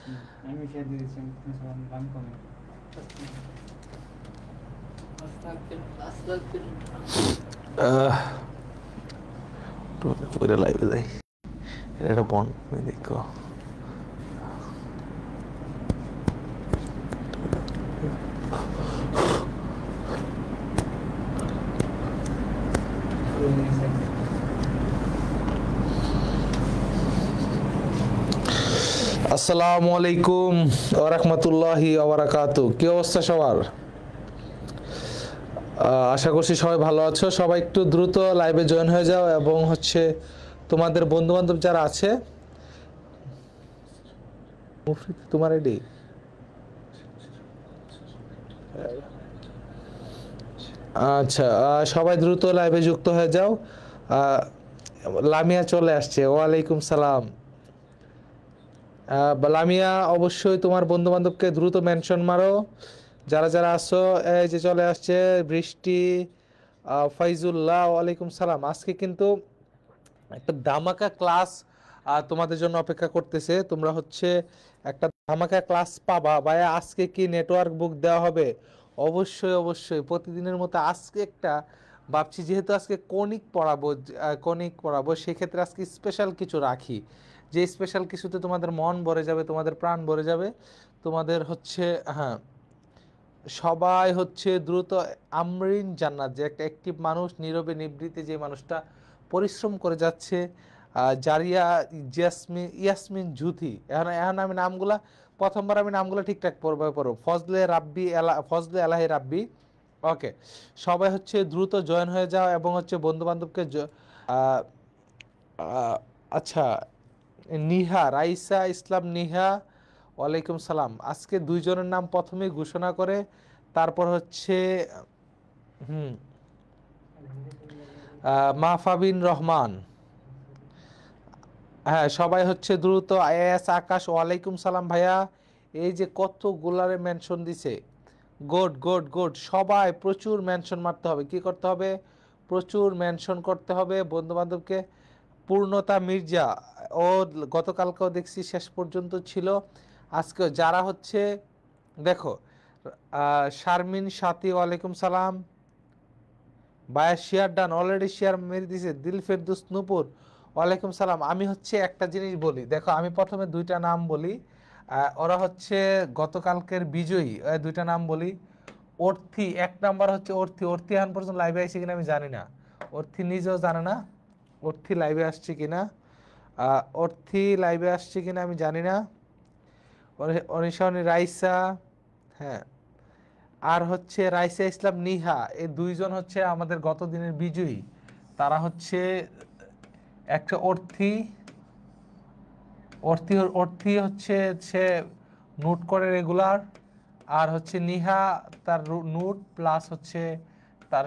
আমি শেয়ার দিয়ে দিচ্ছি দাম কমে পুরো লাইভে যাই, এটা বন দেখো। আসসালামু আলাইকুম ওয়া রাহমাতুল্লাহি ওয়া বারাকাতুহু। কি অবস্থা সবার? আশা করছি সবাই ভালো আছো। সবাই একটু দ্রুত লাইভে জয়েন হয়ে যাও এবং হচ্ছে তোমাদের বন্ধু বান্ধব যারা আছে, মুফিদ তোমার আইডি, আচ্ছা সবাই দ্রুত লাইভে যুক্ত হয়ে যাও। লামিয়া চলে আসছে, ওয়ালাইকুম সালাম। লামিয়া অবশ্যই তোমার বন্ধু বান্ধবকে দ্রুত মেনশন মারো যারা যারা আসো। এই যে চলে আসছে বৃষ্টি, ফাইজুল্লাহ, ওয়ালাইকুম সালাম। আজকে কিন্তু একটা ধামাকা ক্লাস তোমাদের জন্য অপেক্ষা করতেছে। তোমরা হচ্ছে একটা ধামাকা ক্লাস পাবা ভাইয়া। আজকে কি নেটওয়ার্ক বুক দেওয়া হবে? অবশ্যই অবশ্যই, প্রতিদিনের মতো আজকে একটা ভাবছি, যেহেতু আজকে কনিক পড়াবো সেক্ষেত্রে আজকে স্পেশাল কিছু রাখি, যে স্পেশাল কিছুতে তোমাদের মন ভরে যাবে, তোমাদের প্রাণ ভরে যাবে। তোমাদের হচ্ছে হ্যাঁ, সবাই হচ্ছে দ্রুত আমরিন জান্নাত, যে একটা অ্যাক্টিভ মানুষ, নীরবে নিবৃতে যে মানুষটা পরিশ্রম করে যাচ্ছে, জারিয়া, ইয়াসমিন জুথি, এখন এখন আমি নামগুলা প্রথমবার আমি নামগুলো ঠিকঠাক পড়বো। ফজলে এলাহি রাব্বি। ওকে, সবাই হচ্ছে দ্রুত জয়েন হয়ে যাও এবং হচ্ছে বন্ধু বান্ধবকে আচ্ছা, নিহা, রাইসা ইসলাম নিহা, ওয়ালাইকুম সালাম। আজকে দুইজনের নাম প্রথমেই ঘোষণা করে তারপর হচ্ছে মাহফাবিন রহমান। হ্যাঁ, সবাই হচ্ছে দ্রুত। আইএস আকাশ, ওয়ালাইকুম সালাম ভাইয়া। এই যে কতগুলারে মেনশন দিছে, গুড গুড গুড। সবাই প্রচুর মেনশন মারতে হবে। কি করতে হবে? প্রচুর মেনশন করতে হবে বন্ধু বান্ধবকে। পূর্ণতা মির্জা, ও গতকালকেও দেখছি শেষ পর্যন্ত ছিল, আজকেও যারা হচ্ছে দেখো। শারমিন সাথী, ওয়ালাইকুম সালাম ভাইয়া। শেয়ার ডান, অলরেডি শেয়ার মেরে দিছে। দিল ফেরদুস নূপুর, ওয়ালাইকুম সালাম। আমি হচ্ছে একটা জিনিস বলি, দেখো আমি প্রথমে দুইটা নাম বলি, ওরা হচ্ছে গতকালকের বিজয়ী। দুইটা নাম বলি। অর্থি এক নাম্বার হচ্ছে অর্থি। অর্থি এখন পর্যন্ত লাইভে আসছে কিনা আমি জানি না, অর্থি নিজেও জানে না অর্থি লাইভে আসছে কিনা। অর্থি লাইভে আসছে কিনা আমি জানি না। অনিশানি রাইসা, হ্যাঁ, আর হচ্ছে রাইসা ইসলাম নিহা, এই দুইজন হচ্ছে আমাদের গত দিনের বিজয়ী। তারা হচ্ছে একটা অর্থি, অর্থি অর্থি হচ্ছে সে নোট করে রেগুলার, আর হচ্ছে নিহা তার নোট প্লাস হচ্ছে তার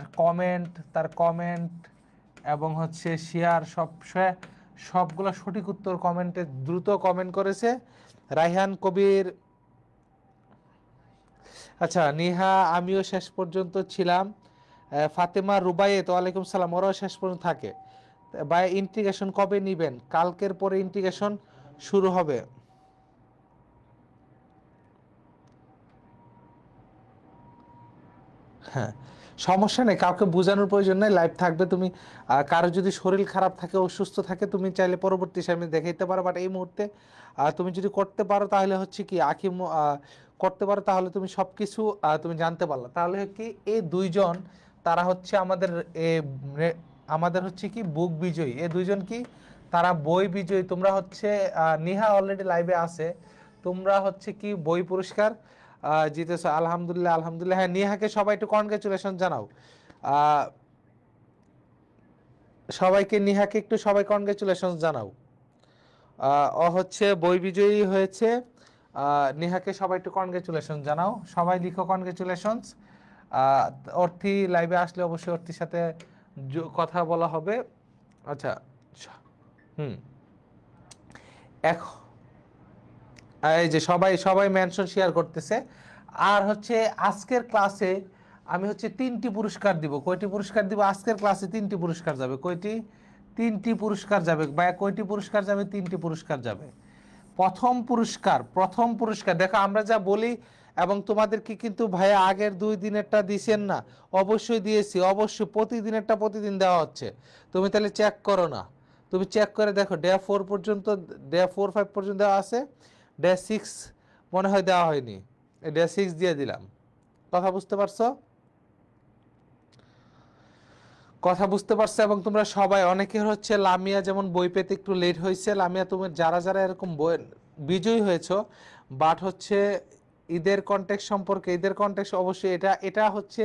কমেন্ট এবং হচ্ছে শেয়ার, সবগুলো সঠিক উত্তর কমেন্টে দ্রুত কমেন্ট করেছে। রাইহান কবির, আচ্ছা নিহা, আমিও শেষ পর্যন্ত ছিলাম। ফাতেমা রুবাইয়েত, ওয়ালাইকুম সালাম, ওরাও শেষ পর্যন্ত থাকে। ভাই ইন্টিগ্রেশন কবে নিবেন? কালকের পরে ইন্টিগ্রেশন শুরু হবে। হ্যাঁ, সমস্যা নেই, কাউকে বোঝানোর প্রয়োজন নেই, লাইভ থাকবে। তুমি কারো যদি শরীর খারাপ থাকে, অসুস্থ থাকে, তুমি চাইলে পরবর্তী সময় দেখাইতে পারো, বাট এই মুহূর্তে তুমি যদি করতে পারো তাহলে হচ্ছে কি করতে পারো, তাহলে তুমি সব কিছু তুমি জানতে পারলা। তাহলে কি এই দুইজন, তারা হচ্ছে আমাদের হচ্ছে কি বুক বিজয়ী। এই দুইজন কি, তারা বই বিজয়ী। তোমরা হচ্ছে নিহা অলরেডি লাইভে আছে, তোমরা হচ্ছে কি বই পুরস্কার জিতেছো। আলহামদুলিল্লাহ আলহামদুলিল্লাহ। হ্যাঁ, নিহাকে সবাই একটু কনগ্রাচুলেশন জানাও। সবাইকে, নিহাকে একটু সবাই কনগ্রাচুলেশন জানাও। ও হচ্ছে বই বিজয়ী হয়েছে। নিহাকে সবাই একটু কনগ্রাচুলেশন জানাও, সবাই লিখো কনগ্রাচুলেশনস। অর্থি লাইভে আসলে অবশ্যই অর্থির সাথে কথা বলা হবে। আচ্ছা, হুম, এখন এই যে সবাই সবাই মেনশন শেয়ার করতেছে। আর হচ্ছে আজকের ক্লাসে আমি হচ্ছে 3টি পুরস্কার দিব। কয়টি পুরস্কার দিব? আজকের ক্লাসে 3টি পুরস্কার যাবে। কয়টি? 3টি পুরস্কার যাবে। বা কয়টি পুরস্কার যাবে? 3টি পুরস্কার যাবে। প্রথম পুরস্কার দেখো আমরা যা বলি, এবং তোমাদেরকে কিন্তু ভাইয়া আগের 2 দিনেরটা দিছেন না, অবশ্যই দিয়েছি, অবশ্যই প্রতিদিনেরটা প্রতিদিন দেওয়া হচ্ছে। তুমি তাহলে চেক করো না, তুমি চেক করে দেখো ডে 4 পর্যন্ত, ডে 4-5 পর্যন্ত দেওয়া আছে, ডে 6 মনে হয় দেওয়া হয়নি, ডে 6 দিয়ে দিলাম। কথা বুঝতে পারছো? কথা বুঝতে পারছো? এবং তোমরা সবাই, অনেকের হচ্ছে লামিয়া যেমন বই পেতে একটু লেট হয়েছে, লামিয়া তুমি যারা যারা এরকম বই বিজয়ী হয়েছো, বাট হচ্ছে ঈদের কন্টেক্সট সম্পর্কে, ঈদের কন্টেক্সট অবশ্যই এটা হচ্ছে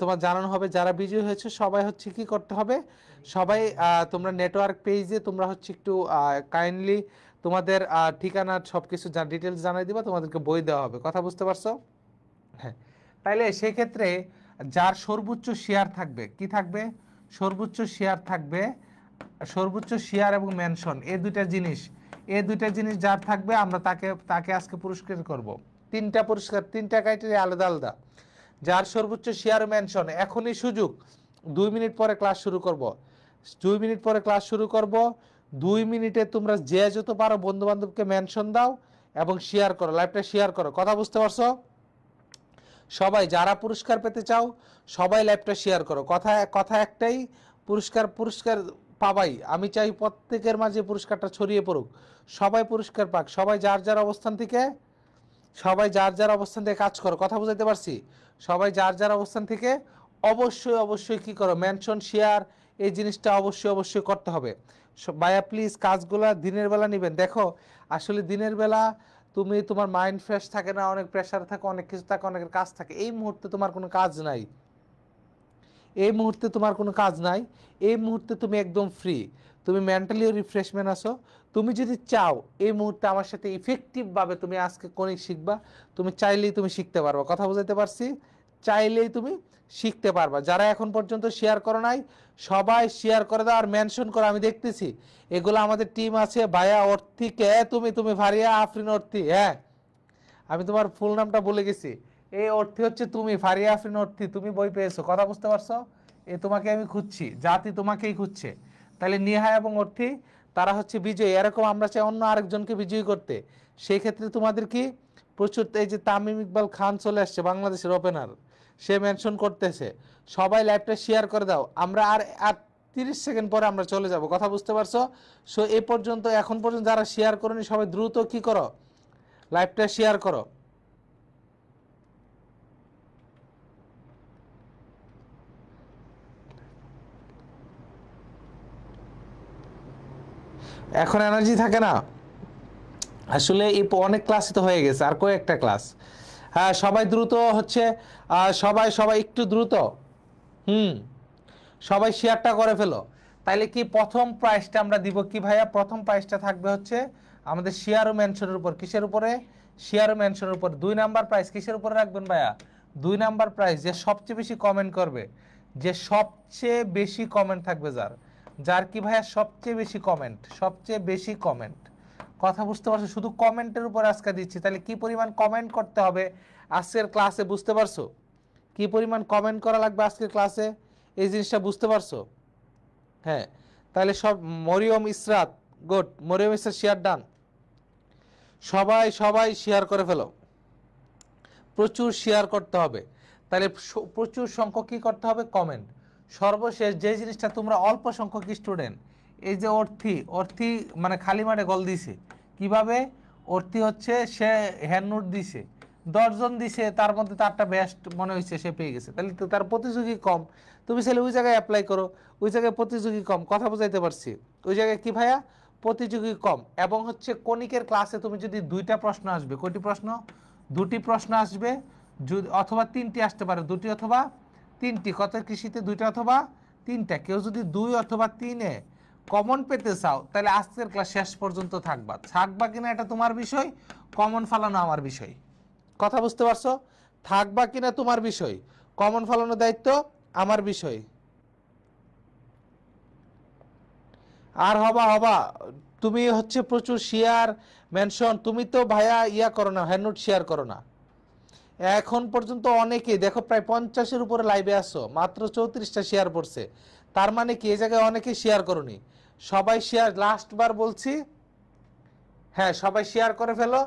তোমার জানানো হবে। যারা বিজয়ী হয়েছে সবাই হচ্ছে কি করতে হবে, সবাই তোমরা নেটওয়ার্ক পেজে তোমরা হচ্ছে একটু কাইন্ডলি তোমাদের ঠিকানা সব কিছু ডিটেলস জানাই দিবা, তোমাদেরকে বই দেওয়া হবে। কথা বুঝতে পারছো? হ্যাঁ, তাইলে সেক্ষেত্রে যার সর্বোচ্চ শেয়ার থাকবে, কি থাকবে? সর্বোচ্চ শেয়ার থাকবে, সর্বোচ্চ শেয়ার এবং মেনশন, এই দুইটা জিনিস যার থাকবে আমরা তাকে আজকে পুরস্কার করব। 3টা পুরস্কার, 3টা ক্রাইটেরিয়া আলাদা আলাদা। যার সর্বোচ্চ শেয়ার মেনশন, এখনই সুযোগ, 2 মিনিট পরে ক্লাস শুরু করব, 2 মিনিট পরে ক্লাস শুরু করব। 2 মিনিটে তোমরা যে যত পারো বন্ধু বান্ধবকে মেনশন দাও এবং শেয়ার করো, লাইভটা শেয়ার করো। কথা বুঝতে পারছো? সবাই যারা পুরস্কার পেতে চাও সবাই লাইভটা শেয়ার করো। কথা একটাই, পুরস্কার পাবাই। আমি চাই প্রত্যেকের মাঝে পুরস্কারটা ছড়িয়ে পড়ুক, সবাই পুরস্কার পাক, সবাই যার যার অবস্থান থেকে কাজ করো। কথা বুঝাইতে পারছি? সবাই যার যার অবস্থান থেকে অবশ্যই কি করো, মেনশন, শেয়ার, এই জিনিসটা অবশ্যই করতে হবে। ভাইয়া প্লিজ কাজগুলা দিনের বেলা নেবেন। দেখো আসলে দিনের বেলা তোমার মাইন্ড ফ্রেশ থাকে না, অনেক প্রেশার থাকে, অনেক কিছু থাকে, অনেকের কাজ থাকে। এই মুহূর্তে তোমার কোনো কাজ নাই, এই মুহূর্তে তুমি একদম ফ্রি, তুমি মেন্টালিও রিফ্রেশমেন্ট আসো। তুমি যদি চাও এই মুহূর্তে আমার সাথে ইফেক্টিভভাবে তুমি আজকে কোনিক শিখবা, তুমি চাইলেই তুমি শিখতে পারবা। কথা বুঝাইতে পারছি? চাইলেই তুমি শিখতে পারবা। যারা এখন পর্যন্ত শেয়ার করো নাই সবাই শেয়ার করে দাও আর মেনশন করো। আমি দেখতেছি এগুলো আমাদের টিম আছে। ভাইয়া অর্থী কে? তুমি ফারিয়া আফরিন অর্থী? হ্যাঁ, আমি তোমার ফুল নামটা বলে গেছি। এই অর্থী হচ্ছে তুমি, ফারিয়া আফরিন অর্থী, তুমি বই পেয়েছো। কথা বুঝতে পারছো? তোমাকে আমি খুঁজছি, জাতি তোমাকেই খুঁজছে। তাহলে নিহা এবং অর্থী তারা হচ্ছে বিজয়ী। এরকম আমরা চাই অন্য আরেকজনকে বিজয়ী করতে। সেই ক্ষেত্রে তোমাদের কি প্রচুর, এই যে তামিম ইকবাল খান চলে আসছে, বাংলাদেশের ওপেনার, সে মেনশন করতেছে। সবাই লাইভটা শেয়ার করে দাও। আমরা আর 30 সেকেন্ড পরে আমরা চলে যাব। কথা বুঝতে পারছো? সো এখন পর্যন্ত যারা শেয়ার করেনি সবাই দ্রুত কি করো, লাইভটা শেয়ার করো। এখন এনার্জি থাকে না আসলে, এই অনেক ক্লাসই তো হয়ে গেছে, আর কয়েকটা ক্লাস। হ্যাঁ, সবাই দ্রুত হচ্ছে, সবাই একটু দ্রুত, সবাই শেয়ারটা করে ফেলো। তাইলে কি প্রথম প্রাইজটা আমরা দিব কি ভাইয়া? প্রথম প্রাইজটা থাকবে হচ্ছে আমাদের শেয়ার ও মেনশনের উপর। কিসের উপরে? শেয়ার ও মেনশনের উপর। 2 নাম্বার প্রাইজ কিসের উপরে রাখবেন ভাইয়া? 2 নাম্বার প্রাইজ যে সবচেয়ে বেশি কমেন্ট করবে, যে সবচেয়ে বেশি কমেন্ট থাকবে, যার কি ভাইয়া সবচেয়ে বেশি কমেন্ট। কথা বুঝতে পারছো? শুধু কমেন্টের উপর আজকে দিচ্ছি। তাহলে কি পরিমাণ কমেন্ট করতে হবে আজকের ক্লাসে, বুঝতে পারছো? কি পরিমাণ কমেন্ট করা লাগবে আজকের ক্লাসে, এই জিনিসটা বুঝতে পারছো? হ্যাঁ, তাহলে সব Mariam Israt, good, Mariam Israt share done. সবাই শেয়ার করে ফেলো, প্রচুর শেয়ার করতে হবে। তাহলে প্রচুর সংখ্যক কি করতে হবে? কমেন্ট। সর্বশেষ যে জিনিসটা, তোমরা অল্প সংখ্যক স্টুডেন্ট, এই যে অর্থী মানে খালি মাঠে গোল দিছে কিভাবে? অর্থী হচ্ছে সে হ্যান্ড নোট দিছে, 10 জন দিছে, তার মধ্যে তারটা বেস্ট মনে হয়েছে, সে পেয়ে গেছে। তাহলে তো তার প্রতিযোগী কম, তুমি চাইলে ওই জায়গায় অ্যাপ্লাই করো, ওই জায়গায় প্রতিযোগী কম। কথা বুঝাইতে পারছি? ওই জায়গায় কি ভাইয়া? প্রতিযোগী কম। এবং হচ্ছে কণিকের ক্লাসে তুমি যদি 2টা প্রশ্ন আসবে, কয়টি প্রশ্ন? 2টি প্রশ্ন আসবে, অথবা 3টি আসতে পারে, 2টি অথবা 3টি। কত কৃষিতে 2টা অথবা 3টা। কেউ যদি 2 অথবা 3-এ কমন পেতে চাও তাহলে আজকের ক্লাস শেষ পর্যন্ত থাকবা কিনা এটা তোমার বিষয়, কমন ফালানো আমার বিষয়। কথা বুঝতে পারছো? থাকবা কিনা তোমার বিষয়, কমন ফালানোর দায়িত্ব আমার বিষয়। আর হবা তুমি হচ্ছে প্রচুর শেয়ার মেনশন। তুমি তো ভাইয়া ইয়া করো না, হ্যান্ডনোট শেয়ার করো না। এখন পর্যন্ত অনেকে দেখো প্রায় 50-এর উপরে লাইভে আসো, মাত্র 34টা শেয়ার পড়ছে। তার মানে কি এই জায়গায় অনেকে শেয়ার করনি, সবাই শেয়ার। লাস্ট বার বলছি, হ্যাঁ সবাই শেয়ার করে ফেলো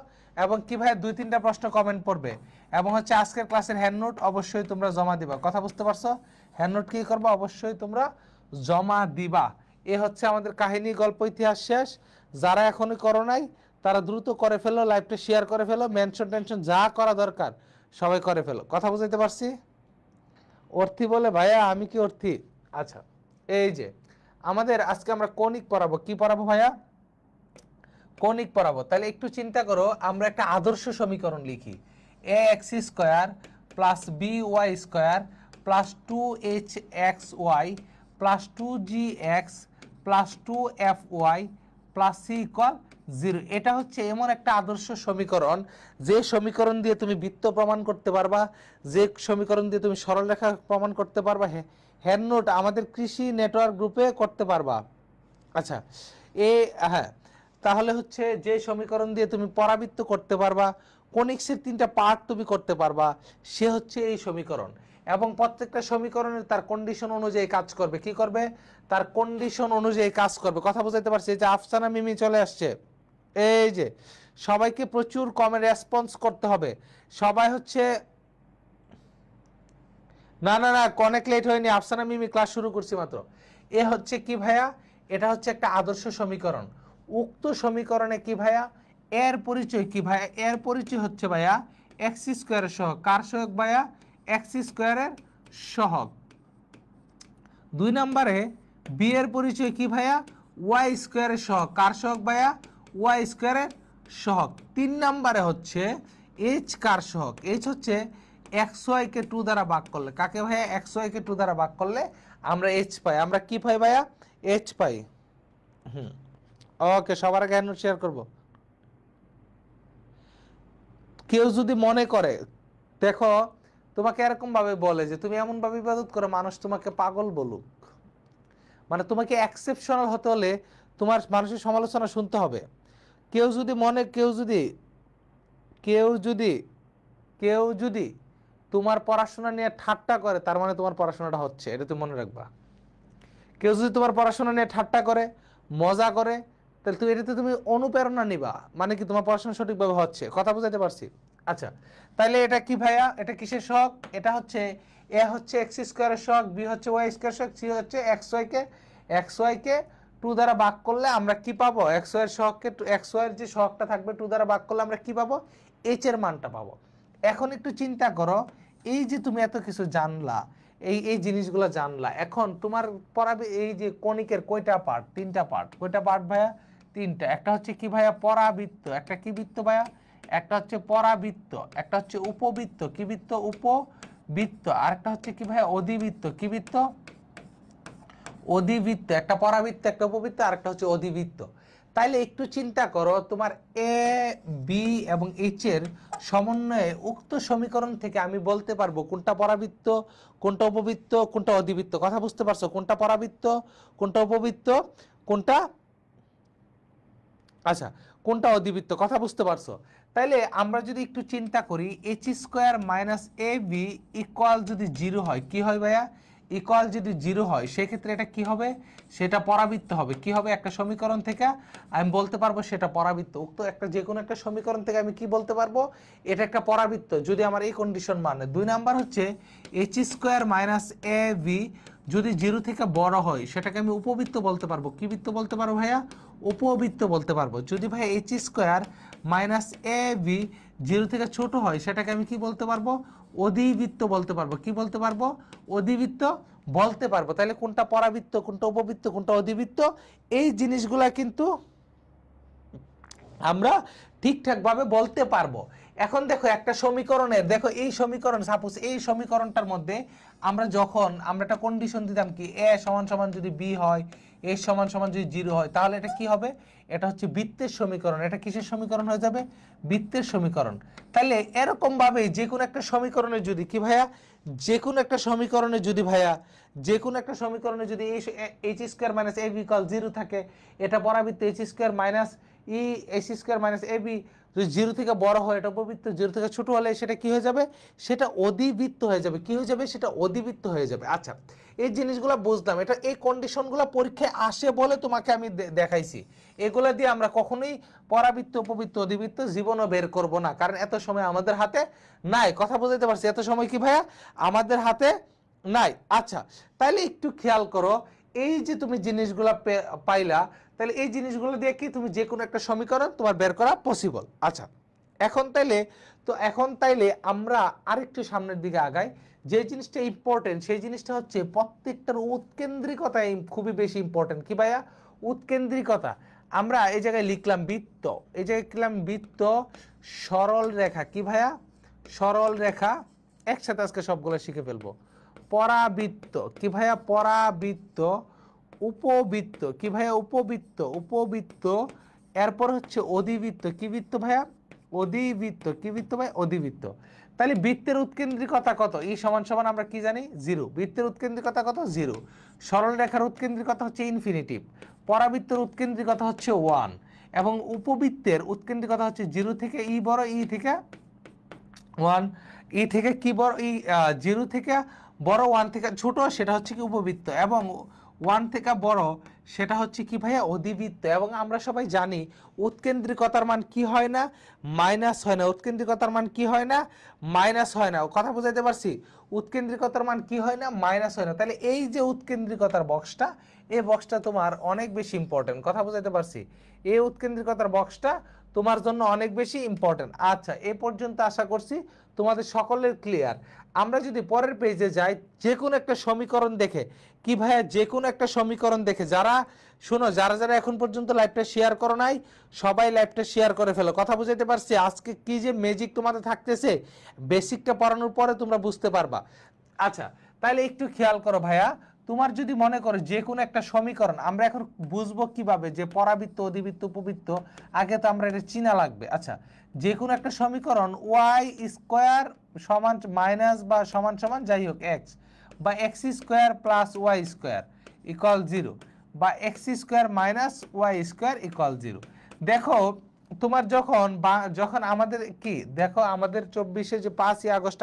এবং কি ভাই 2-3টা প্রশ্ন কমেন্ট পড়বে এবং হচ্ছে আজকের ক্লাসের হ্যান্ড নোট অবশ্যই তোমরা জমা দিবা কথা বুঝতে পারছো হ্যান্ড নোট কি করবা অবশ্যই তোমরা জমা দিবা এ হচ্ছে আমাদের কাহিনী গল্প ইতিহাস শেষ যারা এখনো করো নাই তারা দ্রুত করে ফেলো লাইভটা শেয়ার করে ফেলো মেনশন টেনশন যা করা দরকার সবাই করে ফেলো কথা বুঝাইতে পারছি অর্থী বলে ভাইয়া আমি কি অর্থী আচ্ছা এই যে আমাদের আজকে আমরা কনিক পড়াবো কি পড়াবো ভাইয়া কনিক পড়াবো তাহলে একটু চিন্তা করো আমরা একটা আদর্শ সমীকরণ লিখি ax square plus by square plus 2hxy plus 2gx plus 2fy plus c equal 0 এটা হচ্ছে এমন একটা আদর্শ সমীকরণ যে সমীকরণ দিয়ে তুমি বৃত্ত প্রমাণ করতে পারবা যে সমীকরণ দিয়ে তুমি সরলরেখা প্রমাণ করতে পারবা হ্যান্ড নোট আমাদের কৃষি নেটওয়ার্ক গ্রুপে করতে পারবা আচ্ছা হ্যাঁ তাহলে হচ্ছে যে সমীকরণ দিয়ে তুমি পরাবৃত্ত করতে পারবা কনিক্সের 3টা পার্ট তুমি করতে পারবা সে হচ্ছে এই সমীকরণ এবং প্রত্যেকটা সমীকরণের তার কন্ডিশন অনুযায়ী কাজ করবে কি করবে তার কন্ডিশন অনুযায়ী কাজ করবে কথা বুঝাইতে পারছি এই যে আফসানা মিমি চলে আসছে এই যে সবাইকে প্রচুর কমে রেসপন্স করতে হবে সবাই হচ্ছে না না না অনেক লেট হয়নি আফসানা মিমি ক্লাস শুরু করছি মাত্র এ হচ্ছে কি ভাইয়া এটা হচ্ছে একটা আদর্শ সমীকরণ উক্ত সমীকরণে কি ভাইয়া এর পরিচয় কি ভাইয়া এর পরিচয় হচ্ছে ভাইয়া এক্স স্কোয়ারের সহগ কার সহগ ভাইয়া এক্স স্কোয়ারের সহগ 2 নম্বরে বি এর পরিচয় কি ভাইয়া ওয়াই স্কোয়ারের সহগ কার সহগ ভাইয়া ওয়াই স্কোয়ারের সহগ 3 নম্বরে হচ্ছে এইচ কার সহগ এইচ হচ্ছে এক্স ওয়াই কে 2 দ্বারা ভাগ করলে কাকে ভাইয়া এক্স ওয়াই কে 2 দ্বারা ভাগ করলে আমরা এইচ পাই আমরা কি পাই ভাইয়া এইচ পাই ওকে সবার আগে হ্যান্ড নোট শেয়ার করব কেউ যদি মনে করে দেখো তোমাকে এরকম ভাবে বলে যে তুমি এমন ভাবে ইবাদত করো মানুষ তোমাকে পাগল বলুক মানে তোমাকে এক্সেপশনাল হতে হলে তোমার মানুষের সমালোচনা শুনতে হবে কেউ যদি মনে কেউ যদি তোমার পড়াশোনা নিয়ে ঠাট্টা করে তার মানে তোমার পড়াশোনাটা হচ্ছে এটা তুমি মনে রাখবা কেউ যদি তোমার পড়াশোনা নিয়ে ঠাট্টা করে মজা করে তাহলে তুমি এটাতে তুমি অনুপ্রেরণা নিবা মানে কি তোমার পড়াশোনা সঠিকভাবে হচ্ছে কথা বুঝাইতে পারছি আচ্ছা তাহলে এটা কি ভাইয়া এটা কিসের সহগ এটা হচ্ছে এ হচ্ছে এক্স স্কোয়ারের সহগ বি হচ্ছে ওয়াই স্কোয়ার সহগ সি হচ্ছে এক্স ওয়াই কে 2 দ্বারা ভাগ করলে আমরা কি পাবো এক্স ওয়াই এর সহগকে এক্স ওয়াই এর যে সহগটা থাকবে 2 দ্বারা ভাগ করলে আমরা কি পাবো এইচ এর মানটা পাবো এখন একটু চিন্তা করো এই যে তুমি এত কিছু জানলা এই জিনিসগুলো জানলা এখন তোমার পড়াবে এই যে কণিকের কয়টা পার্ট 3টা পার্ট কয়টা পার্ট ভাইয়া 3টা একটা হচ্ছে কি ভাইয়া পরাবৃত্ত একটা কি বৃত্ত ভাইয়া একটা হচ্ছে পরাবৃত্ত একটা হচ্ছে উপবৃত্ত কি বৃত্ত উপবৃত্ত আর একটা হচ্ছে কি ভাইয়া অধিবৃত্ত কি বৃত্ত অধিবৃত্ত একটা পরাবৃত্ত একটা উপবৃত্ত আর একটা হচ্ছে অধিবৃত্ত তাইলে একটু চিন্তা করো তোমার এ বি এবং এইচ এর সমন্বয়ে উক্ত সমীকরণ থেকে আমি বলতে পারবো কোনটা পরাবৃত্ত কোনটা উপবৃত্ত কোনটা অধিবৃত্ত কথা বুঝতে পারছো কোনটা পরাবৃত্ত কোনটা উপবৃত্ত কোনটা আচ্ছা কোনটা অধিবৃত্ত কথা বুঝতে পারছো তাইলে আমরা যদি একটু চিন্তা করি H square minus A B equal যদি 0 হয় কি হয় ভাইয়া ইকুয়াল যদি 0 হয় সেক্ষেত্রে এটা কি হবে সেটা পরাবৃত্ত হবে কি হবে একটা সমীকরণ থেকে আমি বলতে পারবো সেটা পরাবৃত্ত উক্ত একটা যে কোনো একটা সমীকরণ থেকে আমি কি বলতে পারবো এটা একটা পরাবৃত্ত যদি আমার এই কন্ডিশন মানে 2 নাম্বার হচ্ছে H square minus A B যদি 0 থেকে বড় হয় সেটাকে আমি উপবৃত্ত বলতে পারবো কি বৃত্ত বলতে পারবো ভাইয়া উপবৃত্ত বলতে পারবো যদি ভাই H square minus A B 0 থেকে ছোট হয় সেটাকে আমি কি বলতে পারবো অধিবৃত্ত বলতে পারবো কি বলতে পারবো অধিবৃত্ত বলতে পারবো তাহলে কোনটা পরাবৃত্ত কোনটা উপবৃত্ত কোনটা অধিবৃত্ত এই জিনিসগুলা কিন্তু আমরা ঠিকঠাক ভাবে বলতে পারবো এখন দেখো একটা সমীকরণের দেখো এই সমীকরণ সাপোজ এই সমীকরণটার মধ্যে আমরা যখন আমরা একটা কন্ডিশন দিতাম কি এ সমান সমান যদি বি হয় এ সমান সমান যদি 0 হয় তাহলে এটা কি হবে এটা হচ্ছে বৃত্তের সমীকরণ এটা কিসের সমীকরণ হয়ে যাবে বৃত্তের সমীকরণ তাহলে এরকম ভাবে যে কোনো একটা সমীকরণে যদি কি ভাইয়া যে কোনো একটা সমীকরণে যদি ভাইয়া যে কোনো একটা সমীকরণে যদি H square minus A B equal 0 থাকে এটা পরাবৃত্ত H square minus H square minus A B যদি জিরো থেকে বড় হয় এটা উপবৃত্ত, জিরো থেকে ছোট হলে সেটা কি হয়ে যাবে, সেটা অধিবৃত্ত হয়ে যাবে। কি হয়ে যাবে, সেটা অধিবৃত্ত হয়ে যাবে। আচ্ছা, এই জিনিসগুলো বুঝলাম, এটা এই কন্ডিশনগুলো পরীক্ষায় আসে বলে তোমাকে আমি দেখাইছি। এগুলা দিয়ে আমরা কখনোই পরাবৃত্ত, উপবৃত্ত, অধিবৃত্ত জীবনও বের করব না, কারণ এত সময় আমাদের হাতে নাই। কথা বুঝাইতে পারছি, এত সময় কি ভাইয়া আমাদের হাতে নাই। আচ্ছা, তাইলে একটু খেয়াল করো, এই যে তুমি জিনিসগুলো পাইলা, তাহলে এই জিনিসগুলো দিয়ে কি তুমি যে কোনো একটা সমীকরণ তোমার বের করা পসিবল। আচ্ছা, এখন তাইলে আমরা আরেকটু সামনের দিকে আগাই। যে জিনিসটা ইম্পর্টেন্ট সেই জিনিসটা হচ্ছে প্রত্যেকটার উৎকেন্দ্রিকতা খুবই বেশি ইম্পর্টেন্ট। কি ভাইয়া, উৎকেন্দ্রিকতা। আমরা এই জায়গায় লিখলাম বৃত্ত, এই জায়গায় লিখলাম বৃত্ত, সরল রেখা। কি ভাইয়া, সরল রেখা। একসাথে আজকে সবগুলো শিখে ফেলবো। পরাবৃত্ত। কি ভাইয়া, পরাবৃত্ত। উপবৃত্ত। কি ভাইয়া, উপবৃত্ত, উপবৃত্ত। এরপর হচ্ছে অধিবৃত্ত। কি বৃত্ত ভাইয়া, অধিবৃত্ত। কি বৃত্ত ভাই, অধিবৃত্ত। তাহলে বৃত্তের উৎকেন্দ্রিকতা কত, ই সমান সমান আমরা কি জানি, জিরো। বৃত্তের উৎকেন্দ্রিকতা কত, জিরো। সরল রেখার উৎকেন্দ্রিকতা হচ্ছে ইনফিনিটিভ। পরাবৃত্তের উৎকেন্দ্রিকতা হচ্ছে 1 এবং উপবৃত্তের উৎকেন্দ্রিকতা হচ্ছে 0 থেকে ই বড়, ই থেকে 1। ই থেকে কি বড়, ই 0 থেকে বড়, 1 থেকে ছোট, সেটা হচ্ছে কি উপবৃত্ত, এবং 1 থেকে বড় সেটা হচ্ছে কি ভাইয়া, অধিবৃত্ত। এবং আমরা সবাই জানি উৎকেন্দ্রিকতার মান কি হয় না, মাইনাস হয় না। উৎকেন্দ্রিকতার মান কি হয় না, মাইনাস হয় না। কথা বুঝাইতে পারছি, উৎকেন্দ্রিকতার মান কি হয় না, মাইনাস হয় না। তাহলে এই যে উৎকেন্দ্রিকতার বক্সটা, এই বক্সটা তোমার অনেক বেশি ইম্পর্টেন্ট। কথা বুঝাইতে পারছি, এই উৎকেন্দ্রিকতার বক্সটা তোমার জন্য অনেক বেশি ইম্পর্টেন্ট। আচ্ছা, এ পর্যন্ত আশা করছি তোমাদের সকলের ক্লিয়ার। আমরা যদি পরের পেজে যাই, যে কোনো একটা সমীকরণ দেখে, কি ভাইয়া, যে কোনো একটা সমীকরণ দেখে, যারা শোনো, যারা যারা এখন পর্যন্ত লাইভটা শেয়ার করো নাই, সবাই লাইভটা শেয়ার করে ফেলো। কথা বুঝাইতে পারছি, আজকে কি যে ম্যাজিক তোমাদের থাকতেছে, বেসিকটা পড়ানোর পরে তোমরা বুঝতে পারবা। আচ্ছা, তাহলে একটু খেয়াল করো ভাইয়া, তোমার যদি মনে করো যে কোনো একটা সমীকরণ, আমরা এখন বুঝবো কিভাবে যে পরাবৃত্ত, অধিবৃত্ত, উপবৃত্ত, আগে তো আমরা এটা চিনা লাগবে। আচ্ছা, যে কোনো একটা সমীকরণ ওয়াই স্কোয়ার সমান মাইনাস বা সমান সমান যাই হোক এক্স, বা x square plus y square equal 0, বা x square minus y square equal 0। দেখো, তোমার যখন আমাদের কি, দেখো আমাদের 24-এ যে 5ই আগস্ট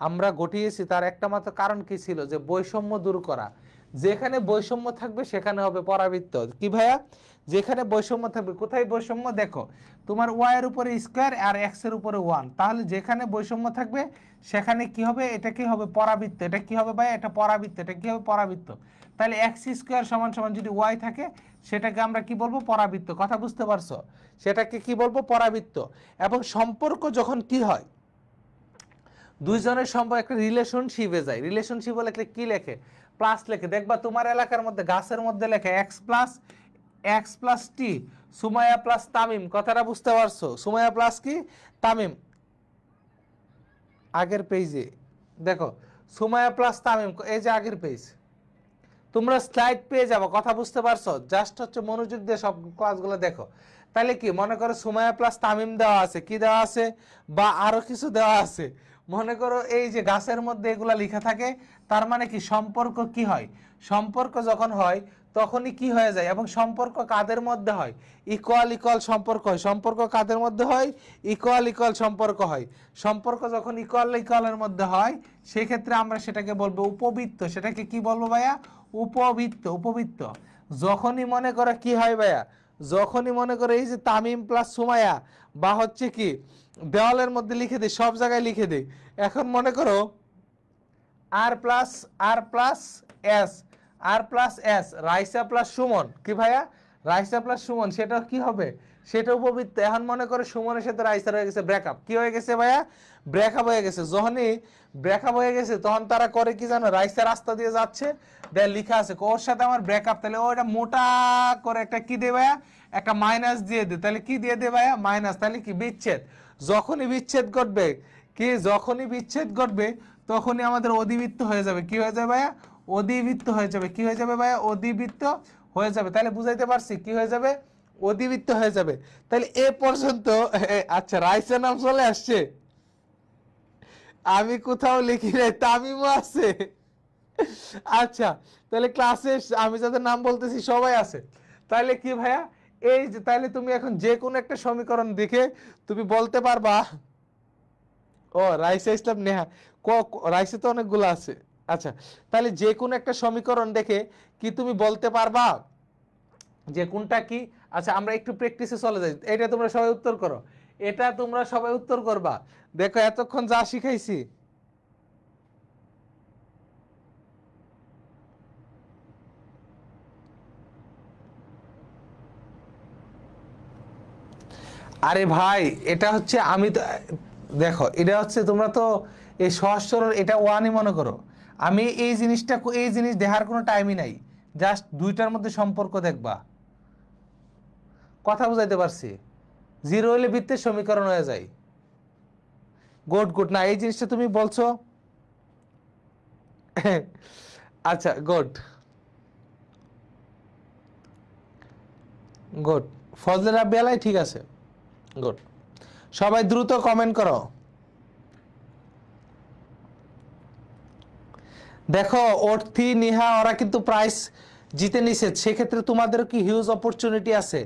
আমরা ঘটিয়েছি, তার একটা মাত্র কারণ কি ছিল, যে বৈষম্য দূর করা। যেখানে বৈষম্য থাকবে সেখানে হবে পরাবৃত্ত। কি ভাইয়া, যেখানে বৈষম্য থাকবে, কোথায় বৈষম্য, দেখো তোমার ওয়াই এর উপরে স্কোয়ার আর এক্স এর উপরে 1, তাহলে যেখানে বৈষম্য থাকবে সেখানে কি হবে, এটা কি হবে, পরাবৃত্ত। এটা কি হবে ভাই, এটা পরাবৃত্ত। এটা কি হবে, পরাবৃত্ত। তাহলে এক্স স্কোয়ার সমান সমান যদি ওয়াই থাকে, সেটাকে আমরা কি বলবো, পরাবৃত্ত। কথা বুঝতে পারছো, সেটাকে কি বলবো, পরাবৃত্ত। এবং সম্পর্ক যখন কি হয়, দুইজনের সম্পর্ক একটা রিলেশনশিপে যায়। রিলেশনশিপ লেখলে কি লেখে, প্লাস লেখে। দেখবা তোমার এলাকার মধ্যে গাছের মধ্যে লেখে এক্স প্লাস টি, সুমাইয়া প্লাস তামিম। কথাটা বুঝতে পারছো, সুমাইয়া প্লাস কি, তামিম। আগের পেজে দেখো, সুমাইয়া প্লাস তামিম, এই যে আগের পেজ, তোমরা স্লাইড পেয়ে যাবো। কথা বুঝতে পারছো, জাস্ট হচ্ছে মনোযোগ দিয়ে সব ক্লাসগুলো দেখো। তাহলে কি মনে করো, সুমাইয়া প্লাস তামিম দেওয়া আছে, কি দেওয়া আছে, বা আরো কিছু দেওয়া আছে। মনে করো এই যে গাছের মধ্যে এগুলা লেখা থাকে, তার মানে কি সম্পর্ক কি হয়, সম্পর্ক যখন হয় তখনই কি হয়ে যায়, এবং সম্পর্ক কাদের মধ্যে হয়, ইকুয়াল ইকুয়াল সম্পর্ক হয়। সম্পর্ক কাদের মধ্যে হয়, ইকুয়াল ইকুয়াল সম্পর্ক হয়। সম্পর্ক যখন ইকুয়াল ইকুয়ালের মধ্যে হয়, সেক্ষেত্রে আমরা সেটাকে বলবো উপবৃত্ত। সেটাকে কি বলবো ভাইয়া, উপবৃত্ত। উপবৃত্ত যখনই মনে করে কি হয় ভাইয়া, যখনই মনে করে এই যে তামিম প্লাস সুমাইয়া, বা হচ্ছে কি দেওয়ালের মধ্যে লিখে দিই, সব জায়গায় লিখে দিই। এখন মনে করো R plus S Raisa plus Suman. কি ভাইয়া, রাইসা প্লাস সুমন, সেটা কি হবে, সেটা উপবৃত্ত। এখন মনে করে সুমনের সাথে রাইসার হয়ে গেছে ব্রেকআপ। কি হয়ে গেছে ভাইয়া, ব্রেকআপ হয়ে গেছে। যখনই ব্রেকআপ হয়ে গেছে তখন তারা করে কি জানো, রাইসা রাস্তা দিয়ে যাচ্ছে, লেখা আছে ওর সাথে আমার ব্রেকআপ। তাহলে ওটা মোটা করে একটা কি দেবে ভাইয়া, একটা মাইনাস দিয়ে দে। তাহলে কি দিয়ে দে ভাইয়া, মাইনাস। তাহলে কি বিচ্ছেদ। যখনই বিচ্ছেদ ঘটবে, যখনই বিচ্ছেদ ঘটবে তখনই আমাদের অধিবৃত্ত হয়ে যাবে। কি হয়ে যাবে ভাইয়া, অধিবৃত্ত হয়ে যাবে। কি হয়ে যাবে ভাইয়া, অধিবৃত্ত হয়ে যাবে। তাহলে বুঝাইতে পারছি, কি হয়ে যাবে, অধিবৃত্ত হয়ে যাবে। তাহলে এ পর্যন্ত আচ্ছা, রাইসের নাম চলে আসছে, আমি কোথাও লিখি নাই, তামিমও আছে। আচ্ছা, তাহলে ক্লাসে আমি যাদের নাম বলতেছি সবাই আছে। তাহলে কি ভাইয়া, এই যে তাহলে তুমি এখন যে কোনো একটা সমীকরণ দেখে তুমি বলতে পারবা। ও রাইসা ইসলাম নেহা, রাইসে তো অনেকগুলো আছে। আচ্ছা, তাহলে যে কোনো একটা সমীকরণ দেখে কি তুমি বলতে পারবা যে কোনটা কি? আচ্ছা আমরা একটু প্র্যাকটিসে চলে যাই, এটা তোমরা সবাই উত্তর করো, এটা তোমরা সবাই উত্তর করবা। দেখো এতক্ষণ যা শিখাইছি, আরে ভাই এটা হচ্ছে আমি তো, দেখো এটা হচ্ছে তোমরা তো এই সহজ সরল এটা ওয়ানই মনে করো। আমি এই জিনিসটা, এই জিনিস দেখার কোনো টাইমই নাই, জাস্ট দুইটার মধ্যে সম্পর্ক দেখবা। কথা বুঝাইতে পারছি? জিরো হলে বৃত্তের সমীকরণ হয়ে যায়। গুড গুড, না এই জিনিসটা তুমি বলছো। আচ্ছা গুড গুড, ফজলে রাব্বি আলাই ঠিক আছে, গুড। সবাই দ্রুত কমেন্ট করো। দেখো অর্থি নিহা ওরা কিন্তু প্রাইস জিতে নিছে, সেক্ষেত্রে তোমাদের কি হিউজ অপরচুনিটি আছে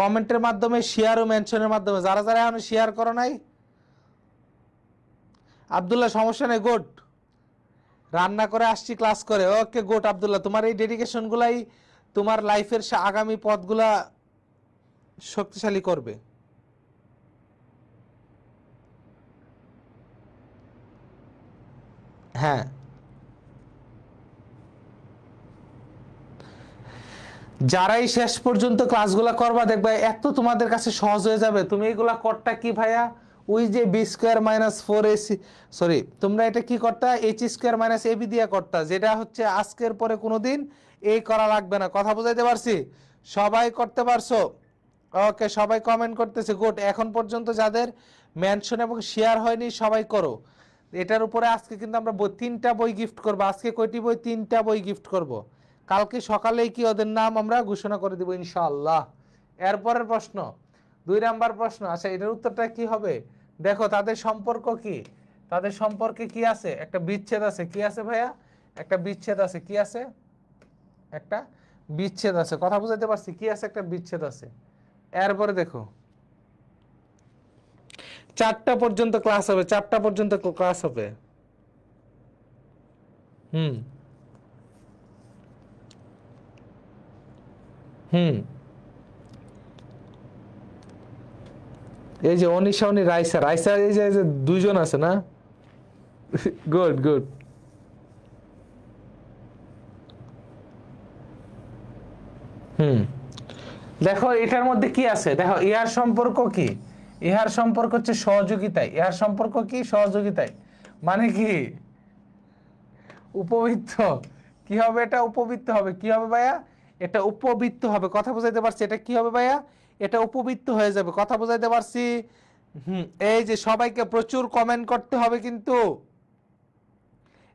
কমেন্টের মাধ্যমে, শেয়ার ও মেনশনের মাধ্যমে। যারা যারা এখন শেয়ার করো নাই, আব্দুল্লাহ সমস্যা নেই, গুড। রান্না করে আসছি ক্লাস করে, ওকে গুড আব্দুল্লাহ, তোমার এই ডেডিকেশন গুলাই তোমার লাইফের আগামী পথগুলা শক্তিশালী করবে। হ্যাঁ যারাই শেষ পর্যন্ত ক্লাসগুলা করবা দেখবা এত তোমাদের কাছে সহজ হয়ে যাবে। তুমি এইগুলা করটা কি ভাইয়া, ওই যে B square minus four AC, sorry তোমরা এটা কি করতা, এইচ স্কোয়ার মাইনাস এবি দিয়া করতা, যেটা হচ্ছে আজকের পরে কোনোদিন এই করা লাগবে না। কথা বুঝাইতে পারছি? সবাই করতে পারছো? ওকে সবাই কমেন্ট করতেছে, গুড। এখন পর্যন্ত যাদের মেনশন এবং শেয়ার হয়নি সবাই করো। এটার উপরে আজকে কিন্তু আমরা তিনটা বই গিফট করবো। আজকে কয়টি বই? তিনটা বই গিফট করব। কালকে সকালেই কি ওদের নাম আমরা ঘোষণা করে দিব ইনশাআল্লাহ। এরপরের প্রশ্ন 2 নাম্বার প্রশ্ন। আচ্ছা এটার উত্তরটা কি হবে? দেখো তাদের সম্পর্ক কি, তাদের সম্পর্কে কি আছে? একটা বিচ্ছেদ আছে। কি আছে ভাইয়া? একটা বিচ্ছেদ আছে। কি আছে? একটা বিচ্ছেদ আছে। কথা বুঝাইতে পারছি? কি আছে? একটা বিচ্ছেদ আছে। এরপরে দেখো 4টা পর্যন্ত ক্লাস হবে, 4টা পর্যন্ত ক্লাস হবে। হুম হুম, এই যে অনিশা উনি রাইসা, রাইসা এই যে দুইজন আছে না? Good good. হুম দেখো এটার মধ্যে কি আছে, দেখো ইহার সম্পর্ক কি? ইহার সম্পর্ক হচ্ছে সহযোগিতায়। ইহার সম্পর্ক কি? সহযোগিতায়। মানে কি? উপবৃত্ত। কি হবে এটা? উপবৃত্ত হবে। কি হবে ভাইয়া? এটা উপবৃত্ত হবে। কথা বুঝাইতে পারছি? এটা কি হবে ভাইয়া? এটা উপবৃত্ত হয়ে যাবে। কথা বুঝাইতে পারছি? এই যে সবাইকে প্রচুর কমেন্ট করতে হবে কিন্তু।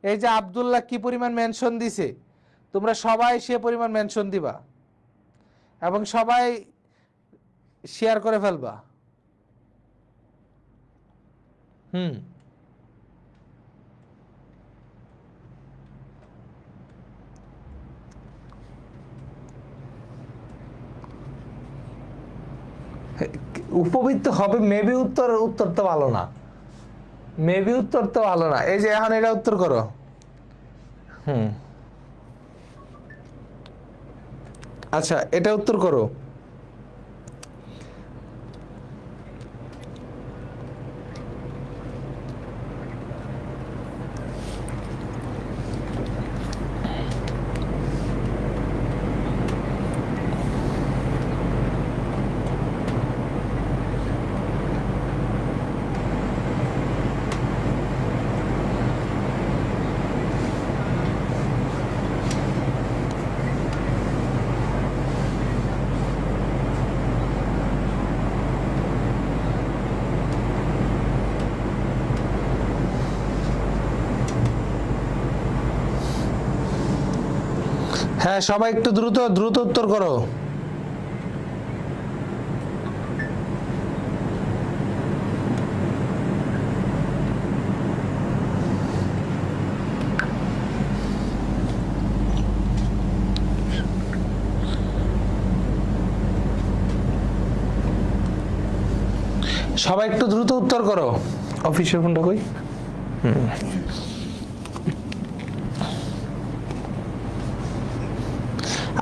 এই যে আব্দুল্লাহ কি পরিমাণ মেনশন দিছে, তোমরা সবাই সে পরিমাণ মেনশন দিবা এবং সবাই শেয়ার করে ফেলবা। হুম উপবৃত্ত হবে মেবি, উত্তর উত্তর তো ভালো না, মেবি উত্তর তো ভালো না। এই যে এখন এটা উত্তর করো। হুম আচ্ছা এটা উত্তর করো। হ্যাঁ সবাই একটু দ্রুত দ্রুত উত্তর করো। সবাই একটু দ্রুত উত্তর করো। অফিসের ফোনটা কই?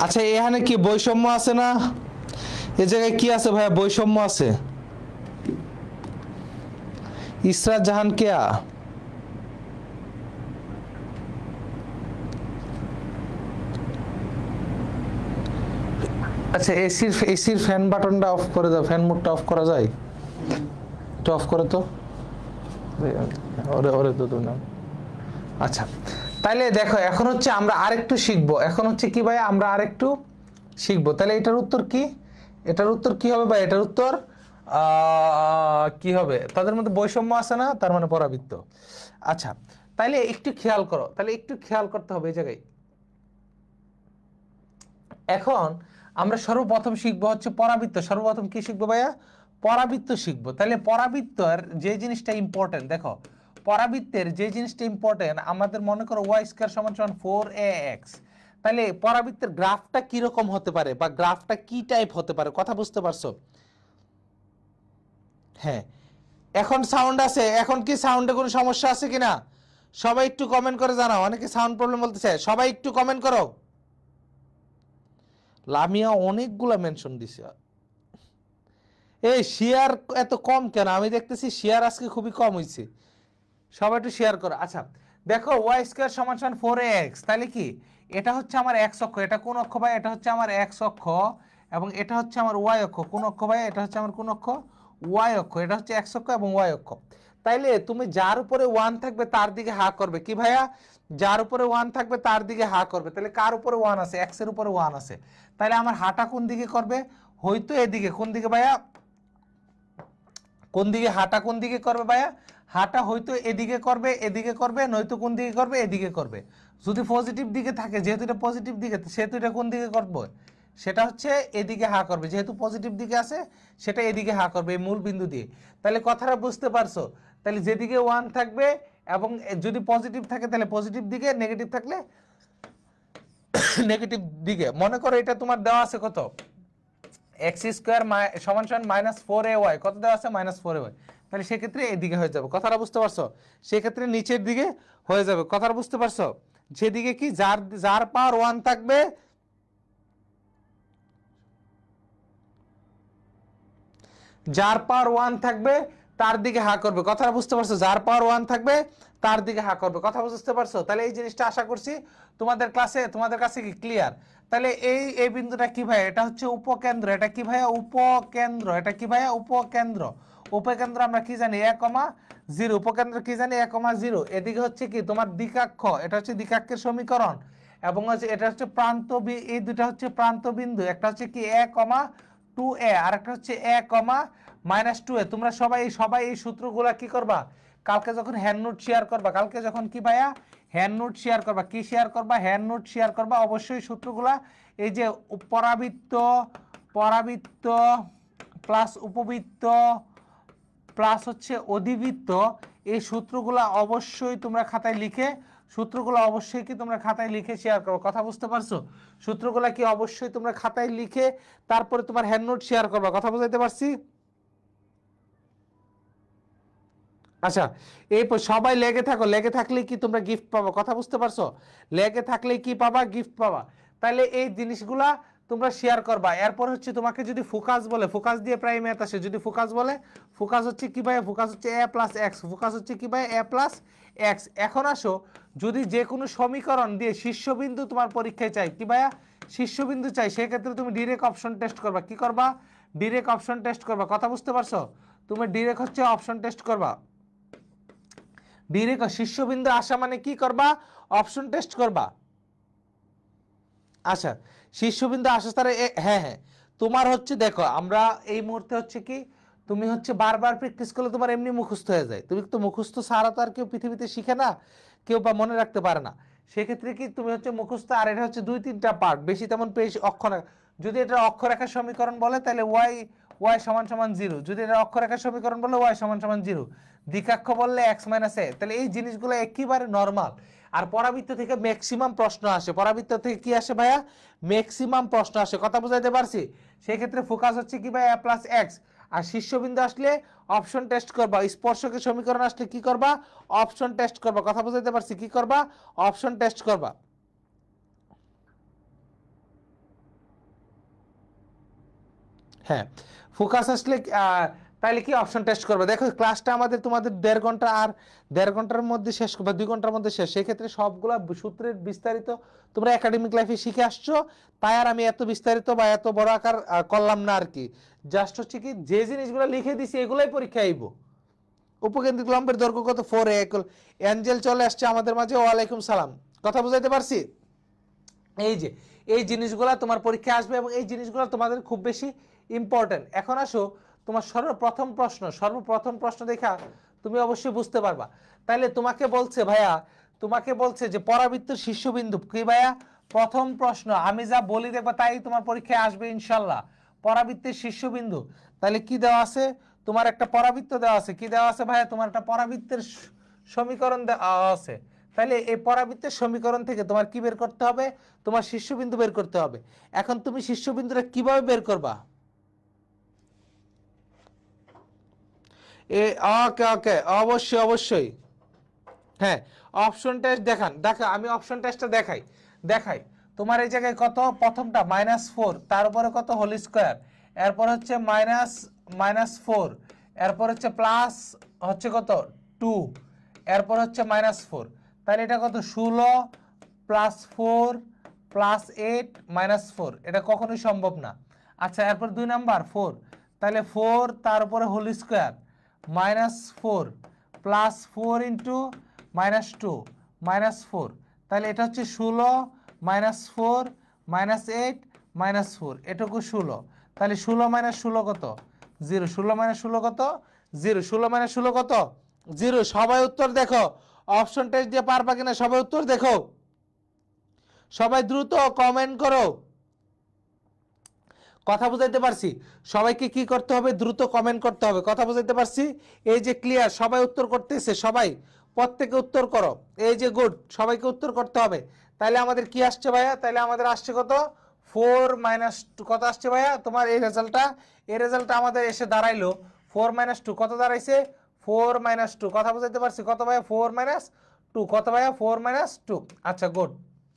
আচ্ছা এখানে কি বৈষম্য আছে না? এই জায়গায় কি আছে ভাইয়া? বৈষম্য আছে। ইসরাত জাহান কেয়া? আচ্ছা এসির ফ্যান বাটনটা অফ করে দাও, ফ্যান মোডটা অফ করা যায়? একটু অফ করে তো। ওরে ওরে তো না। আচ্ছা তাইলে দেখো এখন হচ্ছে আমরা আরেকটু শিখবো। এখন হচ্ছে কি ভাই, আমরা আরেকটু শিখবো। তাহলে এটার উত্তর কি? এটার উত্তর কি হবে ভাই? এটার উত্তর কি হবে? তাদের মধ্যে বৈষম্য আছে না, তার মানে পরাবৃত্ত। আচ্ছা তাইলে একটু খেয়াল করো, তাহলে একটু খেয়াল করতে হবে এই জায়গায়। এখন আমরা সর্বপ্রথম শিখবো হচ্ছে পরাবৃত্ত। সর্বপ্রথম কি শিখবো ভাইয়া? পরাবৃত্ত শিখবো। তাহলে পরাবৃত্তের যে জিনিসটা ইম্পর্টেন্ট, দেখো পরাবৃত্তের যে জিনিসটা ইম্পর্টেন্ট, আমাদের মনে করো ওয়াই স্কয়ার সমান সমান 4ax। তাহলে পরাবৃত্তের গ্রাফটা কি রকম হতে পারে বা গ্রাফটা কি টাইপ হতে পারে, কথা বুঝতে পারছো? হ্যাঁ এখন সাউন্ড আছে? এখন কি সাউন্ডে কোনো সমস্যা আছে কিনা সবাই একটু কমেন্ট করে জানাও। অনেকে সাউন্ড প্রবলেম বলতেছে, সবাই একটু কমেন্ট করো। লামিয়া অনেকগুলা মেনশন দিছে। এই শেয়ার এত কম কেন? আমি দেখতেছি শেয়ার আজকে খুবই কম হয়েছে। সবাই একটু শেয়ার করো। আচ্ছা দেখো ওয়াই স্কয়ার সমান সমান 4ax। তাহলে কি এটা হচ্ছে আমার এক্স অক্ষ, এটা কোন অক্ষ ভাই? এটা হচ্ছে আমার এক্স অক্ষ, এবং এটা হচ্ছে আমার ওয়াই অক্ষ। কোন অক্ষ ভাই? এটা হচ্ছে আমার কোন অক্ষ? ওয়াই অক্ষ। এটা হচ্ছে এক্স অক্ষ এবং ওয়াই অক্ষ। তাইলে তুমি যার উপরে 1 থাকবে তার দিকে হা করবে। কি ভাইয়া? যার উপরে 1 থাকবে তার দিকে হা করবে। তাহলে কার উপরে 1 আছে? এক্স এর উপরে 1 আছে। তাহলে আমার হাটা কোন দিকে করবে? হয়তো এদিকে। কোন দিকে ভাইয়া? কোন দিকে হাটা? কোন দিকে করবে ভাইয়া? হাটা হয়তো এদিকে করবে, এদিকে করবে, নয়তো কোন দিকে করবে? এদিকে করবে। যদি পজিটিভ দিকে থাকে, যেহেতু এটা পজিটিভ দিকে, সেহেতু এটা কোন দিকে করবে? সেটা হচ্ছে এদিকে হা করবে। যেহেতু পজিটিভ দিকে আছে সেটা এদিকে হা করবে, এই মূল বিন্দু দিয়ে। তাহলে কথাটা বুঝতে পারছো? তাহলে যেদিকে 1 থাকবে এবং যদি পজিটিভ থাকে তাহলে পজিটিভ দিকে, নেগেটিভ থাকলে নেগেটিভ দিকে। মনে করো এটা তোমার দেওয়া আছে কত? এক্স স্কোয়ার সমান সমান -4ay। কত দেওয়া আছে? -4ay। তাহলে সেক্ষেত্রে এদিকে হয়ে যাবে। কথাটা বুঝতে পারছো? সেক্ষেত্রে নিচের দিকে হয়ে যাবে। কথাটা বুঝতে পারছো? যেদিকে কি যার পাওয়ার 1 থাকবে, যার পাওয়ার 1 থাকবে তার দিকে হা করবে। কথাটা বুঝতে পারছো? যার পাওয়ার 1 থাকবে তার দিকে হা করবে। কথা বুঝতে পারছো? তাহলে এই জিনিসটা আশা করছি তোমাদের কাছে কি ক্লিয়ার? তাহলে এই বিন্দুটা কি ভাই? এটা হচ্ছে উপকেন্দ্র। এটা কি ভাইয়া? উপকেন্দ্র। এটা কি ভাইয়া? উপকেন্দ্র। উপকেন্দ্র আমরা কি জানি? 1,0। উপকেন্দ্র কি জানি? 1,0। এদিকে হচ্ছে কি তোমার দ্বিকাক্ষ। এটা হচ্ছে দ্বিকাক্ষের সমীকরণ, এবং হচ্ছে এটা হচ্ছে প্রান্ত। এই দুটা হচ্ছে প্রান্ত বিন্দু। একটা হচ্ছে কি 1,2a, আর একটা হচ্ছে 1,-2a। তোমরা সবাই এই সূত্রগুলা কি করবা? কালকে যখন হ্যান্ড নোট শেয়ার করবা, কালকে যখন কি ভাইয়া হ্যান্ড নোট শেয়ার করবা, কি শেয়ার করবা? হ্যান্ড নোট শেয়ার করবা। অবশ্যই সূত্রগুলা এই যে পরাবৃত্ত প্লাস উপবৃত্ত প্লাস হচ্ছে অধিবৃত্ত, এই সূত্রগুলা অবশ্যই তোমরা খাতায় লিখে, সূত্রগুলো অবশ্যই কি তোমরা খাতায় লিখে শেয়ার করো। কথা বুঝতে পারছো? সূত্রগুলা কি অবশ্যই তোমরা খাতায় লিখে তারপরে তোমার হ্যান্ড নোট শেয়ার করবা। কথা বুঝাইতে পারছি? আচ্ছা এই সবাই লেগে থাকো। লেগে থাকলে কি তোমরা গিফট পাবা। কথা বুঝতে পারছো? লেগে থাকলে কি পাবা? গিফট পাবা। তাহলে এই জিনিসগুলা তোমরা শেয়ার করবা। এরপর হচ্ছে তোমাকে যদি ফোকাস বলে, ফোকাস দিয়ে প্রায় ম্যাথ আসে। যদি ফোকাস বলে, ফোকাস হচ্ছে কি ভাই? ফোকাস হচ্ছে a + x। ফোকাস হচ্ছে কি ভাই? a + x। এখন আসো, যদি যে কোনো সমীকরণ দিয়ে শীর্ষবিন্দু তোমার পরীক্ষায় চাই, কি ভাইয়া? শীর্ষবিন্দু চাই, সেক্ষেত্রে তুমি ডিরেক্ট অপশন টেস্ট করবা। কি করবা? ডিরেক্ট অপশন টেস্ট করবা। কথা বুঝতে পারছো? তুমি ডিরেক্ট হচ্ছে অপশন টেস্ট করবা। ডিরেক্ট শীর্ষবিন্দু আসা মানে কি করবা? অপশন টেস্ট করবা। আচ্ছা শীর্ষবিন্দু আসা তারা হ্যাঁ তোমার হচ্ছে দেখো, আমরা এই মুহূর্তে হচ্ছে কি তুমি হচ্ছে বারবার প্র্যাকটিস করলে তোমার এমনি মুখস্থ হয়ে যায়। তুমি তো মুখস্থ ছাড়া তো আর কেউ পৃথিবীতে শিখে না, কেউ বা মনে রাখতে পারে না। সেক্ষেত্রে কি তুমি হচ্ছে মুখস্থ, আর এটা হচ্ছে 2-3টা পার্ট, বেশি তেমন অক্ষর। যদি এটা অক্ষরেখার সমীকরণ বলে তাহলে y = 0। যদি এটা অক্ষরেখার সমীকরণ বলে y = 0। দ্বিকাক্ষ বললে x - a। তাহলে এই জিনিসগুলো একেবারে নরমাল। আর পরাবৃত্ত থেকে ম্যাক্সিমাম প্রশ্ন আসে। পরাবৃত্ত থেকে কি আসে ভাইয়া? ম্যাক্সিমাম প্রশ্ন আসে। কথা বুঝাইতে পারছি? সেই ক্ষেত্রে ফোকাস হচ্ছে কি ভাই? a + x। আর শীর্ষবিন্দু আসলে অপশন টেস্ট করবা, স্পর্শকের সমীকরণ আসলে কি করবা, অপশন টেস্ট করবা। কথা বুঝাইতে পারছি? কি করবা, অপশন টেস্ট করবা। হ্যাঁ, ফোকাস আসলে তাইলে কি অপশন টেস্ট করবে। দেখো ক্লাসটা আমাদের তোমাদের 1.5 ঘন্টা, আর 1.5 ঘন্টার মধ্যে শেষ বা 2 ঘন্টার মধ্যে শেষ। সেই ক্ষেত্রে সবগুলা সূত্রের বিস্তারিত তোমরা একাডেমিক লাইফে শিখে আসছো, তাই আর আমি এত বিস্তারিত বা এত বড় আকার করলাম না আর কি। জাস্ট হচ্ছে কি যে জিনিসগুলো লিখে দিছি এগুলাই পরীক্ষা আইব। উপকেন্দ্রিক লম্বের দৈর্ঘ্য কত 4a। অ্যাঞ্জেল চলে আসছে আমাদের মাঝে, ওয়ালাইকুম সালাম। কথা বুঝাইতে পারছি? এই যে এই জিনিসগুলো তোমার পরীক্ষায় আসবে এবং এই জিনিসগুলো তোমাদের খুব বেশি ইম্পর্টেন্ট। এখন আসো তোমার সর্বপ্রথম প্রশ্ন দেখা তুমি অবশ্যই বুঝতে পারবা। তাইলে তোমাকে বলছে ভাইয়া, তোমাকে বলছে যে পরাবৃত্তের শীর্ষবিন্দু কি ভাইয়া, প্রথম প্রশ্ন আমি যা বলি দেখবা তাই তোমার পরীক্ষায় আসবে ইনশাল্লাহ। পরাবৃত্তের শীর্ষবিন্দু, তাহলে কি দেওয়া আছে, তোমার একটা পরাবৃত্ত দেওয়া আছে। কি দেওয়া আছে ভাইয়া, তোমার একটা পরাবৃত্তের সমীকরণ দেওয়া আছে। তাহলে এই পরাবৃত্তের সমীকরণ থেকে তোমার কি বের করতে হবে, তোমার শীর্ষবিন্দু বের করতে হবে। এখন তুমি শীর্ষবিন্দুটা কিভাবে বের করবা? ওকে ওকে, অবশ্যই অবশ্যই। হ্যাঁ, অপশন টেস্ট দেখো আমি অপশন টেস্টটা দেখাই। তোমার এই জায়গায় কত, প্রথমটা -4, তার উপরে কত হোল স্কয়ার, এরপর হচ্ছে -4, এরপর হচ্ছে প্লাস হচ্ছে কত 2, এরপর হচ্ছে -4। তাহলে এটা কত 16 + 4 + 8 -4, এটা কখনোই সম্ভব না। আচ্ছা, এরপর 2 নাম্বার 4, তাহলে 4 তার উপরে হোল স্কয়ার -4 + 4 × -2 -4, তাহলে এটা হচ্ছে 16 -4 -8 -4, এটুকু 16। তাহলে 16 - 16 কত, 0। 16 - 16 কত, 0। 16 - 16 কত, 0। সবাই উত্তর দেখো, অপশন টেস্ট দিয়ে পারবা কিনা সবাই উত্তর দেখো, সবাই দ্রুত কমেন্ট করো। কথা বুঝাইতে পারছি? সবাইকে কি করতে হবে, দ্রুত কমেন্ট করতে হবে। কথা বুঝাইতে পারছি? এই যে ক্লিয়ার, সবাই উত্তর করতেছে, সবাই প্রত্যেকে উত্তর করো। এই যে গুড, সবাইকে উত্তর করতে হবে। তাইলে আমাদের কি আসছে ভাইয়া, তাইলে আমাদের আসছে কত 4 - 2 কত আসছে ভাইয়া, তোমার এই রেজাল্টটা আমাদের এসে দাঁড়াইলো 4 - 2 কত দাঁড়াইছে, 4 - 2। কথা বুঝাইতে পারছি? কত ভাইয়া, 4 - 2 কত ভাইয়া, 4 - 2। আচ্ছা গুড,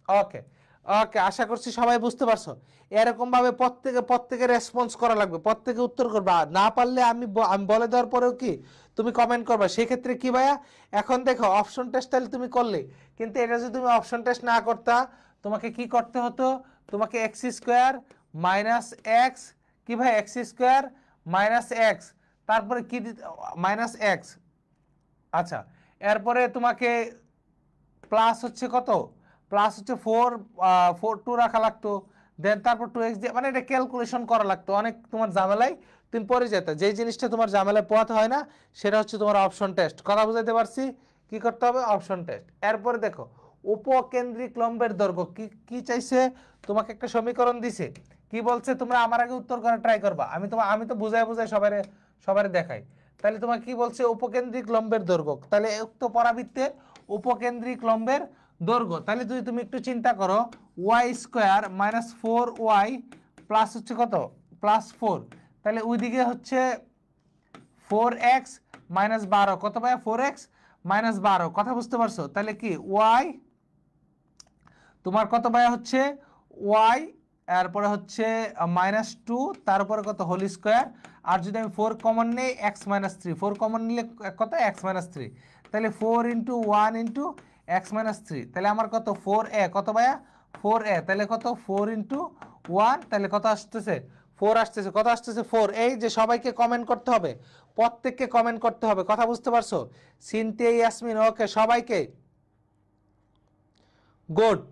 ওকে ওকে, আশা করছি সবাই বুঝতে পারছো। এরকম ভাবে প্রত্যেকে রেসপন্স করা লাগবে, প্রত্যেকে উত্তর করবা। না পারলে আমি বলে দেওয়ার পরেও কি তুমি কমেন্ট করবা। সেই ক্ষেত্রে কি ভাইয়া, এখন দেখো অপশন টেস্ট তাহলে তুমি করলে, কিন্তু এটা যদি তুমি অপশন টেস্ট না করতা, তোমাকে কি করতে হতো, তোমাকে x² - x, কি ভাই x² - x, তারপরে কি -x। আচ্ছা, এরপরে তোমাকে প্লাস হচ্ছে কত, প্লাস হচ্ছে 4 রাখা লাগতো, দেন তারপর 2x দিয়ে, মানে এটা ক্যালকুলেশন করা লাগতো, অনেক তোমার ঝামেলায় তুমি পড়ে যেতে। যেই জিনিসটা তোমার ঝামেলায় পোহাতে হয় না, সেটা হচ্ছে তোমার অপশন টেস্ট। কথা বুঝাইতে পারছি? কি করতে হবে, অপশন টেস্ট। এরপরে দেখো উপকেন্দ্রিক লম্বের দৈর্ঘ্য কি চাইছে, তোমাকে একটা সমীকরণ দিছে, কি বলছে, তোমরা আমার আগে উত্তর করার ট্রাই করবা। আমি তো বুঝাই সবারে দেখাই। তাহলে তোমাকে কি বলছে, উপকেন্দ্রিক লম্বের দৈর্ঘ্য। তাহলে উক্ত পরাবৃত্তের উপকেন্দ্রিক লম্বের দৈর্ঘ্য। তাহলে যদি তুমি একটু চিন্তা করো, y² - 4y প্লাস হচ্ছে কত, +4, তাহলে ওইদিকে হচ্ছে 4x - 12, কত ভাই, 4x - 12। কথা বুঝতে পারছো? তাহলে কি y তোমার কত ভাই হচ্ছে y, এরপরে হচ্ছে -2, তার উপরে কত হোল স্কয়ার, আর যদি আমি 4 কমন নেই x - 3, 4 কমন নিলে কত, x - 3, তাহলে 4 × 1 × x - 3, তাহলে আমার কত 4a, কত ভাইয়া 4a, তাহলে কত 4 × 1, তাহলে কত আসতেছে 4 আসতেছে। কত আসতেছে 4। এই যে সবাইকে কমেন্ট করতে হবে, প্রত্যেককে কমেন্ট করতে হবে। কথা বুঝতে পারছো? সিনথিয়া, ইয়াসমিন, ওকে, সবাইকে গুড।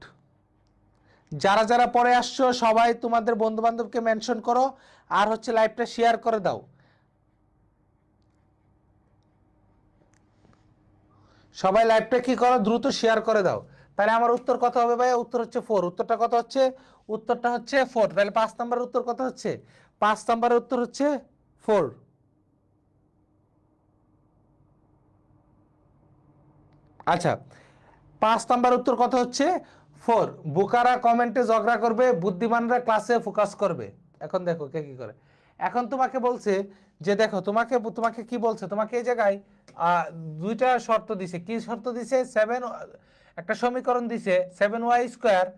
যারা যারা পরে আসছো সবাই তোমাদের বন্ধু বান্ধবকে মেনশন করো, আর হচ্ছে লাইভটা শেয়ার করে দাও। সবাই লাইভটা কি করো, দ্রুত শেয়ার করে দাও। তাহলে আমার উত্তর কত হবে ভাই, উত্তর হচ্ছে 4। উত্তরটা কত হচ্ছে, উত্তরটা হচ্ছে 4। তাহলে 5 নম্বরের উত্তর কত হচ্ছে, 5 নম্বরের উত্তর হচ্ছে 4। আচ্ছা, 5 নাম্বার উত্তর কত হচ্ছে 4। বুকারা কমেন্টে ঝগড়া করবে, বুদ্ধিমানরা ক্লাসে ফোকাস করবে। এখন দেখো কে কি করে। এখন তোমাকে বলছে যে দেখো তোমাকে তোমাকে কি বলছে, তোমাকে এই জায়গায় দুইটা শর্ত দিছে। কি শর্ত দিছে? 7 একটা সমীকরণ দিছে 7y²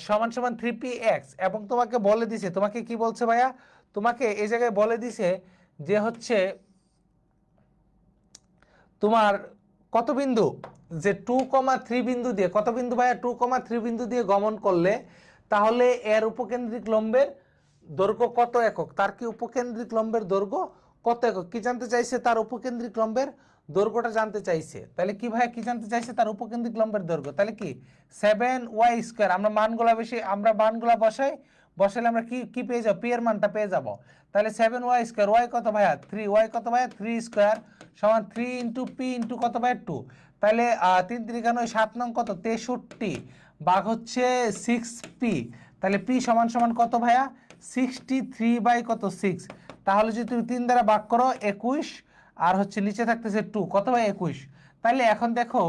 সমান সমান 3px, এবং তোমাকে বলে দিছে, তোমাকে কি বলছে ভাইয়া, তোমাকে এই জায়গায় বলে দিছে যে হচ্ছে তোমার কত বিন্দু, যে 2,3 বিন্দু দিয়ে, কত বিন্দু ভাইয়া, 2,3 বিন্দু দিয়ে গমন করলে তাহলে এর উপকেন্দ্রিক লম্বের দৈর্ঘ্য কত একক, তার কি উপকেন্দ্রিক লম্বের দৈর্ঘ্য কত একক, কি জানতে চাইছে, তার উপকেন্দ্রিক লম্বের দৈর্ঘ্যটা জানতে চাইছে। তাহলে কি ভাইয়া, কি জানতে চাইছে, তার উপকেন্দ্রিক লম্বের দৈর্ঘ্য। তাহলে কি 7y², আমরা মানগুলা বসাইলে আমরা কি কি পেয়ে যাবো, পি এর মানটা পেয়ে যাব। তাহলে 7y², y কত ভাইয়া 3, y কত ভাইয়া 3² সমান 3 ইন্টু পি ইন্টু কত ভাইয়া 2। তাহলে 3 × 7 নং কত 63 ভাগ হচ্ছে 6p। তাহলে পি সমান সমান কত ভাইয়া 63 কত 6। তাহলে যদি তুমি 3 দ্বারা ভাগ করো 21, আর হচ্ছে নিচে থাকতেছে 2, কত ভাই 21। তাহলে এখন দেখো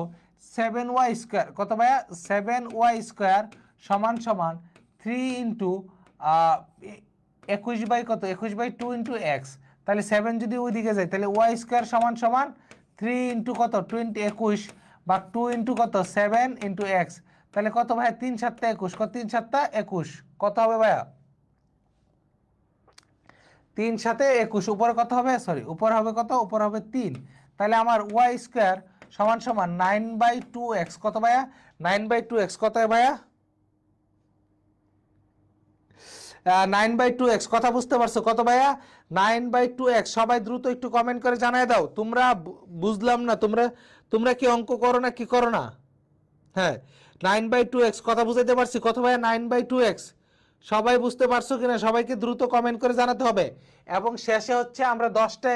7y² কত ভাইয়া 7y² সমান সমান 3 ইন্টু 21 কত 21/2 ইন্টু এক্স। তাহলে 7 যদি ওইদিকে যায় তাহলে y² সমান সমান 3 ইন্টু কত 21 বা 2 ইন্টু কত 7 ইন্টু এক্স। তাহলে কত ভাইয়া 3 × 7 = 21, কত 3 × 7 = 21, কত হবে ভাইয়া 3 × 7 = 21, উপরে কত হবে, সরি উপরে হবে কত, উপরে হবে 3। তাহলে আমার y² সমান সমান 9/2x, কত ভাইয়া 9/2x, কত ভাইয়া 9/2x, কথা বুঝতে পারছো কত ভাইয়া 9/2x। সবাই দ্রুত একটু কমেন্ট করে জানাই দাও, তোমরা বুঝলাম না, তোমরা কি অঙ্ক করো না, কি করো না? হ্যাঁ 9/2x কথা বুঝাইতে পারছি, কত ভাইয়া 9/2x, সবাই বুঝতে পারছো কিনা, সবাইকে দ্রুত কমেন্ট করে জানাতে হবে। এবং শেষে হচ্ছে আমরা 10টা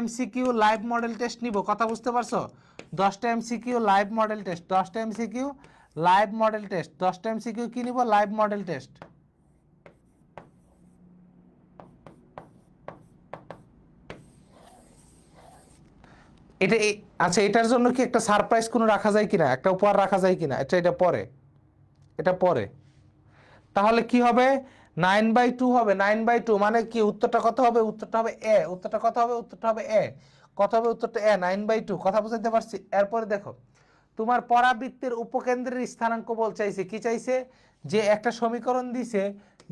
এমসিকিউ লাইভ মডেল টেস্ট নিব, কথা বুঝতে পারছো, 10টা এমসিকিউ লাইভ মডেল টেস্ট, 10টা এমসিকিউ লাইভ মডেল টেস্ট, 10টা এমসিকিউ কি নিব, লাইভ মডেল টেস্ট। এটা আচ্ছা, এটার জন্য কি একটা সারপ্রাইজ কোনো রাখা যায় কিনা, একটা উপহার রাখা যায় কিনা, এটা পরে তাহলে কি হবে 9/2 হবে, 9/2 মানে কি, উত্তরটা কত হবে, উত্তরটা হবে এ, উত্তরটা কত হবে, উত্তরটা হবে এ, কত হবে উত্তরটা এ 9/2, কথা বুঝাতে পারছি। এরপরে দেখো তোমার পরাবৃত্তের উপকেন্দ্রের স্থানাঙ্ক চাইছে, কি চাইছে, যে একটা সমীকরণ দিছে,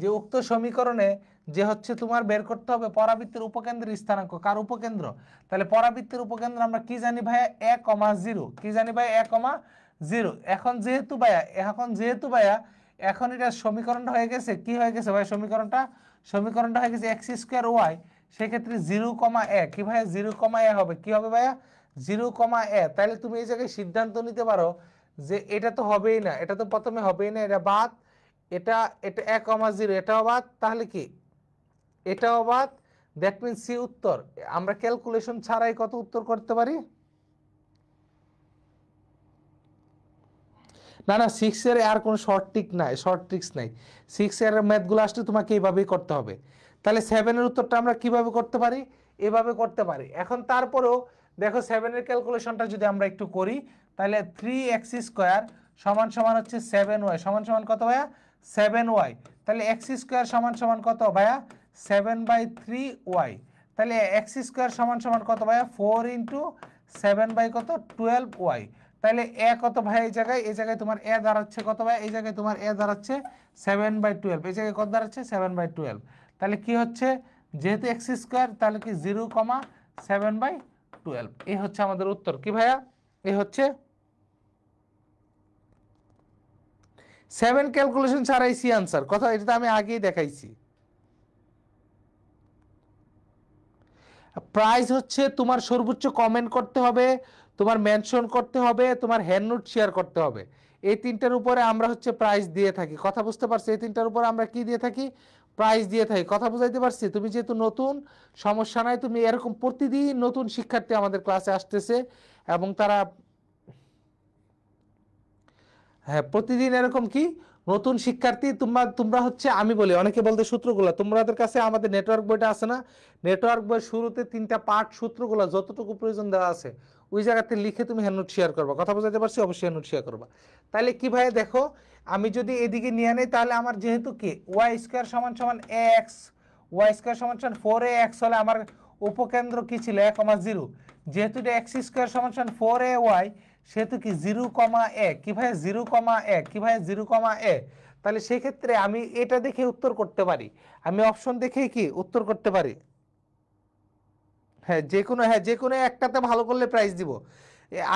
যে উক্ত সমীকরণে যে হচ্ছে তোমার বের করতে হবে পরাবৃত্তের উপকেন্দ্রের স্থানাঙ্ক, কার উপকেন্দ্র, তাহলে পরাবৃত্তের উপকেন্দ্র আমরা কি জানি ভাইয়া 1,0, কি জানি ভাইয়া 1,0। এখন যেহেতু ভাইয়া এখন এটা সমীকরণটা হয়ে গেছে, কি হয়ে গেছে ভাই, সমীকরণটা হয়ে গেছে x²y, সেক্ষেত্রে 0,a, কি ভাইয়া 0,a হবে, কি হবে ভাইয়া 0,a। তাহলে তুমি এই জায়গায় সিদ্ধান্ত নিতে পারো যে এটা তো হবেই না, এটা তো প্রথমে হবেই না, এটা বাদ, এটা 1,0, এটাও বাদ, তাহলে কি এটাও বাদ, দ্যাট মিনস সি উত্তর। আমরা ক্যালকুলেশন ছাড়াই কত উত্তর করতে পারি, না 6 এর আর কোনো শর্ট ট্রিক্স নাই, 6 এর ম্যাথগুলো আসলে তোমাকে এইভাবেই করতে হবে। তাহলে 7 এর উত্তরটা আমরা কিভাবে করতে পারি, এভাবে করতে পারি। এখন তারপরেও দেখো 7 এর ক্যালকুলেশনটা যদি আমরা একটু করি, তাহলে 3x² সমান সমান হচ্ছে 7y, সমান সমান কত ভাইয়া 7y। তাহলে x² সমান সমান কত ভাইয়া 7/3y। তাহলে x² সমান সমান কত ভাইয়া 4 × 7 কত 12y। তাহলে এ কত ভাই, এই জায়গায় তোমার এ দাঁড়াচ্ছে কত ভাই, এই জায়গায় তোমার এ দাঁড়াচ্ছে 7/12, এই জায়গায় কত দাঁড়াচ্ছে 7/12। তাহলে কি হচ্ছে, যেহেতু x², তাহলে কি 0,7/12, এই হচ্ছে আমাদের উত্তর, কি ভাইয়া এই হচ্ছে 7 ক্যালকুলেশন ছাড়াই সি আনসার, কথা এটা তো আমি আগেই দেখাইছি। প্রাইস হচ্ছে তোমার সর্বোচ্চ কমেন্ট করতে হবে, তোমার মেনশন করতে হবে, তোমার হ্যান্ড নোট শেয়ার করতে হবে, এই তিনটার উপরে আমরা হচ্ছে প্রাইস দিয়ে থাকি, কথা বুঝতে পারছি, এই তিনটার উপরে আমরা কি দিয়ে থাকি, প্রাইস দিয়ে থাকি, কথা বুঝাইতে পারছি। তুমি যেহেতু নতুন, সমস্যা নাই, তুমি এরকম প্রতিদিন নতুন শিক্ষার্থী আমাদের ক্লাসে আসতেছে, এবং তারা হ্যাঁ প্রতিদিন এরকম কি নতুন শিক্ষার্থী, তোমরা হচ্ছে, আমি বলি অনেকে বলতে সূত্রগুলো তোমাদের কাছে আমাদের নেটওয়ার্ক বইটা আছে না, নেটওয়ার্ক বই শুরুতে 3টা পার্ট সূত্রগুলো যতটুকু প্রয়োজন দেওয়া আছে ওই জায়গাতে লিখে তুমি হ্যান্ড নোট শেয়ার করবা, কথা বুঝাতে পারছি, অবশ্যই হ্যান্ড নোট শেয়ার করবা। তাহলে কি ভাই দেখো, আমি যদি এদিকে নিয়ে নেই, তাহলে আমার যেহেতু কি y² সমান সমান x, ওয়াই স্কোয়ার সমান সমান 4ax হলে আমার উপকেন্দ্র কি ছিল a, 0, যেহেতু এটা x স্কোয়ার সমান সমান 4ay সেহেতু কি 0, a কি ভাই 0, a কি ভাই 0, a, তাহলে সেই ক্ষেত্রে আমি এটা দেখে উত্তর করতে পারি, আমি অপশন দেখেই কি উত্তর করতে পারি। হ্যাঁ যে কোনো একটাতে ভালো করলে প্রাইস দিব,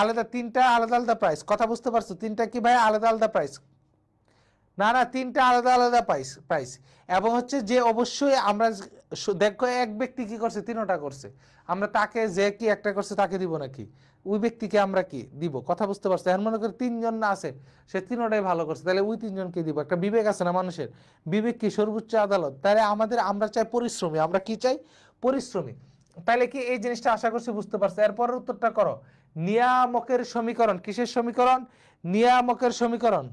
আলাদা তিনটা আলাদা আলাদা প্রাইস, কথা বুঝতে পারছো? তিনটা কি ভাই আলাদা আলাদা প্রাইস, না না তিনটা আলাদা আলাদা প্রাইস প্রাইস এবং হচ্ছে যে অবশ্যই আমরা দেখো এক ব্যক্তি কি করছে তিনটা করছে, আমরা তাকে যে কি একটা করছে তাকে দিব নাকি, ওই ব্যক্তিকে আমরা কি দিব, কথা বুঝতে পারছো? এখন মনে করি তিনজন না আছে, সে তিনটাই ভালো করছে, তাহলে ওই তিনজনকে দিব, একটা বিবেক আছে না মানুষের, বিবেক কি সর্বোচ্চ আদালত, তাহলে আমরা চাই পরিশ্রমী, আমরা কি চাই পরিশ্রমী। তাহলে কি এই জিনিসটা আশা করছি বুঝতে পারছো। এরপরের উত্তরটা করো, নিয়ামকের সমীকরণ, কিসের সমীকরণ? নিয়ামকের সমীকরণ।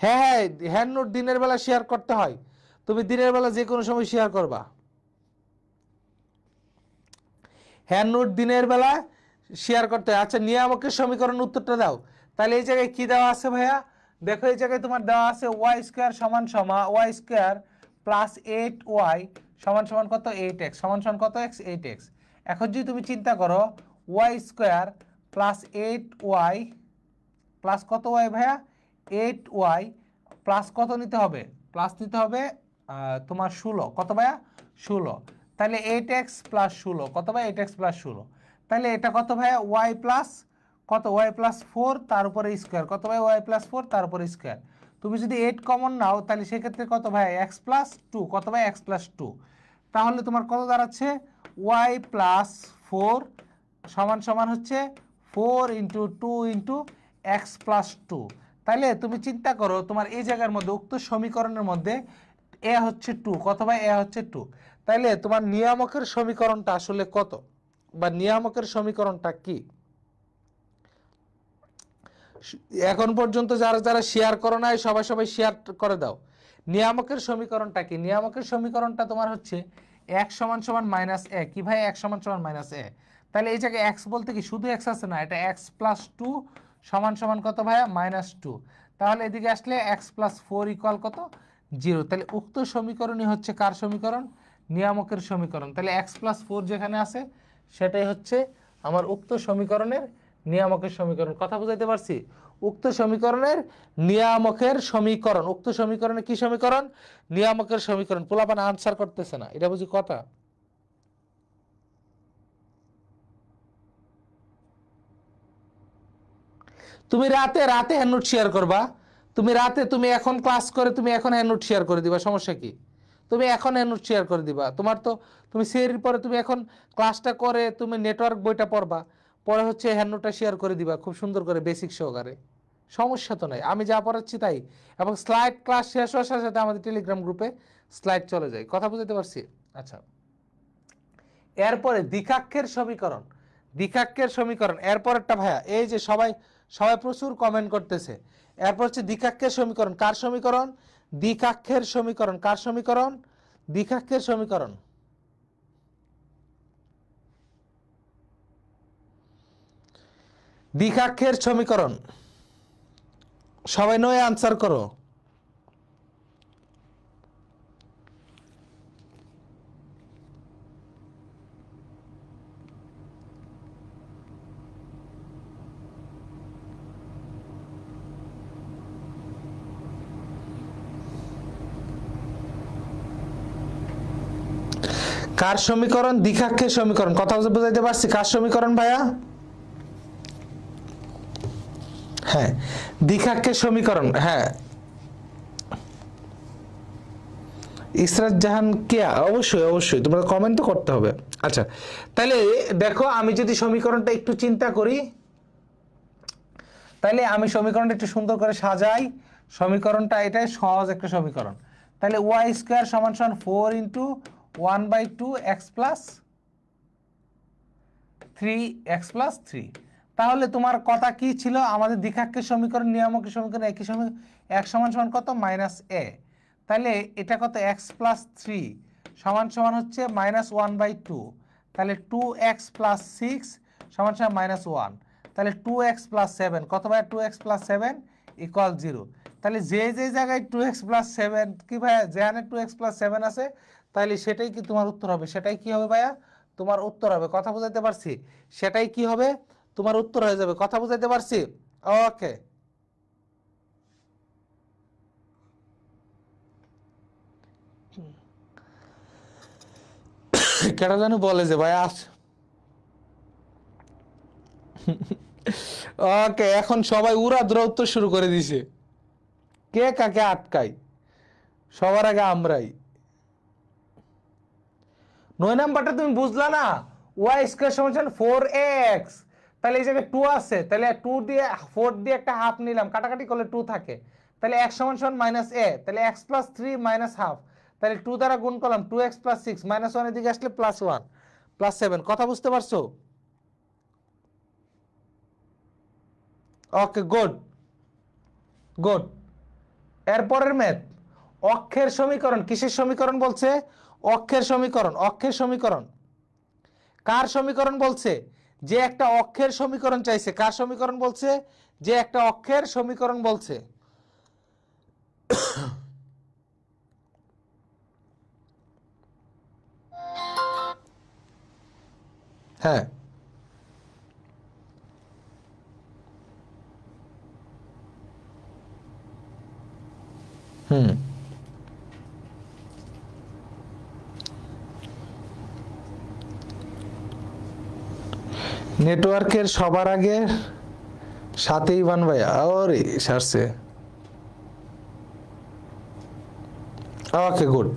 হ্যাঁ হ্যান্ড নোট দিনের বেলা শেয়ার করতে হয়, তুমি দিনের বেলা যে কোনো সময় শেয়ার করবা, হ্যান্ড নোট দিনের বেলা শেয়ার করতে হয়। আচ্ছা নিয়ামকের সমীকরণ উত্তরটা দাও। তাহলে এই জায়গায় কি দেওয়া আছে ভাইয়া? দেখো এই জায়গায় তোমার দেওয়া আছে ওয়াই স্কোয়ার সমান সমান ওয়াই স্কোয়ার প্লাস 8y সমান সমান কত 8x সমান সমান কত x 8x। এখন যদি তুমি চিন্তা করো y square plus 8y plus কত y ভাইয়া 8y প্লাস কত নিতে হবে? প্লাস নিতে হবে তোমার 16, কত ভাইয়া 16, তাহলে 8x প্লাস 16 কত ভাই 8x প্লাস 16, তাহলে এটা কত ভাইয়া y প্লাস কত y প্লাস 4 তার উপরে স্কোয়ার, কত ভাই y প্লাস 4 তার উপরে স্কোয়ার। তুমি যদি 8 কমন নাও তাহলে সেক্ষেত্রে কত ভাই x প্লাস 2, কত ভাই x প্লাস 2, তাহলে তোমার কত দাঁড়াচ্ছে y প্লাস 4 সমান সমান হচ্ছে 4 ইন্টু 2 ইন্টু x প্লাস 2। তাহলে তুমি চিন্তা করো তোমার এই জায়গার মধ্যে উক্ত সমীকরণের মধ্যে এ হচ্ছে 2, কত ভাই এ হচ্ছে 2, তাইলে তোমার নিয়ামকের সমীকরণটা আসলে কত বা নিয়ামকের সমীকরণটা কি? এখন পর্যন্ত যারা যারা শেয়ার করো নাই সবাই সবাই শেয়ার করে দাও। নিয়ামকের সমীকরণটা কি? নিয়ামকের সমীকরণটা তোমার হচ্ছে x সমান সমান মাইনাস এ, কি ভাই x সমান সমান মাইনাস এ, তাহলে এই জায়গায় x বলতে কি শুধু x আছে না, এটা x প্লাস 2 সমান সমান কত ভাইয়া মাইনাস 2, তাহলে এদিকে আসলে x প্লাস 4 ইকুয়াল কত 0, তাহলে উক্ত সমীকরণই হচ্ছে কার সমীকরণ? নিয়ামকের সমীকরণ। তাহলে x প্লাস 4 যেখানে আছে সেটাই হচ্ছে আমার উক্ত সমীকরণের নিয়ামকের সমীকরণ, কথা বুঝাইতে পারছি? উক্ত সমীকরণের নিয়ামকের সমীকরণ, উক্ত সমীকরণের কি সমীকরণ? নিয়ামকের সমীকরণ। পোলাপান আনসার করতেছে না, এটা বুঝি কথা? তুমি রাতে রাতে হ্যান্ড নোট শেয়ার করবা, তুমি রাতে তুমি এখন ক্লাস করে তুমি এখন হ্যান্ড নোট শেয়ার করে দিবা, সমস্যা কি? তুমি এখন হ্যান্ড নোট শেয়ার করে দিবা, তোমার তো তুমি সিএরির পরে তুমি এখন ক্লাসটা করে তুমি নেটওয়ার্ক বইটা পড়বা, পরে হচ্ছে হ্যান্ড নোটটা শেয়ার করে দিবা খুব সুন্দর করে বেসিক সহকারে, সমস্যা তো নাই, আমি যা পড়াচ্ছি তাই। এবং স্লাইড ক্লাস শেষ হওয়ার সাথে সাথে আমাদের টেলিগ্রাম গ্রুপে স্লাইড চলে যায়, কথা বুঝতে পারছি? আচ্ছা এরপরে দ্বিঘাক্ষের সমীকরণ, দ্বিঘাক্ষের সমীকরণ এরপরেরটা ভাইয়া, এই যে সবাই সবাই প্রচুর কমেন্ট করতেছে, এরপর হচ্ছে দ্বিঘাক্ষের সমীকরণ, কার সমীকরণ? দ্বিঘাক্ষের সমীকরণ, কার সমীকরণ? দ্বিঘাক্ষের সমীকরণ। দ্বিঘাক্ষের সমীকরণ সবাই নয় আনসার করো। কার সমীকরণ? দ্বিঘাক্ষের সমীকরণ, কথা বুঝাইতে পারছি? কার সমীকরণ ভাইয়া? হ্যাঁ দ্বিঘাক্ষের সমীকরণ, হ্যাঁ ইসরাত জাহান কিয়া, অবশ্যই অবশ্যই তোমরা কমেন্ট তো করতে হবে। আচ্ছা তাহলে দেখো আমি যদি সমীকরণটা একটু চিন্তা করি, তাহলে আমি সমীকরণটা একটু সুন্দর করে সাজাই, সমীকরণটা এটাই সহজ একটা সমীকরণ। তাহলে ওয়াই স্কোয়ার সমান সমান 4 into 1/2 x plus 3x plus 3, তাহলে তোমার কথা কি ছিল? আমাদের দ্বিঘাক্ষের সমীকরণ নিয়ামকের সমীকরণ একই সময় x সমান সমান কত মাইনাস এ, তাহলে এটা কত x প্লাস 3 সমান সমান হচ্ছে -1/2, তাহলে 2x প্লাস 6 সমান সমান -1, তাহলে 2x প্লাস 7 কত ভাই 2x প্লাস 7 ইকুয়াল 0, তাহলে যে যে জায়গায় 2x প্লাস 7 কি ভাইয়া যেখানে 2x প্লাস 7 আছে তাহলে সেটাই কি তোমার উত্তর হবে, সেটাই কি হবে ভাইয়া তোমার উত্তর হবে। কথা বুঝাইতে পারছি? সেটাই কি হবে তোমার উত্তর হয়ে যাবে। কথা বুঝাইতে পারছি? ওকে, কেটা জানি বলে যে ভাই আস। ওকে, এখন সবাই উড়াধুরা উত্তর শুরু করে দিছে, কে কাকে আটকাই, সবার আগে আমরাই। 9 নাম্বারটা তুমি বুঝলা না, ওয়াই স্কয়ার সমান 4x, তাহলে এই জায়গায় 2 আছে, তাহলে 2 দিয়ে 4 দিয়ে একটা হাফ নিলাম, কাটাকাটি করলে 2 থাকে, তাহলে x সমান সমান -a, তাহলে x প্লাস 3 মাইনাস হাফ, তাহলে 2 দ্বারা গুণ করলাম 2x প্লাস 6 -1 এর দিকে আসলে +1 +7। কথা বুঝতে পারছো? ওকে, গুড গুড। এরপরের ম্যাথ, অক্ষের সমীকরণ। কিসের সমীকরণ বলছে? অক্ষের সমীকরণ। অক্ষের সমীকরণ কার সমীকরণ বলছে? যে একটা অক্ষের সমীকরণ চাইছে। কার সমীকরণ বলছে? যে একটা অক্ষের সমীকরণ বলছে। হ্যাঁ, হুম, নেটওয়ার্কের সবার আগে সাথে ইভান ভাইয়া। ওরে সারছে। ওকে, গুড।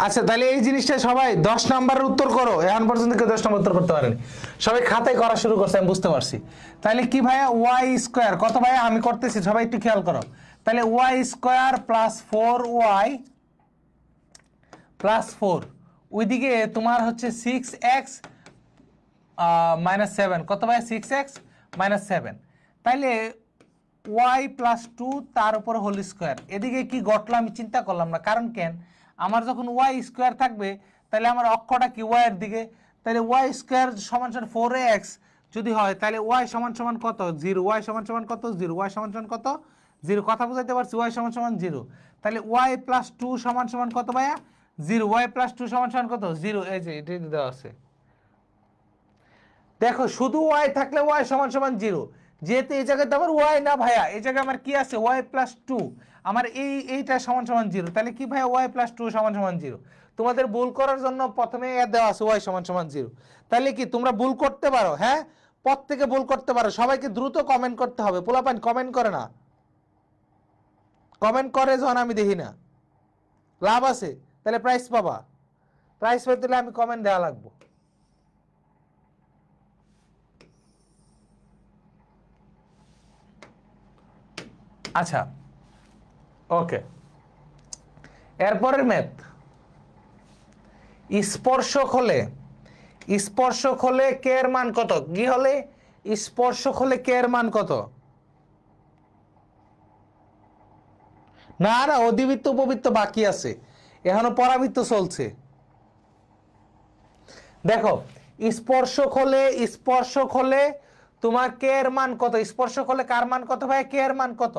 আচ্ছা, তাহলে এই জিনিসটা সবাই 10 নাম্বারের উত্তর করো। এখন পর্যন্ত কেউ 10 নম্বর উত্তর করতে পারেনি, সবাই খাতায় করা শুরু করছে, আমি বুঝতে পারছি। তাহলে কি ভাইয়া ওয়াই স্কোয়ার কত ভাইয়া? আমি করতেছি, সবাই একটু খেয়াল করো। তাহলে Y square plus 4y plus 4, ওইদিকে তোমার হচ্ছে 6x -7, কত ভাই? 6x -7, তাইলে y প্লাস 2 তার উপর হোল স্কোয়ার। এদিকে কি ঘটলো আমি চিন্তা করলাম না, কারণ কেন, আমার যখন y স্কোয়ার থাকবে তাহলে আমার অক্ষটা কি y এর দিকে, তাহলে y স্কোয়ার সমান সমান 4x যদি হয় তাহলে y সমান সমান কত? 0। y সমান সমান কত? 0। y সমান সমান কত? 0। কথা বুঝাইতে পারছি? y সমান সমান 0, তাহলে y প্লাস 2 সমান সমান কত ভাইয়া? 0। y প্লাস 2 সমান সমান কত? 0। এই যে এটা দেওয়া আছে, দেখো শুধু y থাকলে y সমান সমান 0, যেহেতু এই জায়গাতে আমার y না ভাইয়া, এই জায়গায় আমার কি আছে? y প্লাস 2, আমার এইটা সমান সমান 0, তাহলে কি ভাইয়া y প্লাস 2 সমান সমান 0। তোমাদের ভুল করার জন্য প্রথমে দেওয়া আছে y সমান সমান 0, তাহলে কি তোমরা ভুল করতে পারো? হ্যাঁ, প্রত্যেকে ভুল করতে পারো, সবাইকে দ্রুত কমেন্ট করতে হবে। পোলাপান কমেন্ট করে না, কমেন্ট করে যখন আমি দেখি না, লাভ আছে, তাহলে প্রাইস পাবা। প্রাইস পেতে হলে আমি কমেন্ট দেওয়া লাগবো। আচ্ছা, ওকে, এরপরের ম্যাথ, স্পর্শক হলে, স্পর্শক হলে কে এর মান কত? কি হলে? স্পর্শক হলে কে এর মান কত? না না, অধিবৃত্ত উপবৃত্ত বাকি আছে, এখনো পরাবৃত্ত চলছে। দেখো, স্পর্শক হলে, স্পর্শক হলে তোমার কে এর মান কত? স্পর্শক হলে কার মান কত ভাই? কে এর মান কত?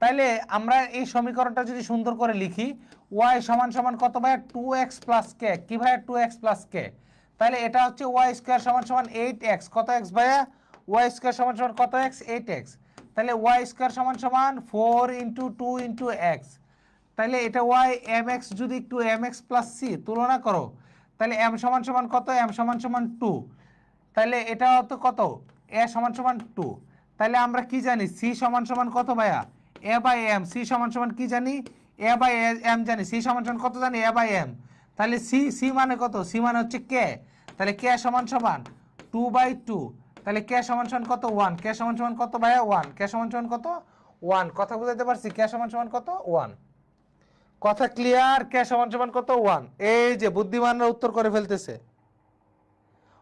তাইলে আমরা এই সমীকরণটা যদি সুন্দর করে লিখি, y সমান সমান কত ভাই? 2x প্লাস কে। কি ভাই? 2x প্লাস কে। তাহলে এটা হচ্ছে y স্কয়ার সমান সমান 8x, কত x ভাইয়া? y স্কয়ার সমান সমান কত x? 8x। তাহলে y স্কয়ার সমান সমান 4 ইন্টু 2 ইন্টু x, তাহলে এটা y mx, যদি একটু mx প্লাস c তুলনা করো, তাহলে m সমান সমান কত? m সমান সমান 2, তাহলে এটা হতো কত? a সমান সমান 2। তাহলে আমরা কি জানি? c সমান সমান কত ভাইয়া? a by m। c সমান সমান কি জানি? a বাই m জানি। c সমান সমান কত জানি? a by m। তাহলে c মানে কত? c মানে হচ্ছে k, তাহলে k সমান সমান 2/2, তাহলে k সমান সমান কত? 1। k সমান সমান কত ভাইয়া? 1। k সমান সমান কত? 1। কথা বুঝাইতে পারছি? k সমান সমান কত? 1। কথা ক্লিয়ার? কে সমান সমান কত? 1। এই যে বুদ্ধিমানরা উত্তর করে ফেলতেছে।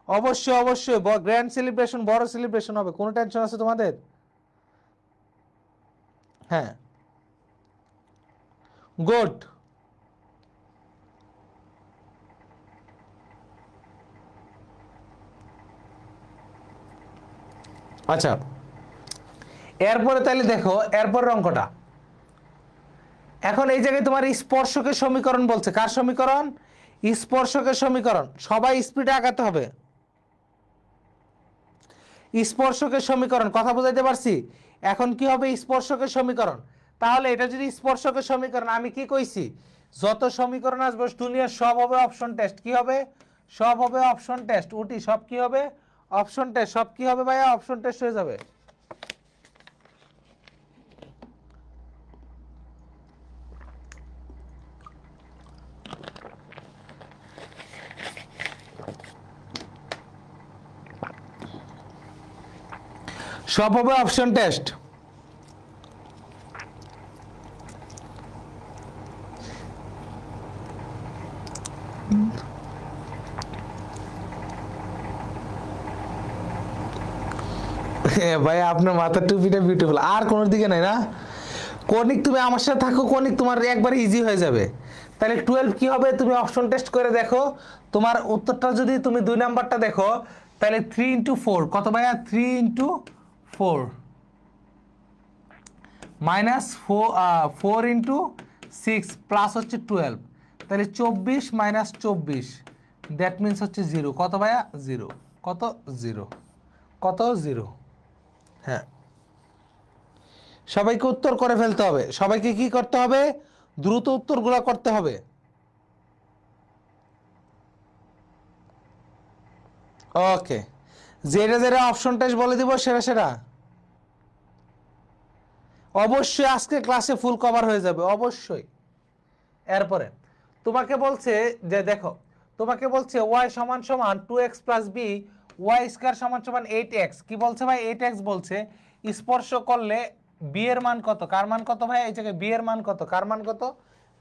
অবশ্যই অবশ্যই গ্র্যান্ড সেলিব্রেশন, বড় সেলিব্রেশন হবে, কোনো টেনশন আছে তোমাদের? হ্যাঁ, গুড। আচ্ছা, এরপরে তাহলে দেখো এরপরের অঙ্কটা। এখন এই জায়গায় তোমার স্পর্শকের সমীকরণ বলছে। কার সমীকরণ? স্পর্শকের সমীকরণ। সবাই স্পিডে আগাতে হবে। স্পর্শকের সমীকরণ, কথা বুঝাইতে পারছি? এখন কি হবে স্পর্শকের সমীকরণ? তাহলে এটা যদি স্পর্শকের সমীকরণ, আমি কি কইছি যত সমীকরণ আসবে দুনিয়ার সব হবে অপশন টেস্ট। কি হবে? সব হবে অপশন টেস্ট। উটি সব কি হবে? Option test. সব কি হবে ভাইয়া? অপশন টেস্ট হয়ে যাবে। সব হবে অপশন টেস্ট। ভাই আপনার মাথার টুপিটা বিউটিফুল। আর কোন দিকে নাই না? কনিক তুমি আমার সাথে থাকো, কনিক তোমার একবার ইজি হয়ে যাবে। তাহলে 12 কি হবে? তুমি অপশন টেস্ট করে দেখো। তোমার উত্তরটা যদি তুমি 2 নাম্বারটা দেখো, তাহলে 3 × 4 কত ভাইয়া? 3 × 4 মাইনাস 4 × 6 প্লাস হচ্ছে 12, তাহলে 24 মাইনাস 24, দ্যাট মিনস হচ্ছে 0। কত ভাইয়া? 0। কত? 0। কত? 0। হ্যাঁ, সবাইকে উত্তর করে ফেলতে হবে। সবাইকে কি করতে হবে? দ্রুত উত্তরগুলো করতে হবে। ওকে, যেটা যেটা অপশন টেস্ট বলে দিব সেটা সেটা অবশ্যই আজকে ক্লাসে ফুল কভার হয়ে যাবে, অবশ্যই। এরপরে তোমাকে বলছে যে দেখো, তোমাকে বলছে y সমান সমান 2x plus b, y square সমান সমান 8x। কি বলছে ভাই? 8x বলছে। স্পর্শ করলে b এর মান কত? কার মান কত ভাই? এই জায়গায় b এর মান কত? কার মান কত?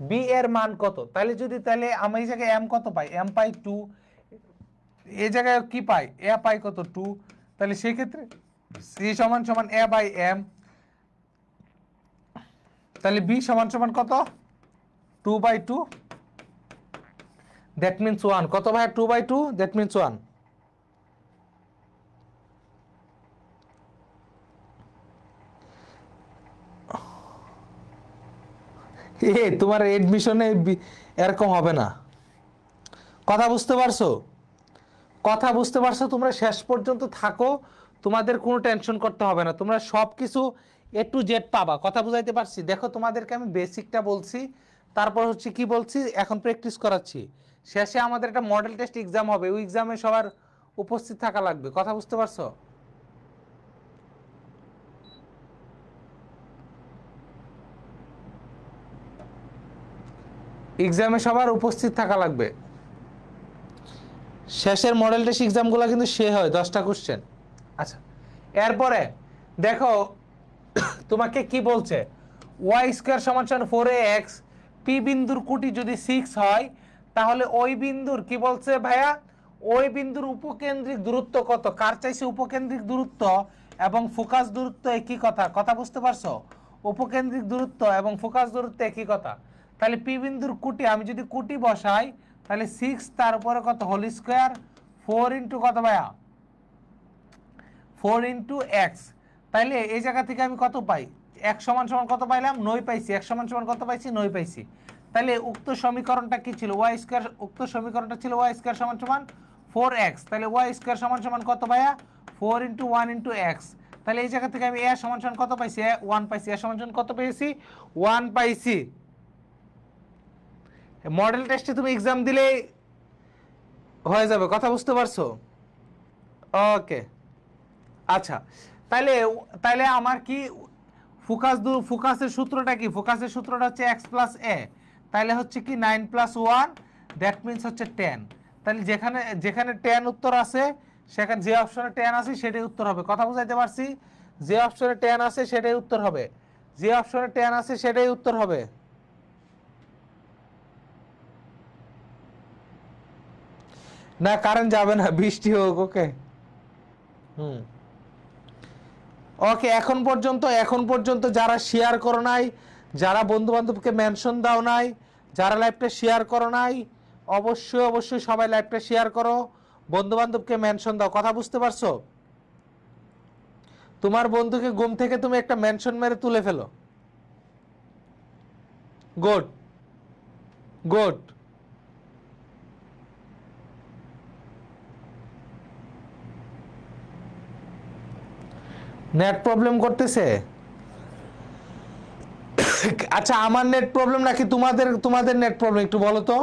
b এর মান কত? তাহলে যদি তাহলে আমি এই জায়গায় m কত পাই? m পাই 2। এই জায়গায় কি পাই? a পাই কত? 2। তাহলে সেই ক্ষেত্রে c সমান সমান a বাই m। তাহলে b সমান সমান কত? 2/2, দ্যাট মিনস 1। কত ভাই? 2/2, দ্যাট মিনস 1। তোমার এডমিশনে এরকম হবে না। কথা বুঝতে পারছো? কথা বুঝতে পারছো? তোমরা শেষ পর্যন্ত থাকো, তোমাদের কোনো টেনশন করতে হবে না। তোমরা সব কিছু A to Z পাবা। কথা বুঝাইতে পারছি? দেখো তোমাদেরকে আমি বেসিকটা বলছি, তারপর হচ্ছে কি বলছি, এখন প্র্যাকটিস করাচ্ছি। শেষে আমাদের একটা মডেল টেস্ট এক্সাম হবে, ওই এক্সামে সবার উপস্থিত থাকা লাগবে। কথা বুঝতে পারছো? এক্সামে সবার উপস্থিত থাকা লাগবে। শেষের মডেল টেস্ট এক্সামগুলো কিন্তু সে হয় 10টা কোশ্চেন। আচ্ছা, এরপরে দেখো তোমাকে কি বলছে? y স্কয়ার সমান সমান 4ax, পি বিন্দুর কুটি যদি 6 হয়, তাহলে ওই বিন্দুর কি বলছে ভাইয়া? ওই বিন্দুর উপকেন্দ্রিক দূরত্ব কত? কার চাইছে? উপকেন্দ্রিক দূরত্ব এবং ফোকাস দূরত্ব একই কথা। কথা বুঝতে পারছো? উপকেন্দ্রিক দূরত্ব এবং ফোকাস দূরত্ব একই কথা। তাহলে পি বিন্দুর কুটি, আমি যদি কুটি বসাই, তাহলে 6 তার উপরে কত? হোল স্কয়ার 4 ইন্টু কত ভাইয়া? 4 ইন্টু এক্স। তাইলে এই জায়গা থেকে আমি কত পাই? x সমান সমান কত পাইলাম? 9 পাইছি। x সমান সমান কত পাইছি? 9 পাইছি। তাহলে উক্ত সমীকরণটা কি ছিল? y square. উক্ত সমীকরণটা ছিল y স্কয়ার সমান সমান 4x। তাহলে y স্কয়ার সমান সমান কত ভাইয়া? 4 ইন্টু 1 ইন্টু x। তাহলে এই জায়গা থেকে আমি a সমান সমান কত পাইছি? 1 পাইছি। a সমান সমান কত পেয়েছি? 1 পাইছি। মডেল টেস্টে তুমি এক্সাম দিলে হয়ে যাবে। কথা বুঝতে পারছো? ওকে, আচ্ছা। তাহলে তাহলে আমার কি ফোকাসের সূত্রটা কি? ফোকাসের সূত্রটা হচ্ছে x প্লাস a, তাহলে হচ্ছে কি 9 + 1, দ্যাট মিনস হচ্ছে 10। তাহলে যেখানে যেখানে 10 উত্তর আছে, সেখানে যে অপশনে 10 আছে সেটাই উত্তর হবে। কথা বুঝাইতে পারছি? যে অপশনে 10 আছে সেটাই উত্তর হবে। যে অপশনে 10 আছে সেটাই উত্তর হবে। না, কারেন্ট যাবে না, বৃষ্টি হোক। ওকে, ওকে। এখন পর্যন্ত যারা শেয়ার করো নাই, যারা বন্ধু বান্ধবকে মেনশন দাও নাই, যারা লাইভটা শেয়ার করো নাই, অবশ্যই অবশ্যই সবাই লাইভটা শেয়ার করো, বন্ধু বান্ধবকে মেনশন দাও। কথা বুঝতে পারছো? তোমার বন্ধুকে ঘুম থেকে তুমি একটা মেনশন মেরে তুলে ফেলো। Good good. নেট প্রবলেম করতেছে? আচ্ছা, আমার নেট প্রবলেম নাকি তোমাদের তোমাদের নেট প্রবলেম, একটু বলো তো।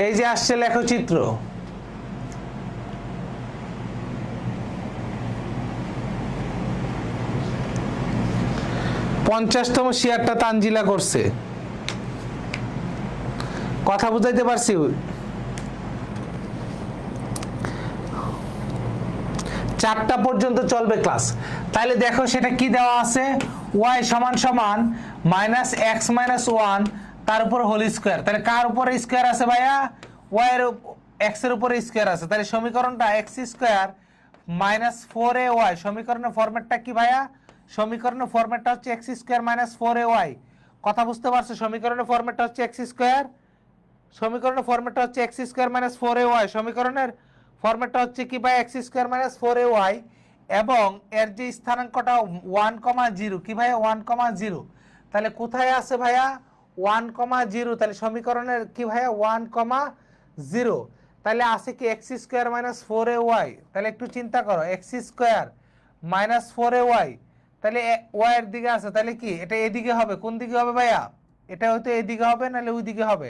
এই যে আসছে লেখচিত্র, পঞ্চাশতম শেয়ারটা তানজিলা করছে। কথা বুঝাইতে পারছি? চারটা পর্যন্ত চলবে ক্লাস। তাহলে দেখো সেটা কি দেওয়া আছে, y সমান সমান মাইনাস এক্স মাইনাস ওয়ান তার উপর হোল স্কোয়ার। তাহলে কার উপরে স্কোয়ার আছে ভাইয়া? y এর এক্স এর উপরে স্কোয়ার আছে। তাহলে সমীকরণটা x square minus four A Y. সমীকরণের ফরম্যাটটা কি ভাইয়া? সমীকরণের ফরম্যাটটা হচ্ছে x square minus four A Y. কথা বুঝতে পারছো? সমীকরণের ফরম্যাটটা হচ্ছে এক্স স্কোয়ার, সমীকরণের ফরম্যাটটা হচ্ছে x square minus four A Y. সমীকরণের ফরম্যাটটা হচ্ছে কি ভাই? X square minus four A Y. এবং এর যে স্থানাঙ্কটা 1,0 কি ভাইয়া? 1,0। তাহলে কোথায় আছে ভাইয়া? 1,0। তাহলে সমীকরণের কি ভাইয়া? 1,0। তাহলে আছে কি x square minus four A Y. তাহলে একটু চিন্তা করো, x square minus four A Y, তাহলে ওয়াই এর দিকে আছে, তাহলে কি এটা এদিকে হবে? কোন দিকে হবে ভাইয়া? এটা হয়তো এদিকে হবে, নাহলে ওই দিকে হবে।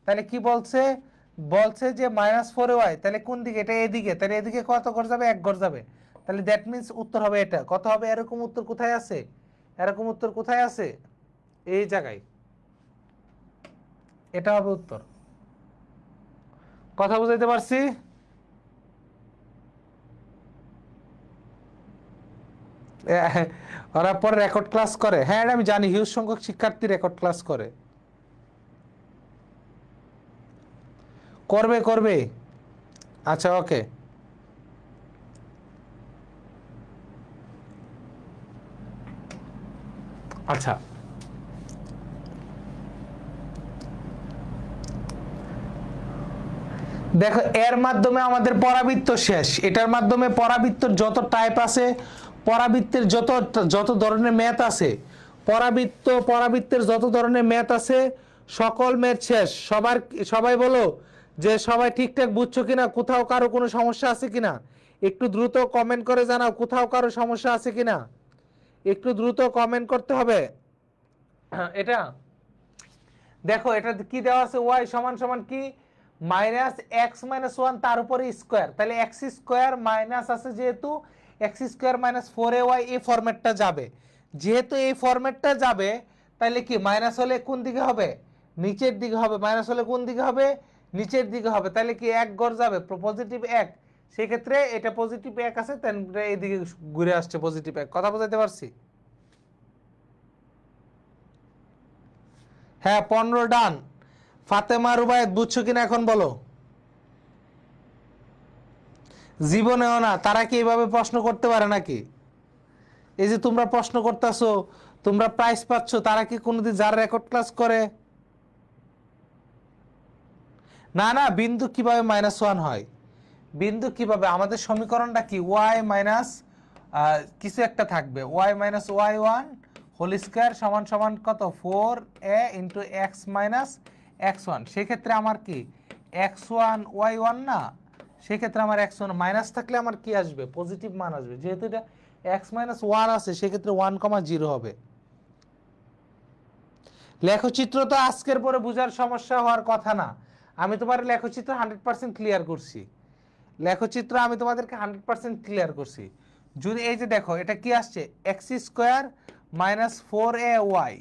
তাহলে কি বলছে? বলছে যে মাইনাস ফোর এ ওয়াই, তাহলে কোন দিকে? এটা এদিকে, তাহলে এদিকে কত ঘর যাবে? এক ঘর যাবে। তাহলে দ্যাট মিনস উত্তর হবে এটা। কত হবে? এরকম উত্তর কোথায় আছে? এরকম উত্তর কোথায় আছে? এই জায়গায়। এটা হবে উত্তর। কথা বুঝাইতে পারছি? ওরা পরে রেকর্ড ক্লাস করে। হ্যাঁ, এটা আমি জানি, হিউজ সংখ্যক শিক্ষার্থী রেকর্ড ক্লাস করে। করবে করবে। আচ্ছা, ওকে। আচ্ছা, দেখো এর মাধ্যমে আমাদের পরাবৃত্ত শেষ। এটার মাধ্যমে পরাবৃত্তর যত টাইপ আছে, পরাবৃত্তের যত যত ধরনের ম্যাথ আছে, পরাবৃত্তের যত ধরনের ম্যাথ আছে, সকল ম্যাথ শেষ। সবাই বলো যে সবাই ঠিকঠাক বুঝছো কিনা, কোথাও কারো কোনো সমস্যা আছে কিনা। একটু দ্রুত কমেন্ট করে জানাও কোথাও কারো সমস্যা আছে কিনা। একটু দ্রুত কমেন্ট করতে হবে। এটা দেখো, এটা কি দেওয়া আছে? ওয়াই সমান সমান কি? মাইনাস এক্স মাইনাস ওয়ান তার উপরে স্কোয়ার। তাহলে এক্স স্কোয়ার মাইনাস আছে, যেহেতু x square minus four A Y এই ফরম্যাটটা যাবে। যেহেতু এই ফরম্যাটটা যাবে, তাহলে কি মাইনাস হলে কোন দিকে হবে? নিচের দিকে হবে। মাইনাস হলে কোন দিকে হবে? নিচের দিকে হবে। তাহলে কি এক ঘর যাবে, পজিটিভ এক। সেক্ষেত্রে এটা পজিটিভ এক আছে, তাহলে এইদিকে ঘুরে আসছে পজিটিভ এক। কথা বুঝাইতে পারছি? হ্যাঁ, 15 ডান। ফাতেমা রুবায়েত বুঝছো কিনা এখন বলো। জীবনেও না, তারা কি এইভাবে প্রশ্ন করতে পারে নাকি? এই যে তোমরা প্রশ্ন করতেছো, তোমরা প্রাইজ পাচ্ছ, তারা কি কোনোদিন যার রেকর্ড ক্লাস করে? না না, বিন্দু কিভাবে মাইনাস ওয়ান হয়? বিন্দু কিভাবে? আমাদের সমীকরণটা কি? ওয়াই মাইনাস কিছু একটা থাকবে, Y minus Y one whole square সমান সমান কত? Four A into X minus X one. সেক্ষেত্রে আমার কি এক্স ওয়ান ওয়াই ওয়ান না? সেক্ষেত্রে আমার এক্স ওয়ান মাইনাস থাকলে আমার কি আসবে? পজিটিভ মান আসবে। যেহেতু এটা এক্স মাইনাস ওয়ান আছে, সেক্ষেত্রে 1,0 হবে। লেখচিত্র তো আজকের পরে বোঝার সমস্যা হওয়ার কথা না। আমি তোমার লেখচিত্র 100% ক্লিয়ার করছি। লেখচিত্র আমি তোমাদেরকে 100% ক্লিয়ার করছি। যদি এই যে দেখো, এটা কি আসছে? X square minus four A Y.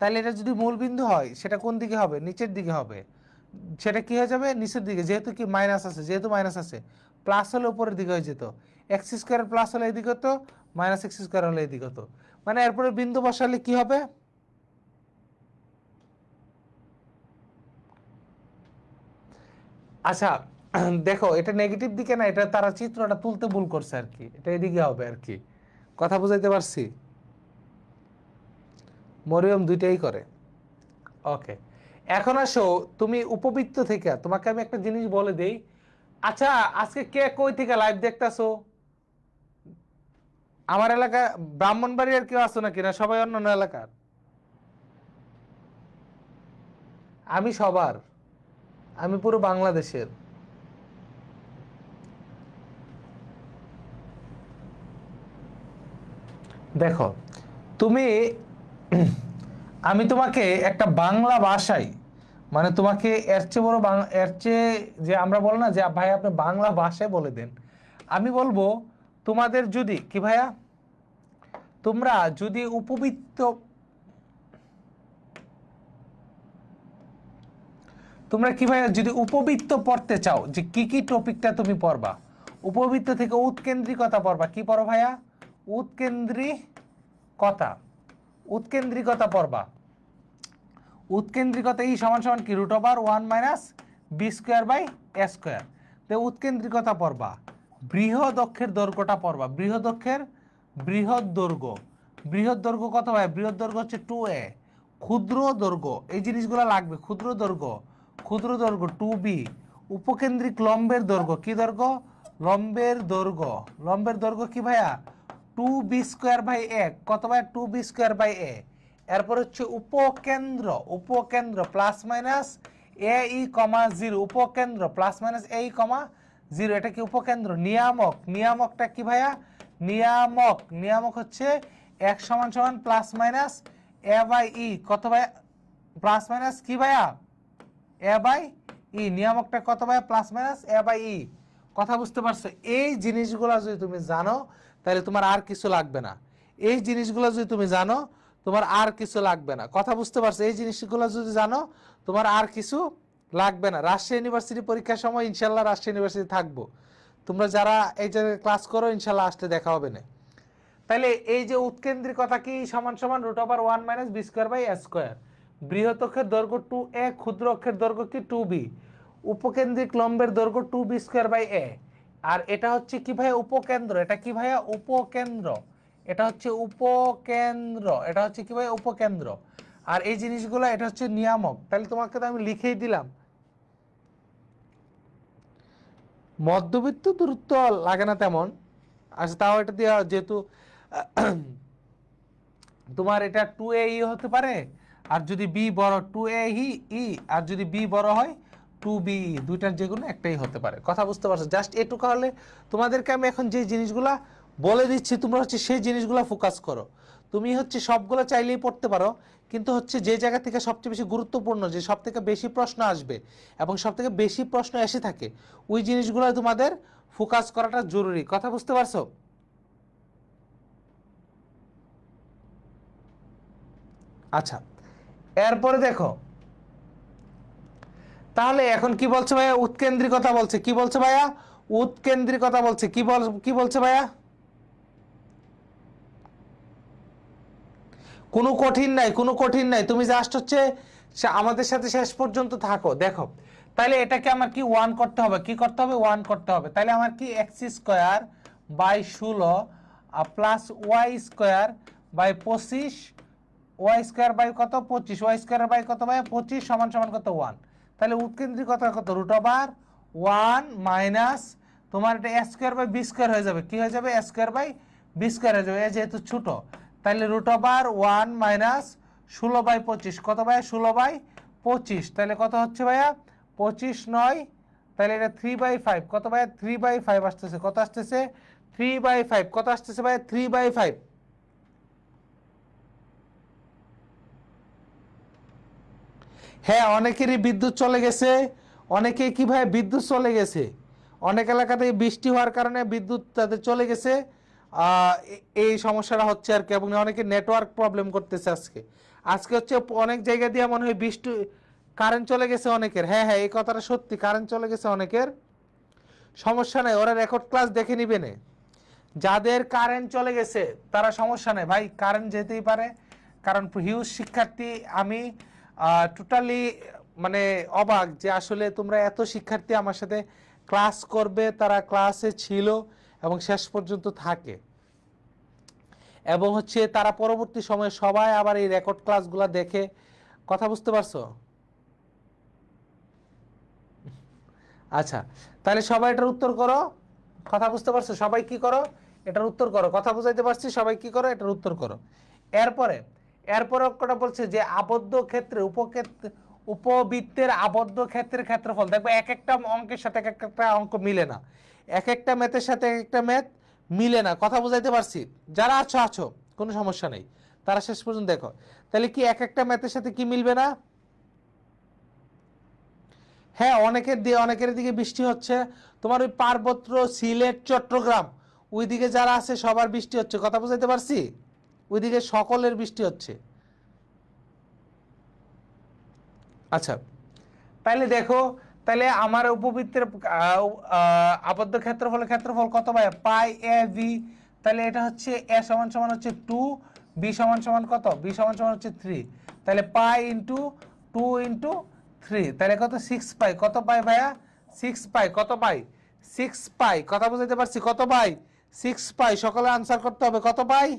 তাহলে এটা যদি মূল বিন্দু হয়, সেটা কোন দিকে হবে? নিচের দিকে হবে। সেটা কি হয়ে যাবে? নিচের দিকে। যেহেতু কি মাইনাস আছে, যেহেতু মাইনাস আছে, প্লাস হলে উপরের দিকে হয়ে যেত। এক্স স্কোয়ার প্লাস হলে এদিকে হতো, মাইনাস এক্স স্কোয়ার হলে এদিকে হতো। মানে এরপরে বিন্দু বসালে কি হবে? আচ্ছা, দেখো এটা নেগেটিভ দিকে না, এটা তারা চিত্রটা তুলতে ভুল করছে আর কি। এটা এদিকে হবে আর কি। কথা বুঝাইতে পারছি? মরিয়ম দুইটাই করে। ওকে, এখন আসো তুমি উপবৃত্ত থেকে, তোমাকে আমি একটা জিনিস বলে দেই। আচ্ছা, আজকে কে কই থেকে লাইভ দেখতাছো? আমার এলাকা ব্রাহ্মণবাড়িয়ার কেউ আছো নাকি, না সবাই অন্যান্য এলাকার? আমি সবার, আমি পুরো বাংলাদেশের। দেখো তুমি, আমি তোমাকে একটা বাংলা ভাষায়, মানে তোমাকে এর চেয়ে বড় বাংলা, এর চেয়ে যে আমরা বল না যে ভাই আপনি বাংলা ভাষায় বলে দেন, আমি বলবো তোমাদের যদি কি ভাইয়া, তোমরা যদি উপবৃত্ত, তোমরা কি ভাইয়া যদি উপবৃত্ত পড়তে চাও, যে কি কি টপিকটা তুমি পড়বা, উপবৃত্ত থেকে উৎকেন্দ্রিকতা পড়বা। কি পড়ো ভাইয়া? উৎকেন্দ্রিকতা, উৎকেন্দ্রিকতা পড়বা। উৎকেন্দ্রিকতা ই সমান সমান কি √1 - b² বাই a স্কয়ার। তো উৎকেন্দ্রিকতা পড়বা। বৃহৎ অক্ষের দৈর্ঘ্যটা পড়বা। বৃহৎ অক্ষের বৃহৎ দৈর্ঘ্য, বৃহৎ দৈর্ঘ্য কত ভাই? বৃহৎ দৈর্ঘ্য হচ্ছে 2a। ক্ষুদ্র দৈর্ঘ্য, এই জিনিসগুলো লাগবে। ক্ষুদ্র দৈর্ঘ্য, ক্ষুদ্র দৈর্ঘ্য 2b। উপকেন্দ্রিক লম্বের দৈর্ঘ্য, কি দৈর্ঘ্য? লম্বের দৈর্ঘ্য, লম্বের দৈর্ঘ্য কি ভাইয়া? 2b² by a। কত ভাই? 2b² by a। এরপর হচ্ছে উপকেন্দ্র, উপকেন্দ্র plus minus a e comma 0, উপকেন্দ্র plus minus a e comma 0, এটা কি উপকেন্দ্র? নিয়ামক, নিয়ামকটা কি ভাইয়া? নিয়ামক, নিয়ামক হচ্ছে এক সমান সমান প্লাস মাইনাস এ বাই ই। কত ভাইয়া? প্লাস মাইনাস কি ভাইয়া? এ বাই ই। নিয়ামকটা কত ভাইয়া? প্লাস মাইনাস এ বাই ই। কথা বুঝতে পারছো? এই জিনিসগুলো যদি তুমি জানো তাহলে তোমার আর কিছু লাগবে না। এই জিনিসগুলো যদি তুমি জানো তোমার আর কিছু লাগবে না। কথা বুঝতে পারছো? এই জিনিসগুলো যদি জানো তোমার আর কিছু লাগবে না। রাজশাহী ইউনিভার্সিটি পরীক্ষার সময় ইনশাল্লাহ রাজশাহী ইউনিভার্সিটি থাকবো। তোমরা যারা এই জায়গায় ক্লাস করো ইনশাল্লাহ আসলে দেখা হবে না। তাহলে এই যে উৎকেন্দ্রিকতা কি সমান সমান √1 - b² বাই a স্কয়ার। বৃহৎ অক্ষের দৈর্ঘ্য 2a, ক্ষুদ্র অক্ষের দৈর্ঘ্য কি 2b। উপকেন্দ্রিক লম্বের দৈর্ঘ্য 2b² বাই a। আর এটা হচ্ছে কি ভাইয়া? উপকেন্দ্র। এটা কি ভাইয়া? উপকেন্দ্র। এটা হচ্ছে উপকেন্দ্র, এটা হচ্ছে কি ভাইয়া? উপকেন্দ্র। আর এই জিনিসগুলো এটা হচ্ছে নিয়ামক। তাহলে তোমাকে তো আমি লিখেই দিলাম। মধ্যবিত্ত দূরত্ব লাগে না তেমন। আচ্ছা, তাও এটা দিয়ে যেহেতু তোমার এটা 2a হতে পারে, আর যদি বি বড় 2a ই, আর যদি বি বড় হয় 2b, দুইটার যে কোনো একটাই হতে পারে। কথা বুঝতে পারছো? জাস্ট এটুকু হলে তোমাদেরকে আমি এখন যে জিনিসগুলা বলে দিচ্ছি তোমরা হচ্ছে সেই জিনিসগুলো ফোকাস করো। তুমি হচ্ছে সবগুলো চাইলেই পড়তে পারো, কিন্তু হচ্ছে যে জায়গা থেকে সবচেয়ে বেশি গুরুত্বপূর্ণ, যে সব থেকে বেশি প্রশ্ন আসবে এবং সব থেকে বেশি প্রশ্ন এসে থাকে, ওই জিনিসগুলো তোমাদের ফোকাস করাটা জরুরি। কথা বুঝতে পারছো? আচ্ছা, এরপরে দেখো, তাহলে এখন কি বলছে ভাইয়া? উৎকেন্দ্রিকতা বলছে। কি বলছে ভাইয়া? উৎকেন্দ্রিকতা বলছে। কি বলছে ভাইয়া? কোনো কঠিন নাই, কোনো কঠিন নাই। তুমি জাস্ট হচ্ছে আমাদের সাথে শেষ পর্যন্ত থাকো। দেখো, তাহলে এটাকে আমার কি 1 করতে হবে? কি করতে হবে? 1 করতে হবে। তাহলে আমার কি x² by 16 plus y² by 25, y² by কত? 25, y² বাই কত ভাই? 25 সমান সমান কত? 1। তাহলে উৎকেন্দ্রিকতা কত? √1 মাইনাস তোমার এটা a² বাই b² হয়ে যাবে। কি হয়ে যাবে? a² বাই b² হয়ে যাবে, যেহেতু ছোট। তাহলে √1 মাইনাস 16 বাই 25 কত ভাই? 16 বাই 25। তাহলে কত হচ্ছে ভাইয়া? 25 9, তাহলে এটা 3/5 কত ভাইয়া? 3/5 আসতেছে। কত আসতেছে? 3/5। কত আসতেছে ভাইয়া? 3/5। হ্যাঁ, অনেকেরই বিদ্যুৎ চলে গেছে। অনেকে কি ভাই বিদ্যুৎ চলে গেছে, অনেক এলাকাতে বৃষ্টি হওয়ার কারণে বিদ্যুৎ তাদের চলে গেছে। এই সমস্যাটা হচ্ছে আর কি, এবং অনেকে নেটওয়ার্ক প্রবলেম করতেছে। আজকে আজকে হচ্ছে অনেক জায়গা দিয়ে মনে হয় বৃষ্টি, কারেন্ট চলে গেছে অনেকের। হ্যাঁ হ্যাঁ, এই কথাটা সত্যি, কারেন্ট চলে গেছে অনেকের। সমস্যা নাই, ওরা রেকর্ড ক্লাস দেখে নিবে না। যাদের কারেন্ট চলে গেছে তারা সমস্যা নেই ভাই, কারেন্ট যেতেই পারে। কারণ হিউজ শিক্ষার্থী, আমি টোটালি মানে অবাক যে আসলে তোমরা এত শিক্ষার্থী আমার সাথে ক্লাস করবে, তারা ক্লাসে ছিল এবং শেষ পর্যন্ত থাকে, এবং হচ্ছে তারা পরবর্তী সময়ে সবাই আবার এই রেকর্ড ক্লাসগুলো দেখে কথা বুঝতে পারছো? আচ্ছা, তাহলে সবাই এটার উত্তর করো। কথা বুঝতে পারছো? সবাই কি করো, এটার উত্তর করো। কথা বুঝাইতে পারছি? সবাই কি করো, এটার উত্তর করো। এরপরে অঙ্কটা বলছে যে আবদ্ধ ক্ষেত্রে উপবৃত্তের আবদ্ধ ক্ষেত্রের ক্ষেত্রফল। দেখবে এক একটা অঙ্কের সাথে এক একটা অঙ্ক মিলে না, এক একটা ম্যাথের সাথে এক একটা ম্যাথ মিলে না। কথা বুঝাইতে পারছি? যারা আছো কোনো সমস্যা নেই, তারা শেষ পর্যন্ত দেখো। তাহলে কি এক একটা ম্যাথের সাথে কি মিলবে না? হ্যাঁ, অনেকের দিকে বৃষ্টি হচ্ছে। তোমার ওই পার্বত্য সিলেট চট্টগ্রাম ওইদিকে যারা আছে সবার বৃষ্টি হচ্ছে। কথা বুঝাইতে পারছি? ওইদিকে সকলের বৃষ্টি হচ্ছে। আচ্ছা, তাইলে দেখো, তাহলে আমার উপবৃত্তের আবদ্ধ ক্ষেত্রফল কত ভাই? পাই এ ভি। তাহলে এটা হচ্ছে এ সমান সমান হচ্ছে 2, বি সমান সমান কত? বি সমান সমান হচ্ছে 3। তাহলে পাই ইন্টু 2 ইন্টু 3, তাহলে কত? 6 পাই। কত পাই ভাইয়া? 6 পাই। কত পাই? 6 পাই। কথা বুঝাইতে পারছি? কত পাই? 6 পাই। সকলে আনসার করতে হবে। কত পাই?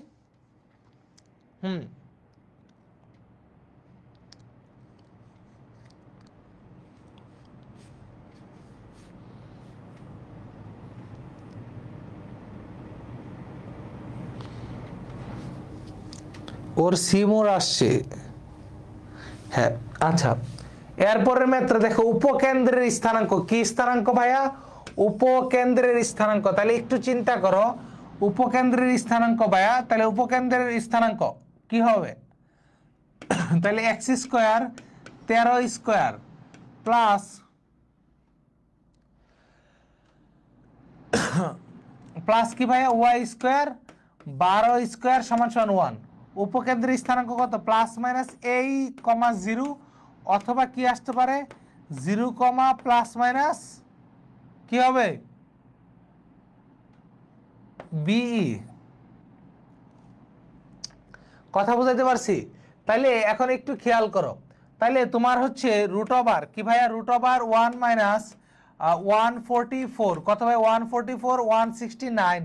ওর সিমোর আসছে। হ্যাঁ, আচ্ছা, এরপরের ম্যাথটা দেখো, উপকেন্দ্রের স্থানাঙ্ক। কি স্থানাঙ্ক ভাইয়া? উপকেন্দ্রের স্থানাঙ্ক। তাহলে একটু চিন্তা করো, উপকেন্দ্রের স্থানাঙ্ক ভাইয়া, তাহলে উপকেন্দ্রের স্থানাঙ্ক কি হবে? তাহলে এক্স স্কোয়ার 13 স্কোয়ার প্লাস কি ভাইয়া? ওয়াই স্কোয়ার 12 স্কোয়ার সমান সমান 1। উপকেন্দ্রের স্থানাঙ্ক কত? প্লাস মাইনাস এই কমা 0, অথবা কি আসতে পারে? 0 কমা প্লাস মাইনাস কি হবে? বিই। কথা বুঝাইতে পারছি? তাইলে এখন একটু খেয়াল করো। তাইলে তোমার হচ্ছে রুট ওভার কি ভাইয়া? Root over 1 minus 144। কত ভাই? 144 169।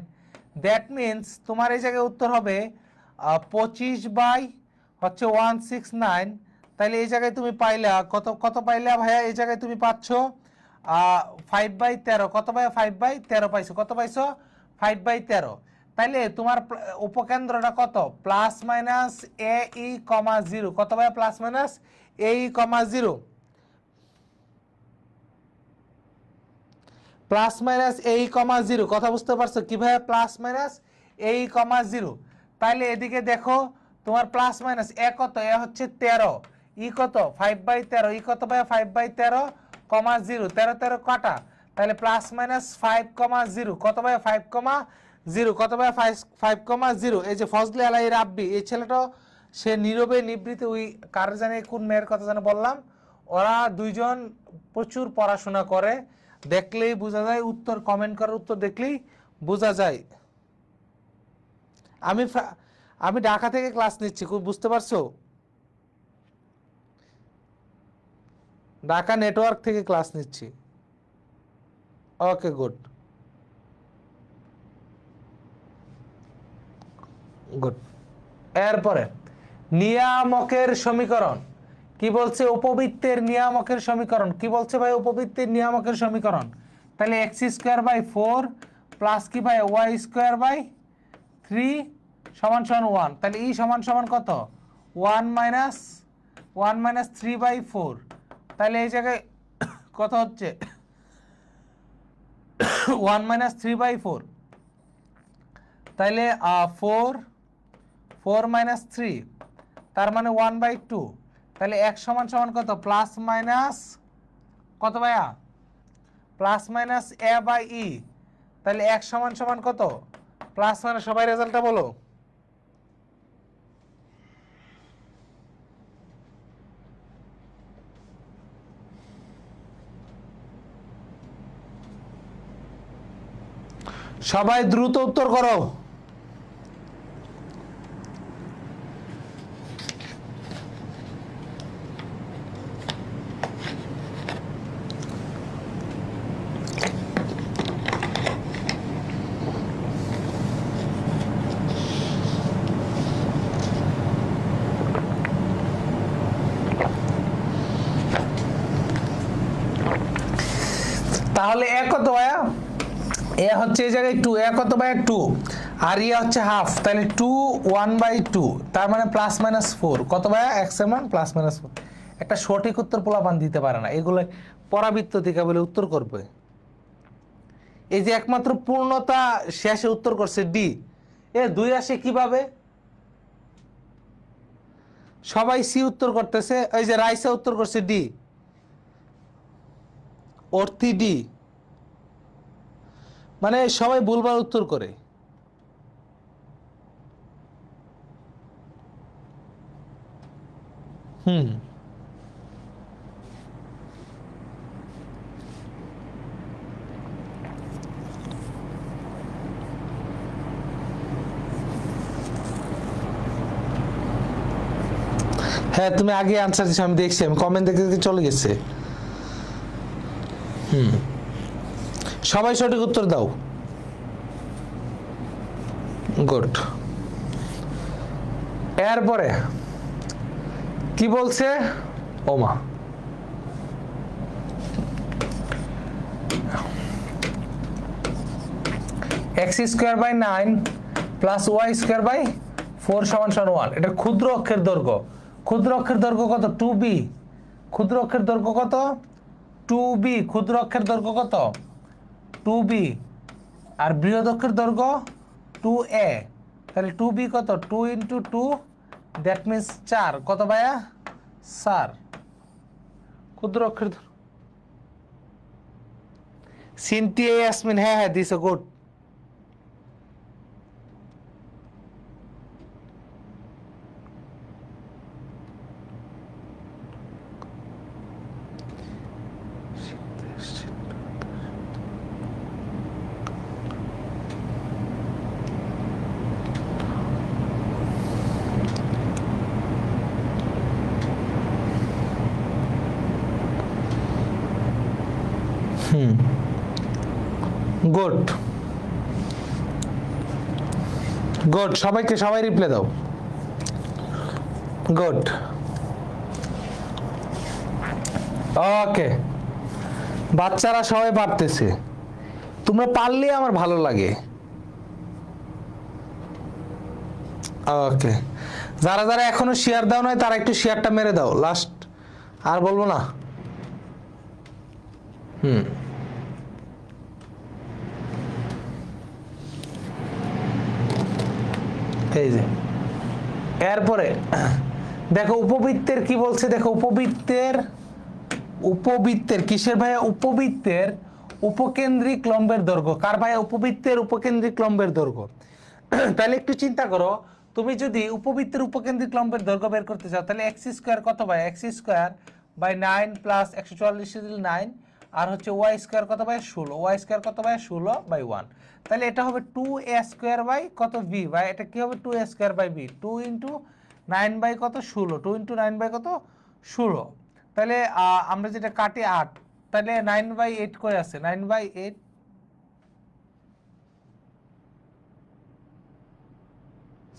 দ্যাট মিনস তোমার এই জায়গায় উত্তর হবে 25 বাই হচ্ছে 169। তাইলে এই জায়গায় তুমি পাইলা কত? কত পাইলা ভাইয়া? এই জায়গায় তুমি পাচ্ছ 5/13। কত ভাইয়া? 5/13 পাইছো। কত পাইছো? 5/13। তাইলে তোমার উপকেন্দ্রটা কত? Plus minus a e comma 0। কত ভাইয়া? Plus minus a e comma 0। Plus minus a e comma 0। কথা বুঝতে পারছো? কি ভাইয়া? Plus minus a e comma 0। তাইলে এদিকে দেখো, তোমার প্লাস মাইনাস এ কত? এ হচ্ছে 13, ই কত? 5/13। ই কত ভাইয়া? 5/13 কমা 0। 13 13 কাটা, তাহলে প্লাস মাইনাস 5 কমা 0। কত ভাইয়া? 5 কমা 0। কত ভাইয়া? 5 কমা 0। এই যে ফজলে আলাই রাব্বি, এই ছেলেটা সে নীরবে নিবৃতে, ওই কার জানে কোন মেয়ের কথা জানে বললাম, ওরা দুইজন প্রচুর পড়াশোনা করে, দেখলেই বোঝা যায়। উত্তর কমেন্ট করার উত্তর দেখলেই বোঝা যায়। আমি ঢাকা থেকে ক্লাস নিচ্ছি, খুব বুঝতে পারছো? ঢাকা নেটওয়ার্ক থেকে ক্লাস নিচ্ছি। ওকে, গুড গুড। এরপরে নিয়ামকের সমীকরণ কি বলছে? উপবৃত্তের নিয়ামকের সমীকরণ কি বলছে ভাই? উপবৃত্তের নিয়ামকের সমীকরণ। তাহলে এক্স স্কোয়ার বাই 4 প্লাস কি ভাই? ওয়াই স্কোয়ার বাই 3 সমান সমান 1। তাহলে ই সমান সমান কত? 1 মাইনাস 3/4। তাহলে এই জায়গায় কত হচ্ছে? 1 মাইনাস 3/4। তাহলে 4 মাইনাস 3, তার মানে 1/2। তাহলে x সমান সমান কত? প্লাস মাইনাস কত ভাইয়া? প্লাস মাইনাস এ বাই ই। তাহলে x সমান সমান কত? প্লাস মাইনাস, সবাই রেজাল্টটা বলো। সবাই দ্রুত উত্তর করো। তাহলে এ কত ভাইয়া, এ হচ্ছে এই জায়গায় 2, এ কত ভাইয়া 2, আর ইয়ে হচ্ছে হাফ, তাহলে 2 1/2, তার মানে প্লাস মাইনাস 4, কত ভাইয়া x এর মান প্লাস মাইনাস 4। একটা সঠিক উত্তর পোলাপান দিতে পারে না, এগুলো পরাবৃত্ত থেকে বলে উত্তর করবে। এই যে একমাত্র পূর্ণতা শেষে উত্তর করছে ডি। এ 2 আসে কিভাবে? সবাই সি উত্তর করতেছে, এই যে রাইসা উত্তর করছে ডি, অর্থি ডি, মানে সবাই ভুলভাল উত্তর করে। হুম, হ্যাঁ তুমি আগে আনসার দিছো, আমি দেখছি, আমি কমেন্ট দেখে দেখে চলে গেছে। হুম, সবাই সঠিক উত্তর দাও। গুড। এরপরে কি বলছে? ওমা, x square by 9 plus y square by 4 সমান 1। এটা ক্ষুদ্র অক্ষের দৈর্ঘ্য। ক্ষুদ্র অক্ষের দৈর্ঘ্য কত? 2b। ক্ষুদ্র অক্ষের দৈর্ঘ্য কত? 2b। ক্ষুদ্র অক্ষের দৈর্ঘ্য কত? 2b। আর বৃহৎ অক্ষের দৈর্ঘ্য 2a। তাহলে 2b কত? 2 × 2, দ্যাট মিনস 4। কত ভাইয়া? 4। ক্ষুদ্র অক্ষের সিনটিয়া ইয়াসমিন, হ্যাঁ হ্যাঁ দিছে, গুড। গুড গুড, সবাইকে সবাই রিপ্লাই দাও। গুড, ওকে, বাচ্চারা সবাই পারতেছে, তোমরা পারলে আমার ভালো লাগে। ওকে, যারা যারা এখনো শেয়ার দাও নয় তারা একটু শেয়ারটা মেরে দাও, লাস্ট আর বলবো না। হুম, এই যে এরপরে দেখো উপবৃত্তের কি বলছে, দেখো উপবৃত্তের, উপবৃত্তের কিসের ভাইয়া? উপবৃত্তের উপকেন্দ্রিক লম্বের দৈর্ঘ্য। কার ভাইয়া? উপবৃত্তের উপকেন্দ্রিক লম্বের দৈর্ঘ্য। তাহলে একটু চিন্তা করো, তুমি যদি উপবৃত্তের উপকেন্দ্রিক লম্বের দৈর্ঘ্য বের করতে চাও, তাহলে এক্স স্কোয়ার কত ভাই? এক্স স্কোয়ার বাই 9 প্লাস 144 9, আর হচ্ছে ওয়াই স্কোয়ার কত ভাই? 16। ওয়াই স্কোয়ার কত ভাই? 16/1। তাহলে এটা হবে 2a স্কোয়ার বাই কত বি ভাই? এটা কি হবে? 2a square by B, 2 × 9 by কত? 16। 2 × 9 বাই কত? 16। তাহলে আমরা যেটা কাটি 8, তাহলে 9/8 করে আছে, 9/8,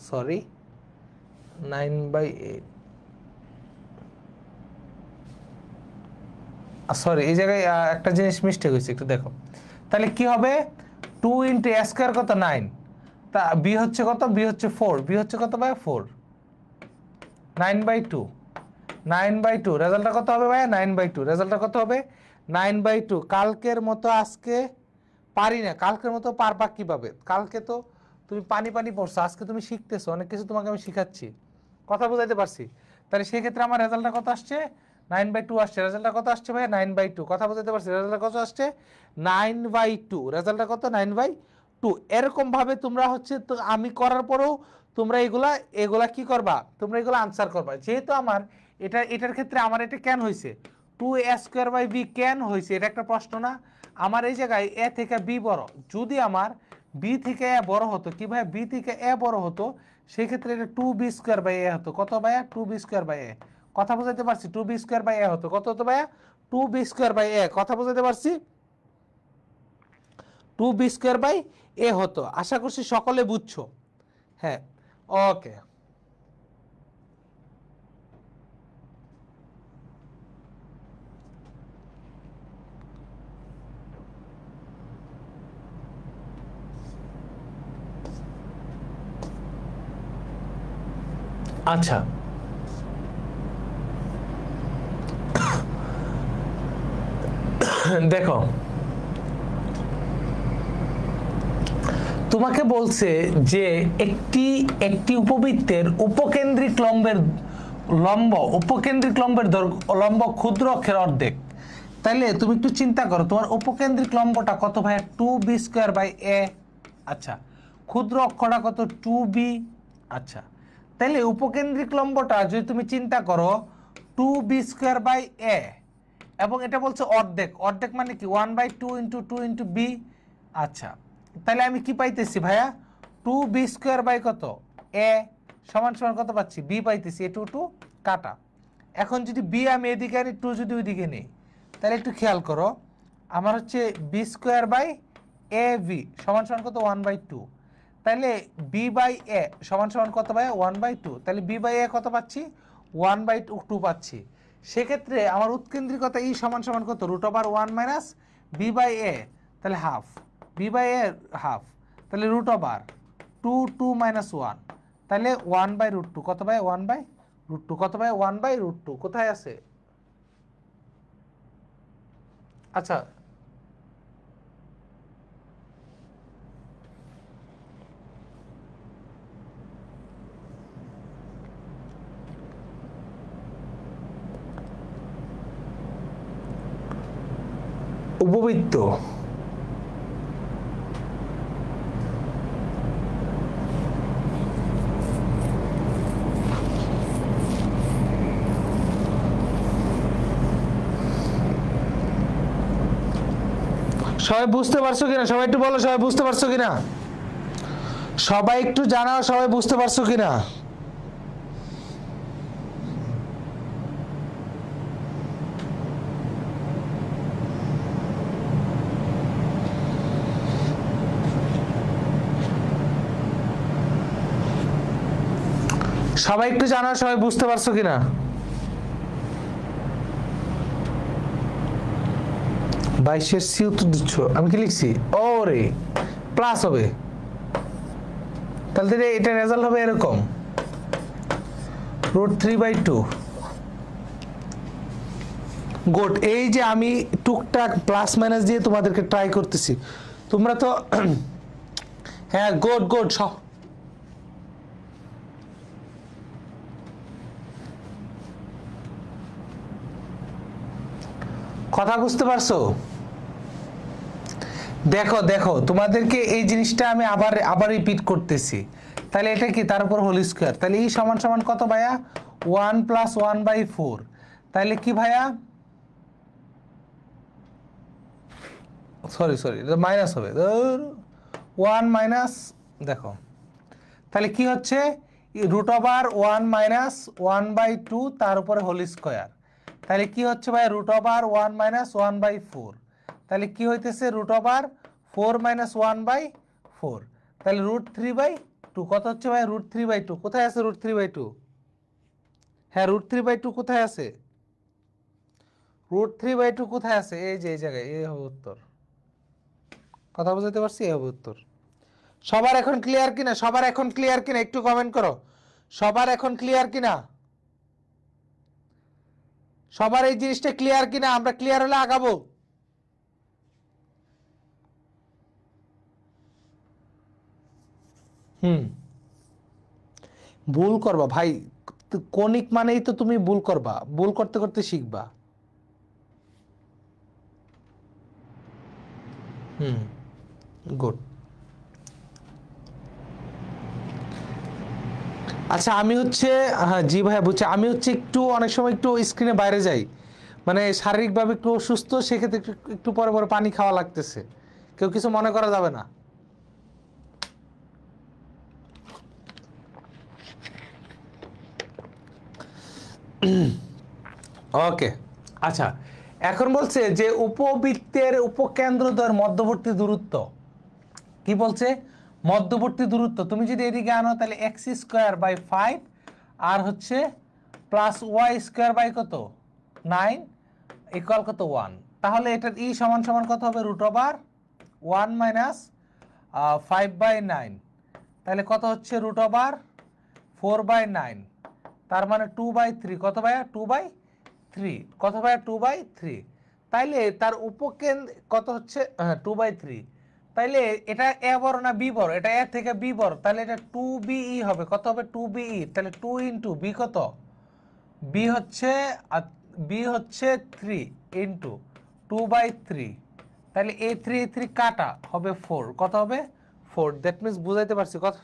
সরি 9/8, সরি এই জায়গায় একটা জিনিস মিস্টেক হয়েছে, একটু দেখো। তাহলে কি হবে? 2 × a স্কোয়ার কত? 9, তা বি হচ্ছে কত? বি হচ্ছে 4, বি হচ্ছে কত ভাই? 4। 9/2, 9/2, রেজাল্টটা কত হবে ভাইয়া? 9/2, রেজাল্টটা কত হবে? 9/2। কালকের মতো আজকে পারি না, কালকের মতো পারবা কিভাবে? কালকে তো তুমি পানি পানি পড়ছো, আজকে তুমি শিখতেছো, অনেক কিছু তোমাকে আমি শিখাচ্ছি, কথা বুঝাইতে পারছি। তাহলে সেই ক্ষেত্রে আমার রেজাল্টটা কত আসছে? 9/2 আসছে। রেজাল্টটা কত আসছে ভাই? 9/2, কথা বুঝাইতে পারছি। রেজাল্টটা কত আসছে? 9/2, রেজাল্টটা কত? 9/2। এরকম ভাবে তোমরা হচ্ছে, তো আমি করার পরেও তোমরা এগুলা এগুলা কি করবা? তোমরা এগুলো আনসার করবা। যেহেতু আমার এটার ক্ষেত্রে আমার এটা কেন হয়েছে? 2a স্কোয়ার বাই বি কেন হয়েছে? এটা একটা প্রশ্ন না? আমার এই জায়গায় এ থেকে বি বড়, যদি আমার বি থেকে এ বড় হতো, কি ভাই? বি থেকে এ বড় হতো, সেই ক্ষেত্রে এটা 2b স্কোয়ার বাই এ হতো। কত ভাইয়া? 2b স্কোয়ার বাই এ, কথা বুঝাইতে পারছি? 2b স্কোয়ার বাই এ হতো, কত হতো ভাইয়া? 2b স্কোয়ার বাই এ, কথা বুঝাইতে পারছি? 2b স্কোয়ার বাই এ হতো। আশা করছি সকলে বুঝছো। হ্যাঁ, ওকে। আচ্ছা দেখো তোমাকে বলছে যে একটি উপবৃত্তের উপকেন্দ্রিক লম্বের লম্ব ক্ষুদ্র অক্ষের অর্ধেক। তাইলে তুমি একটু চিন্তা করো তোমার উপকেন্দ্রিক লম্বটা কত ভাইয়া 2b²/a। আচ্ছা ক্ষুদ্র অক্ষটা কত 2b। আচ্ছা তাইলে উপকেন্দ্রিক লম্বটা যদি তুমি চিন্তা করো 2b²/a এবং এটা বলছে অর্ধেক মানে কি 1/2 × 2 × b। আচ্ছা তাহলে আমি কি পাইতেছি ভাইয়া 2b² কত a সমান কত পাচ্ছি b পাইতেছি, এ 2 কাটা। এখন যদি b আমি এদিকে আনি 2 যদি ওইদিকে নেই তাহলে একটু খেয়াল করো আমার হচ্ছে b²/ab সমান কত 1/2। তাহলে b/a সমান কত ভাইয়া 1/2। তাহলে b/a কত পাচ্ছি 1/2 পাচ্ছি। সেক্ষেত্রে আমার উৎকেন্দ্রিকতা ই সমান কত √1 - b/a তাহলে হাফ b/a হাফ। তাহলে √2 - 1 তাহলে 1/√2 কত ভাই 1/√2 কত ভাই 1/√2 কোথায় আছে? আচ্ছা উপবৃত্ত সবাই বুঝতে পারছো কিনা? সবাই একটু বলো সবাই বুঝতে পারছো কিনা? সবাই একটু জানাও সবাই বুঝতে পারছো কিনা? সবাই একটু জানাও সবাই বুঝতে পারছো কিনা? বাইশের সি উত্তর দিচ্ছ, আমি কি লিখছি ওরে প্লাস হবে, তাহলে এটা রেজাল্ট হবে এরকম √3/2। গুড। এই যে আমি টুকটাক প্লাস মাইনাস দিয়ে তোমাদেরকে ট্রাই করতেছি, তোমরা তো হ্যাঁ গুড সব কথা বুঝতে পারছো? দেখো তোমাদেরকে এই জিনিসটা আমি আবার রিপিট করতেছি। তাহলে এটা কি তার উপর হোল স্কয়ার, তাহলে ই সমান কত ভাইয়া 1 + 1/4। তাহলে কি ভাইয়া সরি মাইনাস হবে 1 মাইনাস, দেখো তাহলে কি হচ্ছে √1 - 1/2 তার উপরে হোল স্কয়ার। তাহলে কি হচ্ছে ভাই √1 - 1/4। তাহলে কি হইতেছে √4 - 1/4। তাহলে √3/2 কত হচ্ছে ভাই √3/2 কোথায় আছে √3/2? হ্যাঁ √3/2 কোথায় আছে? √3/2 কোথায় আছে? এই যে এই জায়গায়, এই হবে উত্তর। কথা বুঝতে পারছি? এই হবে উত্তর। সবার এখন ক্লিয়ার কিনা? সবার এখন ক্লিয়ার কিনা একটু কমেন্ট করো। সবার এখন ক্লিয়ার কিনা? সবার এই জিনিসটা ক্লিয়ার কিনা? আমরা ক্লিয়ার হলে আগাবো। ভুল করবা ভাই, কনিক মানেই তো তুমি ভুল করবা, ভুল করতে করতে শিখবা। গুড। আচ্ছা আমি হচ্ছে হ্যাঁ জি ভাইয়া বুঝছি, আমি হচ্ছে একটু অনেক সময় একটু স্ক্রিনে বাইরে যাই, মানে শারীরিকভাবে একটু অসুস্থ, সেক্ষেত্রে একটু পরে পরে পানি খাওয়া লাগতেছে, কেউ কিছু মনে করা যাবে না। ওকে আচ্ছা এখন বলছে যে উপবৃত্তের উপকেন্দ্রদ্বয়ের মধ্যবর্তী দূরত্ব কি বলছে? মধ্যবর্তী দূরত্ব তুমি যদি এদিকে আনো তাহলে x²/5 আর হচ্ছে +y² কত 9 ইকুয়াল কত 1। তাহলে এটার ই সমান কত হবে √1 - 5/9। তাহলে কত হচ্ছে √4/9। তার মানে 2/3 কত ভাইয়া 2/3 কত ভাইয়া 2/3 তাইলে তার উপকেন্দ্র কত হচ্ছে 2/3 তাইলে এটা এ বড় না বি বড় এটা এ থেকে বি বড় তাহলে এটা 2BE হবে কত হবে 2BE তাহলে 2 ইন্টু বি কত বি হচ্ছে 3 ইন্টু 2/3 তাহলে এই 3 কাটা হবে 4 কত হবে 4 দ্যাট মিন্স বুঝাইতে পারছি কত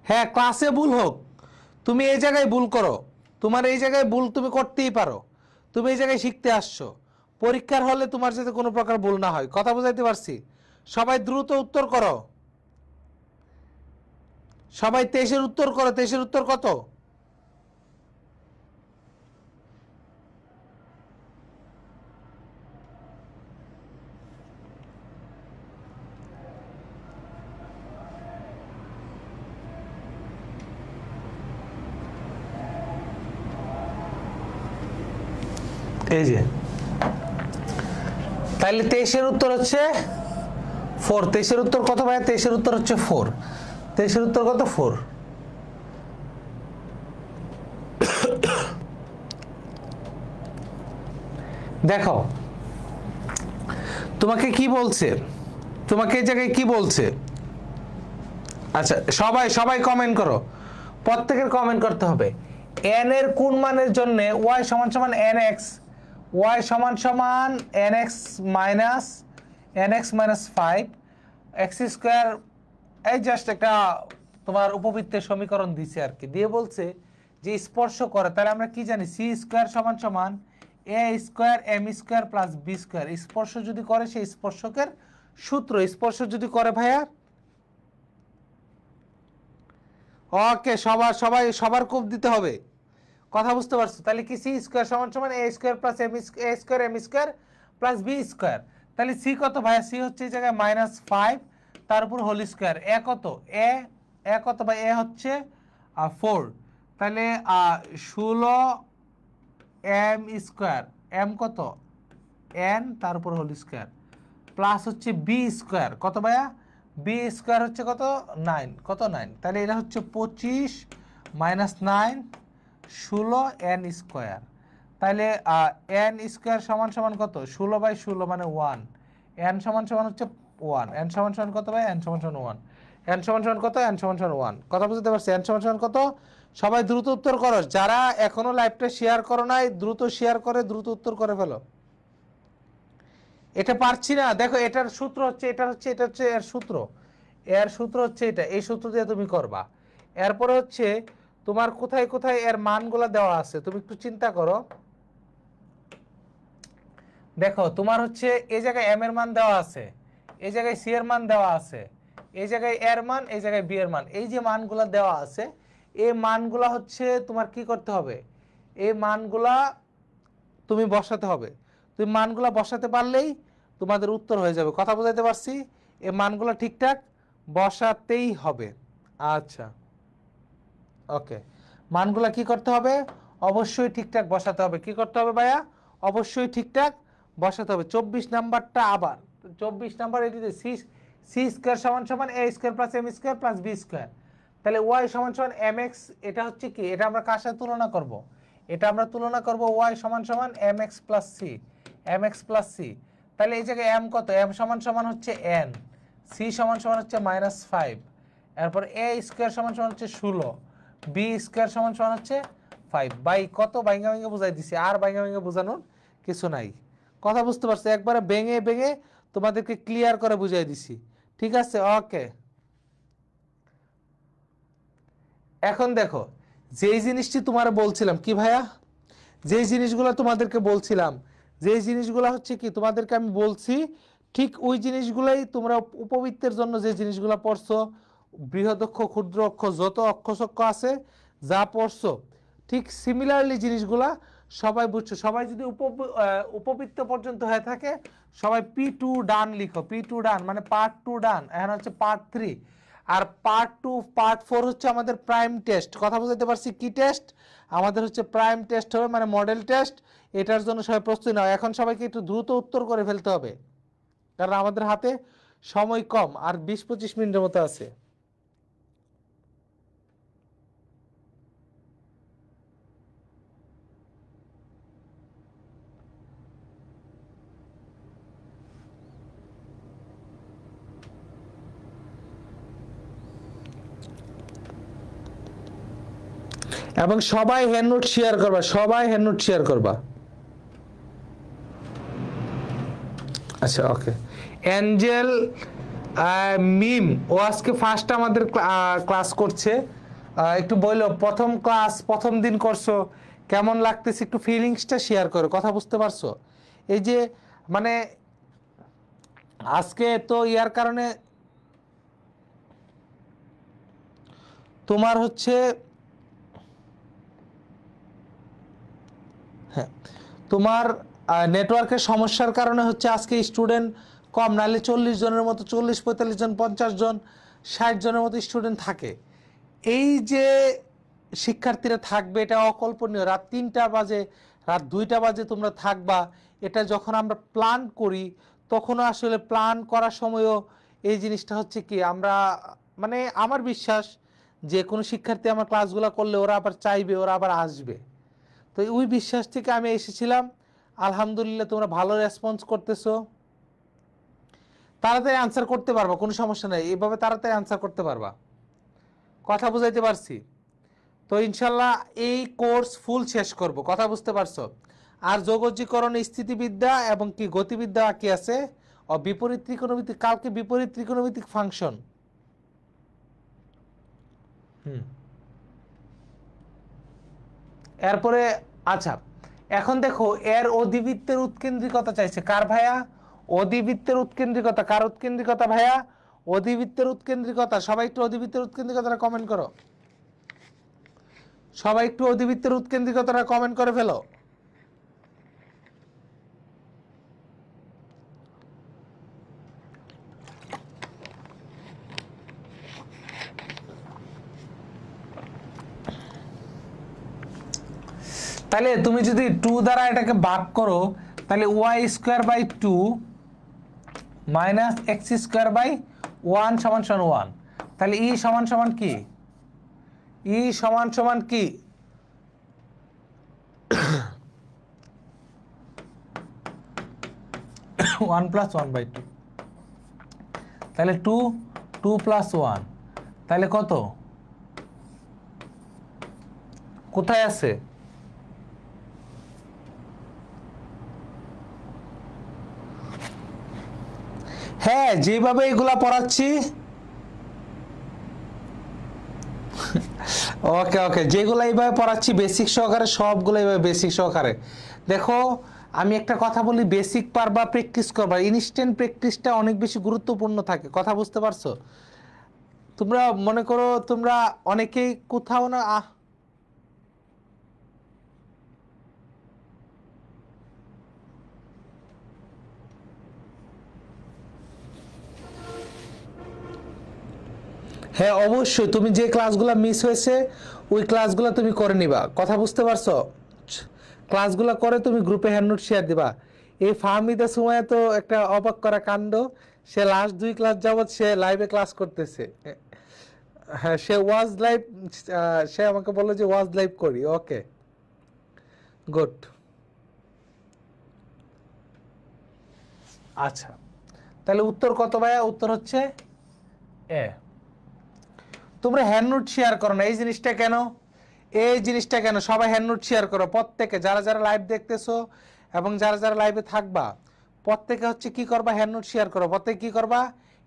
হ্যাঁ ক্লাসে ভুল হোক তুমি এই জায়গায় ভুল করো তোমার এই জায়গায় ভুল তুমি করতেই পারো তুমি এই জায়গায় শিখতে আসছো পরীক্ষার হলে তোমার সাথে কোনো প্রকার ভুল না হয় কথা বুঝাইতে পারছি সবাই দ্রুত উত্তর করো সবাই 23 উত্তর করো 23 উত্তর কত এই যে তাহলে 23 উত্তর হচ্ছে 4 23 উত্তর কত ভাই 23 উত্তর হচ্ছে 4 23 উত্তর কত 4 দেখো তোমাকে কি বলছে তোমাকে এই জায়গায় কি বলছে আচ্ছা সবাই সবাই কমেন্ট করো প্রত্যেকের কমেন্ট করতে হবে n এর কোন মানের জন্য y সমান সমান nx y সমান সমান nx minus 5 x স্কয়ার এই জাস্ট একটা তোমার উপবৃত্তের সমীকরণ দিছে আর কি দিয়ে বলছে যে স্পর্শ করে তাহলে আমরা কি জানি c স্কয়ার সমান সমান a square m square plus b square স্পর্শ যদি করে সেই স্পর্শকের সূত্র স্পর্শ যদি করে ভাইয়া ওকে সবার কোপ দিতে হবে কথা বুঝতে পারছো তাহলে কি c স্কয়ার সমান সমান a square plus m square m square plus b square তাহলে c কত ভাইয়া c হচ্ছে এই জায়গায় -5 তার উপর হোল স্কয়ার a কত a কত ভাই a হচ্ছে 4 তাহলে 16 m স্কয়ার m কত n তার উপর হোল স্কয়ার প্লাস হচ্ছে b স্কয়ার কত ভাইয়া b স্কয়ার হচ্ছে কত 9 কত 9 তাহলে এটা হচ্ছে 25 -9 16 n স্কয়ার তাহলে n স্কয়ার সমান সমান কত 16/16 মানে 1 n সমান সমান হচ্ছে 1 n সমান সমান কত ভাই n সমান সমান 1 n সমান সমান কত n সমান সমান 1 কথা বুঝতে পারছি n সমান সমান কত সবাই দ্রুত উত্তর করো যারা এখনো লাইভটা শেয়ার করো নাই দ্রুত শেয়ার করে দ্রুত উত্তর করে ফেলো এটা পারছি না দেখো এটার সূত্র হচ্ছে এটা হচ্ছে এর সূত্র হচ্ছে এটা এই সূত্র দিয়ে তুমি করবা এরপরে হচ্ছে তোমার কোথায় কোথায় এর মানগুলো দেওয়া আছে তুমি একটু চিন্তা করো দেখো তোমার হচ্ছে এই জায়গায় m এর মান দেওয়া আছে এই জায়গায় c এর মান দেওয়া আছে এই জায়গায় এর মান এই জায়গায় b এর মান এই যে মানগুলো দেওয়া আছে এই মানগুলো হচ্ছে তোমার কি করতে হবে এই মানগুলা তুমি বসাতে হবে তুমি মানগুলা বসাতে পারলেই তোমাদের উত্তর হয়ে যাবে কথা বুঝাইতে পারছি এই মানগুলো ঠিকঠাক বসাতেই হবে আচ্ছা ওকে মানগুলা কি করতে হবে অবশ্যই ঠিকঠাক বসাতে হবে কি করতে হবে ভাইয়া অবশ্যই ঠিকঠাক বসাতে হবে 24 নাম্বারটা আবার 24 নাম্বার এটিতে c স্কয়ার সমান সমান a square plus m square plus b square তাহলে y সমান সমান mx এটা হচ্ছে কি এটা আমরা কার সাথে তুলনা করব এটা আমরা তুলনা করব y সমান সমান mx প্লাস c তাহলে এই জায়গায় m কত m সমান সমান হচ্ছে n c সমান সমান হচ্ছে -5 এরপর a স্কয়ার সমান সমান হচ্ছে 16 b স্কয়ার সমান সমান হচ্ছে 5 বাই কত বাইঙ্গা বুঝাই দিছি আর বাইঙ্গা বোঝানোর কিছু নাই কথা বুঝতে পারছো একবারে ভেঙে তোমাদেরকে ক্লিয়ার করে বুঝাই দিছি ঠিক আছে ওকে এখন দেখো যেই জিনিসটি তোমার বলছিলাম কি ভাইয়া যেই জিনিসগুলো তোমাদেরকে বলছিলাম যেই জিনিসগুলো হচ্ছে কি তোমাদেরকে আমি বলছি ঠিক ওই জিনিসগুলাই তোমরা উপবৃত্তের জন্য যে জিনিসগুলো পড়ছো বৃহদক্ষ ক্ষুদ্র অক্ষ যত অক্ষসক্ষ আছে যা পড়ছো ঠিক সিমিলারলি জিনিসগুলা সবাই বুঝছো সবাই যদি উপবৃত্ত পর্যন্ত হয়ে থাকে সবাই P2 ডান লিখো P2 ডান মানে পার্ট 2 ডান এখন হচ্ছে পার্ট 3 আর পার্ট 2 পার্ট 4 হচ্ছে আমাদের প্রাইম টেস্ট কথা বুঝাতে পারছি কি টেস্ট আমাদের হচ্ছে প্রাইম টেস্ট হবে মানে মডেল টেস্ট এটার জন্য সবাই প্রস্তুতি নাও এখন সবাইকে একটু দ্রুত উত্তর করে ফেলতে হবে কারণ আমাদের হাতে সময় কম আর 20-25 মিনিটের মতো আছে এবং সবাই হ্যান্ড নোট শেয়ার করবা, সবাই হ্যান্ড নোট শেয়ার করবা। আচ্ছা ওকে, অ্যাঞ্জেল মিম ও আজকে ফার্স্ট আমাদের ক্লাস করছে। একটু বললো প্রথম ক্লাস প্রথম দিন করছো, কেমন লাগতেছে একটু ফিলিংসটা শেয়ার করো। কথা বুঝতে পারছো? এই যে মানে আজকে তো ইয়ার কারণে তোমার হচ্ছে হ্যাঁ তোমার নেটওয়ার্কের সমস্যার কারণে হচ্ছে আজকে স্টুডেন্ট কম, নাহলে 40 জনের মতো, 40-45 জন, 50 জন, 60 জনের মতো স্টুডেন্ট থাকে। এই যে শিক্ষার্থীরা থাকবে এটা অকল্পনীয়। রাত 3টা বাজে, রাত 2টা বাজে তোমরা থাকবা, এটা যখন আমরা প্ল্যান করি তখনও আসলে প্ল্যান করার সময়ও এই জিনিসটা হচ্ছে কি আমরা মানে আমার বিশ্বাস যে কোনো শিক্ষার্থী আমার ক্লাসগুলো করলে ওরা আবার চাইবে, ওরা আবার আসবে। তো ওই বিশ্বাস থেকে আমি এসেছিলাম। আলহামদুলিল্লাহ তোমরা ভালো রেসপন্স করতেছো, তাড়াতাড়ি আনসার করতে পারবা, কোনো সমস্যা নেই, এভাবে তাড়াতাড়ি আনসার করতে পারবা। কথা বুঝাইতে পারছি তো? ইনশাল্লাহ এই কোর্স ফুল শেষ করব। কথা বুঝতে পারছো? আর যোগজীকরণ, স্থিতিবিদ্যা এবং কি গতিবিদ্যা কি আছে, ও বিপরীত ত্রিকোণমিতি, কালকে বিপরীত ত্রিকোণমিতিক ফাংশন। এরপরে আচ্ছা এখন দেখো এর অধিবৃত্তের উৎকেন্দ্রিকতা চাইছে কার ভাইয়া? অধিবৃত্তের উৎকেন্দ্রিকতা, কার উৎকেন্দ্রিকতা ভাইয়া? অধিবৃত্তের উৎকেন্দ্রিকতা। সবাই একটু অধিবৃত্তের উৎকেন্দ্রিকতাটা কমেন্ট করো, সবাই একটু অধিবৃত্তের উৎকেন্দ্রিকতাটা কমেন্ট করে ফেলো। তাহলে তুমি যদি 2 দ্বারা এটাকে ভাগ করো তাহলে y²/2 - x²/1 = 1। তাহলে e সমান কি? e সমান কি? 1 + 1/2। তাহলে 2 + 1 তাহলে কত? কোথায় আছে? হ্যাঁ যেভাবে এগুলা পড়াচ্ছি ওকে ওকে, যেগুলো এইভাবে পড়াচ্ছি বেসিক সহকারে, সবগুলো এইভাবে বেসিক সহকারে। দেখো আমি একটা কথা বলি, বেসিক পারবা, প্র্যাকটিস করবা, ইনস্ট্যান্ট প্র্যাকটিসটা অনেক বেশি গুরুত্বপূর্ণ থাকে। কথা বুঝতে পারছো? তোমরা মনে করো তোমরা অনেকেই কোথাও না হ্যাঁ অবশ্যই তুমি যে ক্লাসগুলো মিস হয়েছে ওই ক্লাসগুলো তুমি করে নিবা। কথা বুঝতে পারছো? ক্লাসগুলো করে তুমি গ্রুপে হ্যান্ড নোট শেয়ার দিবা। এই ফাহমিদা সুমাইয়া তো একটা অবাক করা কাণ্ড, সে লাস্ট 2 ক্লাস যাবত সে লাইভে ক্লাস করতেছে। হ্যাঁ সে ওয়াজ লাইভ, সে আমাকে বললো যে ওয়াজ লাইভ করি। Okay good. আচ্ছা তাহলে উত্তর কত ভাইয়া? উত্তর হচ্ছে এ। তোমরা হ্যান্ড নোট শেয়ার করো না, এই জিনিসটা কেন? এই জিনিসটা কেন? সবাই হ্যান্ড নোট শেয়ার করো প্রত্যেকে, যারা যারা লাইভ দেখতেছো এবং যারা যারা লাইভে থাকবা প্রত্যেকে হচ্ছে কি করবা? হ্যান্ড নোট শেয়ার করো। প্রত্যেকে কি করবা?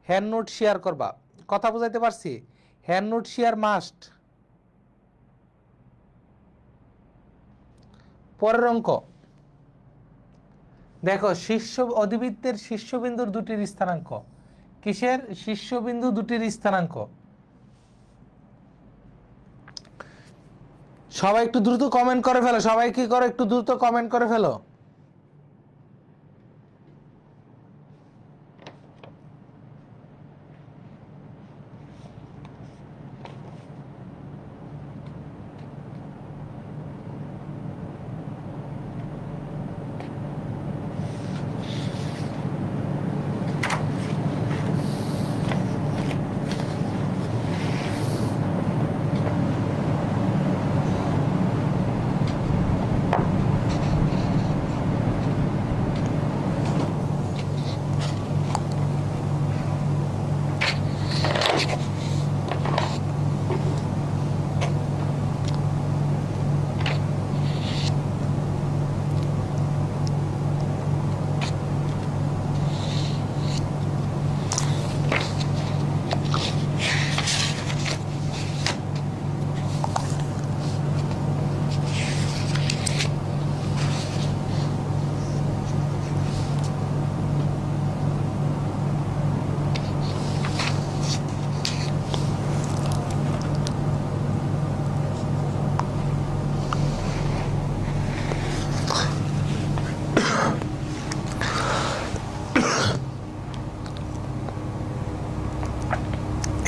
হ্যান্ড নোট শেয়ার করবা। কথা বুঝাইতে পারছি? Hand note share must. পরের অঙ্ক দেখো, শীর্ষ অধিবৃত্তের শীর্ষবিন্দুর দুটির স্থানাঙ্ক। কিসের? শীর্ষবিন্দু দুটির স্থানাঙ্ক। সবাই একটু দ্রুত কমেন্ট করে ফেলো, সবাই কি করো একটু দ্রুত কমেন্ট করে ফেলো।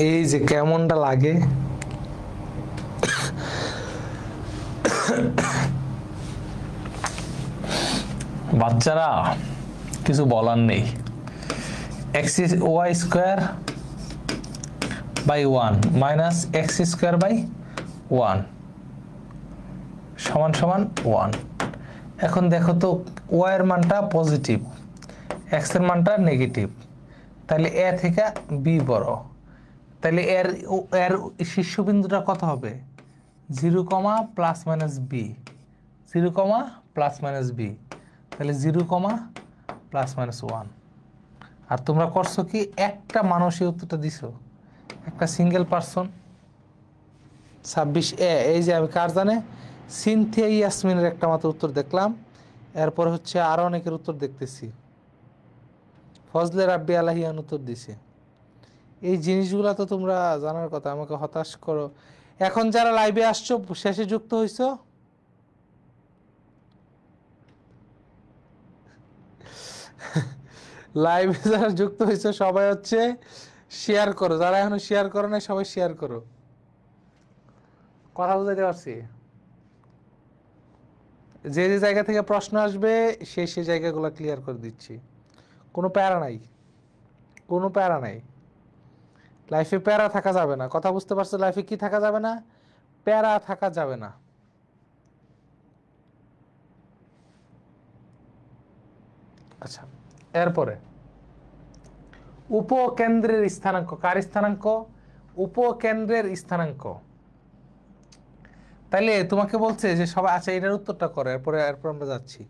এই যে কেমনটা লাগে, বাচ্চারা কিছু বলার নেই। X y square by 1 minus x square by 1 সমান সমান 1। এখন দেখো তো ওয়াই এর মানটা পজিটিভ, এক্স এর মানটা নেগেটিভ, তাহলে এ থেকে বি বড়, তাহলে এর এর শীর্ষবিন্দুটা কত হবে? 0, plus minus b, 0, plus minus b, তাহলে 0, প্লাস মাইনাস 1। আর তোমরা করছো কি, একটা মানুষই উত্তরটা দিছো, একটা সিঙ্গেল পারসন। 26A, এই যে আমি কার জানে সিনথিয়া ইয়াসমিনের একটা মাত্র উত্তর দেখলাম, এরপর হচ্ছে আরো অনেকের উত্তর দেখতেছি। ফজলে রাব্বি আলাহিয়ান উত্তর দিছে। এই জিনিসগুলো তো তোমরা জানার কথা, আমাকে হতাশ করো। এখন যারা লাইভে আসছো, শেষে যুক্ত হইছো, লাইভে যারা যুক্ত হইছো সবাই হচ্ছে শেয়ার করো, যারা এখনো শেয়ার করো না সবাই শেয়ার করো। কথা বুঝাইতে পারছি? যে যে জায়গা থেকে প্রশ্ন আসবে সেই সেই জায়গাগুলো ক্লিয়ার করে দিচ্ছি, কোনো প্যারা নাই, কোনো প্যারা নাই। লাইফে প্যারা থাকা যাবে না, কথা বুঝতে পারছো? লাইফে কি থাকা যাবে না? প্যারা থাকা যাবে না। আচ্ছা, এরপরে উপকেন্দ্রের স্থানাঙ্ক। কার স্থানাঙ্ক? উপকেন্দ্রের স্থানাঙ্ক। তাইলে তোমাকে বলছে যে সবাই, আচ্ছা এটার উত্তরটা করো, এরপরে আমরা যাচ্ছি।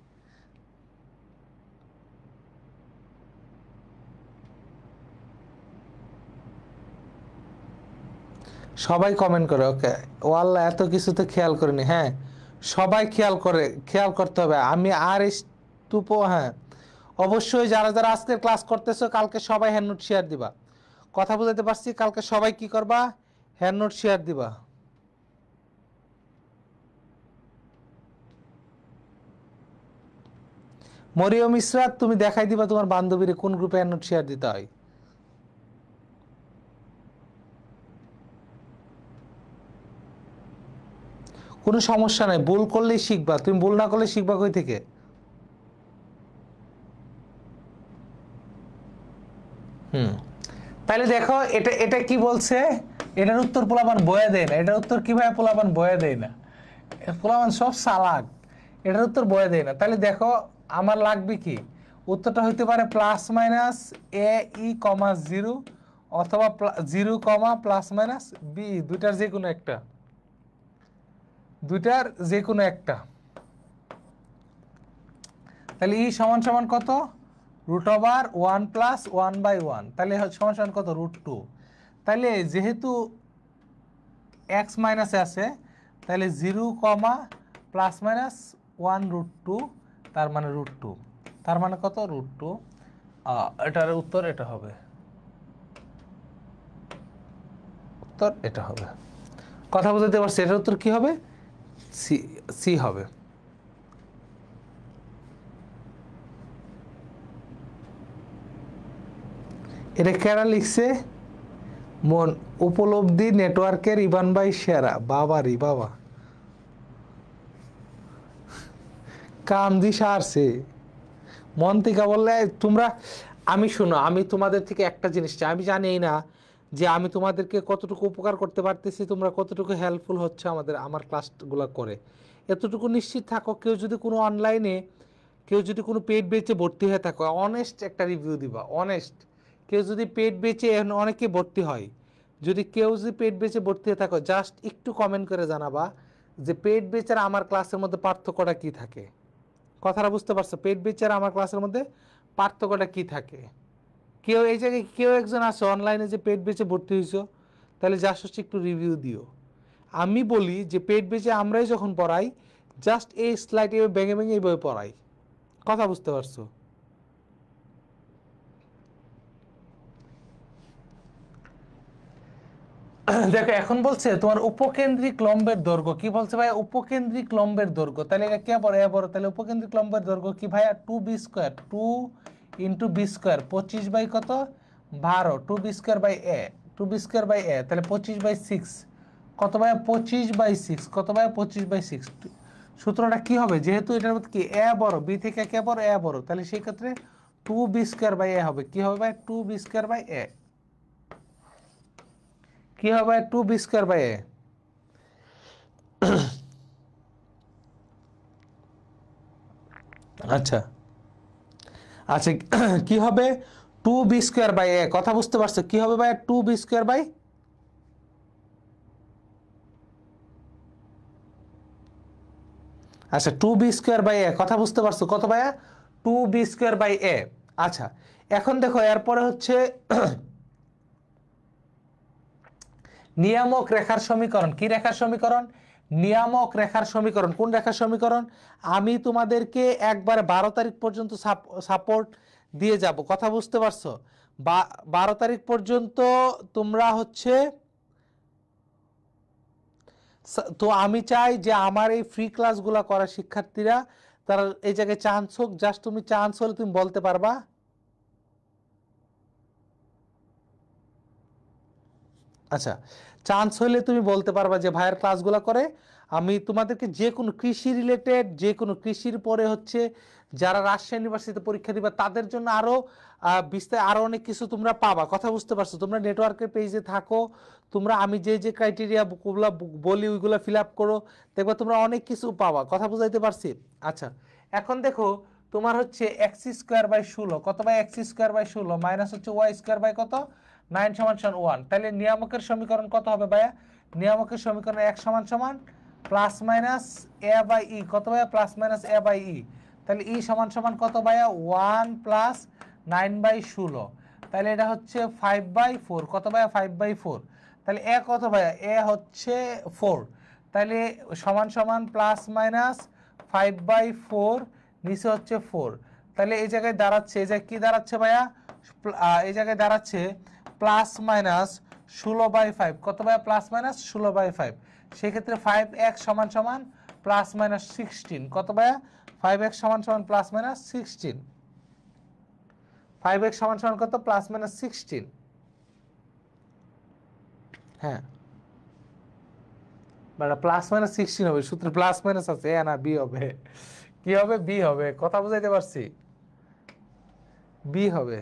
সবাই কমেন্ট করে। ওকে, ও আল্লাহ, এত কিছু তো খেয়াল করিনি। হ্যাঁ, সবাই খেয়াল করতে হবে। আমি আর স্তূপ, হ্যাঁ অবশ্যই যারা যারা আজকের ক্লাস করতেছো কালকে সবাই হ্যান্ড নোট শেয়ার দিবা। কথা বুঝাতে পারছি? কালকে সবাই কি করবা? হ্যান্ড নোট শেয়ার দিবা। মরিয়ম ইসরাত, তুমি দেখাই দিবা তোমার বান্ধবীরে কোন গ্রুপে হ্যান্ড নোট শেয়ার দিতে হয়। কোনো সমস্যা নাই, ভুল করলেই শিখবা, তুমি ভুল না করলে শিখবা কই থেকে? তাহলে দেখো এটা এটা কি বলছে, এটার উত্তর পোলাপান বয়ে দেয় না। এটার উত্তর কিভাবে পোলাপান বয়ে দেয় না? পোলাপান সব চালাক, এটার উত্তর বয়ে দেয় না। তাহলে দেখো আমার লাগবে কি, উত্তরটা হইতে পারে plus minus a e comma 0 অথবা 0, প্লাস মাইনাস বি, দুইটার যে কোনো একটা, দুইটার যে কোনো একটা। তাহলে ই সমান সমান কত? √1 প্লাস 1/1, তাহলে সমান সমান কত? √2। তাহলে যেহেতু এক্স মাইনাস আছে, তাহলে 0, প্লাস মাইনাস 1√2, তার মানে √2, তার মানে কত? √2। এটার উত্তর এটা হবে, উত্তর এটা হবে। কথা বুঝতে পারছি? এটার উত্তর কি হবে? সি হবে। এটা কেরা লিখছে? মন উপলব্ধি নেটওয়ার্কের ইভান ভাই সেরা। বাবা রে বাবা, কামদি সারছে মন থেকে বললে তোমরা। আমি শোনো, আমি তোমাদের থেকে একটা জিনিস চাই, আমি জানি না যে আমি তোমাদেরকে কতটুকু উপকার করতে পারতেছি, তোমরা কতটুকু হেল্পফুল হচ্ছে আমার ক্লাসগুলো করে। এতটুকু নিশ্চিত থাকো, কেউ যদি কোনো অনলাইনে, কেউ যদি কোনো পেড বেচে ভর্তি হয়ে থাকো, অনেস্ট একটা রিভিউ দিবা, অনেস্ট। কেউ যদি পেড বেচে, অনেকে ভর্তি হয়, যদি কেউ যদি পেড বেচে ভর্তি হয়ে থাকো, জাস্ট একটু কমেন্ট করে জানাবা যে পেড বেচার আমার ক্লাসের মধ্যে পার্থক্যটা কি থাকে। কথাটা বুঝতে পারছো? পেড বেচার আমার ক্লাসের মধ্যে পার্থক্যটা কি থাকে? কেউ এই জায়গায় কেউ একজন আছে অনলাইনে যে পেড বেচে ভর্তি হয়েছো, তাহলে জাস্ট হচ্ছে একটু রিভিউ দিও। আমি বলি যে পেড বেচে আমরাই যখন পড়াই, জাস্ট এই স্লাইড এভাবে ভেঙে ভেঙে এইভাবে পড়াই। কথা বুঝতে পারছো? দেখো এখন বলছে তোমার উপকেন্দ্রিক লম্বের দৈর্ঘ্য কি বলছে ভাই? উপকেন্দ্রিক লম্বের দৈর্ঘ্য, তাহলে এটা কে পড়ে? এ পড়ে। তাহলে উপকেন্দ্রিক লম্বের দৈর্ঘ্য কি ভাইয়া? 2b², 2 × b², 25 বাই কত? 12, 2b² by A, 2b² a, তাহলে 25/6 কত ভাইয়া 25/6 কত ভাইয়া 25/6। সূত্রটা কি হবে, যেহেতু এটার মধ্যে কি a বড়, b থেকে কে বড়, a বড়, তাহলে সেই ক্ষেত্রে 2b² a হবে। কি হবে ভাই 2b²a, কি হবে 2b²a। আচ্ছা আচ্ছা, কি হবে 2b²a, কথা বুঝতে পারছো, কি হবে ভাই 2b², আচ্ছা 2b²a, কথা বুঝতে পারছো কত ভাইয়া 2b²a। আচ্ছা এখন দেখো এরপরে হচ্ছে নিয়ামক রেখার সমীকরণ। কি রেখার সমীকরণ, নিয়ামক রেখার সমীকরণ। কোন রেখার সমীকরণ, আমি তোমাদেরকে একবার 12 তারিখ পর্যন্ত সাপোর্ট দিয়ে যাব, কথা বুঝতে পারছো, 12 তারিখ পর্যন্ত তোমরা হচ্ছে, তো আমি চাই যে আমার এই ফ্রি ক্লাসগুলো করা শিক্ষার্থীরা তারা এই জায়গায় চান্স হোক, জাস্ট তুমি চান্স হলে তুমি বলতে পারবা। আচ্ছা চান্স হলে তুমি বলতে পারবা যে ভাইয়ের ক্লাসগুলো করে, আমি তোমাদেরকে যে কোনো কৃষি রিলেটেড, যে কোনো কৃষির পরে হচ্ছে যারা রাজশাহী ইউনিভার্সিটিতে পরীক্ষা দিবা তাদের জন্য আরো বিস্তার আরো অনেক কিছু তোমরা পাবা, কথা বুঝতে পারছো। তোমরা নেটওয়ার্কের পেজে থাকো, তোমরা আমি যে যে ক্রাইটেরিয়া গুলো বলি ওইগুলো ফিল আপ করো, দেখবে তোমরা অনেক কিছু পাবা, কথা বুঝাইতে পারছি। আচ্ছা এখন দেখো তোমার হচ্ছে x²/16 কত ভাই x²/16 মাইনাস হচ্ছে y² কত 9 = 1, তাহলে নিয়ামকের সমীকরণ কত হবে ভাইয়া, নিয়ামকের সমীকরণ x প্লাস মাইনাস a/e, কত ভাইয়া প্লাস মাইনাস a/e, তাহলে e সমান কত ভাইয়া 1 প্লাস 9/16, তাহলে এটা হচ্ছে 5/4, কত ভাইয়া 5/4, তাহলে a কত ভাইয়া a হচ্ছে 4, তাহলে সমান প্লাস মাইনাস 5/4, নিচে হচ্ছে 4, তাহলে এই জায়গায় দাঁড়াচ্ছে, এই জায়গায় কি দাঁড়াচ্ছে ভাইয়া, এই জায়গায় দাঁড়াচ্ছে প্লাস মাইনাস 16/5, কত ভাইয়া প্লাস মাইনাস 16/5, সেক্ষেত্রে 5x সমান প্লাস মাইনাস 16, কত ভাইয়া 5x সমান প্লাস মাইনাস 16, 5x সমান কত প্লাস মাইনাস 16। হ্যাঁ প্লাস মাইনাস 16 হবে, সূত্রে প্লাস মাইনাস আছে, এ না বি হবে, কি হবে বি হবে, কথা বুঝাইতে পারছি, বি হবে।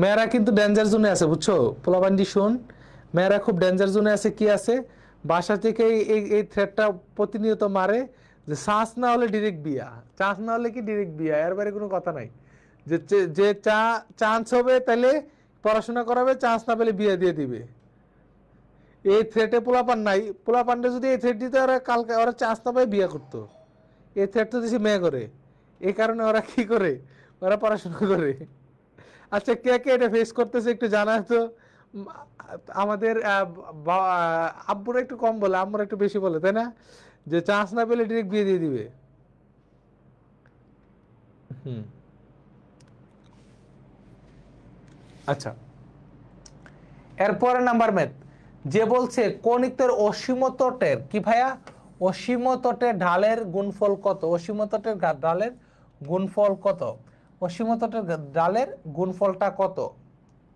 মেয়েরা কিন্তু ডেঞ্জার জোনে আছে বুঝছো, পোলাবান্ডি শুন, মেয়েরা খুব ডেঞ্জার জোনে আছে। কি আছে, বাসা থেকে এই থ্রেটটা প্রতিনিয়ত মারে যে চান্স না হলে ডিরেক্ট বিয়া, চান্স না হলে কি ডিরেক্ট বিয়া, এর বাইরে কোনো কথা নাই, যে চান্স হবে তাহলে পড়াশোনা করাবে, চান্স না পেলে বিয়ে দিয়ে দিবে। এই থ্রেটে পোলাপান নাই, পোলাপানটা যদি এই থ্রেট দিতে ওরা কালকে ওরা চান্স না পায় বিয়ে করতো, এই থ্রেট তো দিছে মেয়ে করে, এই কারণে ওরা কি করে, ওরা পড়াশোনা করে। আচ্ছা কে কে এটা ফেস করতেছে একটু জানা তো, আমাদের আব্বুরা একটু কম বলে, আম্মুরা একটু বেশি বলে, তাই না, যে চান্স না পেলে ডিরেক্ট বিয়ে দিয়ে দিবে। আচ্ছা এরপরে নাম্বার ম্যাথ, যে বলছে কণিকের অসীম তটের কি ভাইয়া, অসীম তটের ঢালের গুণফল কত, অসীম তটের ঢালের গুণফল কত, অসীম তটের ঢালের গুণফলটা কত,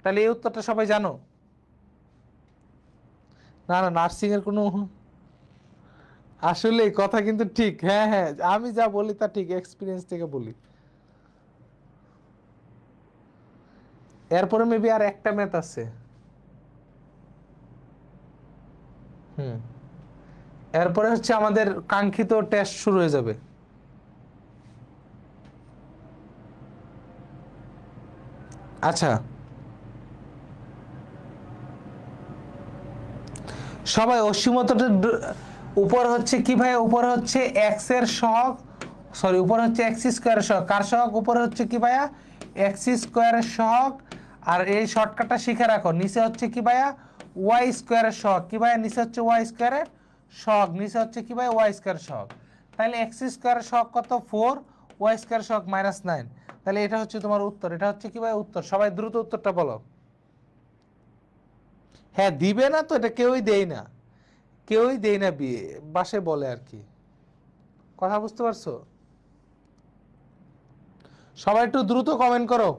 তাহলে এই উত্তরটা সবাই জানো, না না নার্সিং এর কোনো, আসলে কথা কিন্তু ঠিক, হ্যাঁ হ্যাঁ আমি যা বলি তা ঠিক, এক্সপিরিয়েন্স থেকে বলি। এরপরে মেবি আর একটা ম্যাথ আছে, এরপরে হচ্ছে আমাদের কাঙ্ক্ষিত টেস্ট শুরু হয়ে যাবে। আচ্ছা সবাই অসীমতটের উপর হচ্ছে কি ভাই, উপরে হচ্ছে এক্স এর সহগ, সরি উপরে হচ্ছে এক্স স্কোয়ারের সহগ, কার সহগ, উপরে হচ্ছে কি ভাইয়া এক্স স্কোয়ারের সহগ, আর এই শর্টকাটটা শিখে রাখো, নিচে হচ্ছে কি ভাইয়া ওয়াই স্কোয়ারের সহগ, কি ভাইয়া নিচে হচ্ছে ওয়াই স্কোয়ারের সহগ, নিচে হচ্ছে কি ভাইয়া ওয়াই স্কোয়ারের সহগ, তাহলে এক্স স্কোয়ারের সহগ কত 4, ওয়াই স্কোয়ারের সহগ -9, তাহলে এটা হচ্ছে তোমার উত্তর, এটা হচ্ছে কি ভাইয়া উত্তর। সবাই দ্রুত উত্তরটা বলো। হ্যাঁ দিবে না তো, এটা কেউই দেয় না, কেউই দেয় না বিয়ে, বাসে বলে আর কি, কথা বুঝতে পারছো। সবাই একটু দ্রুত কমেন্ট করো।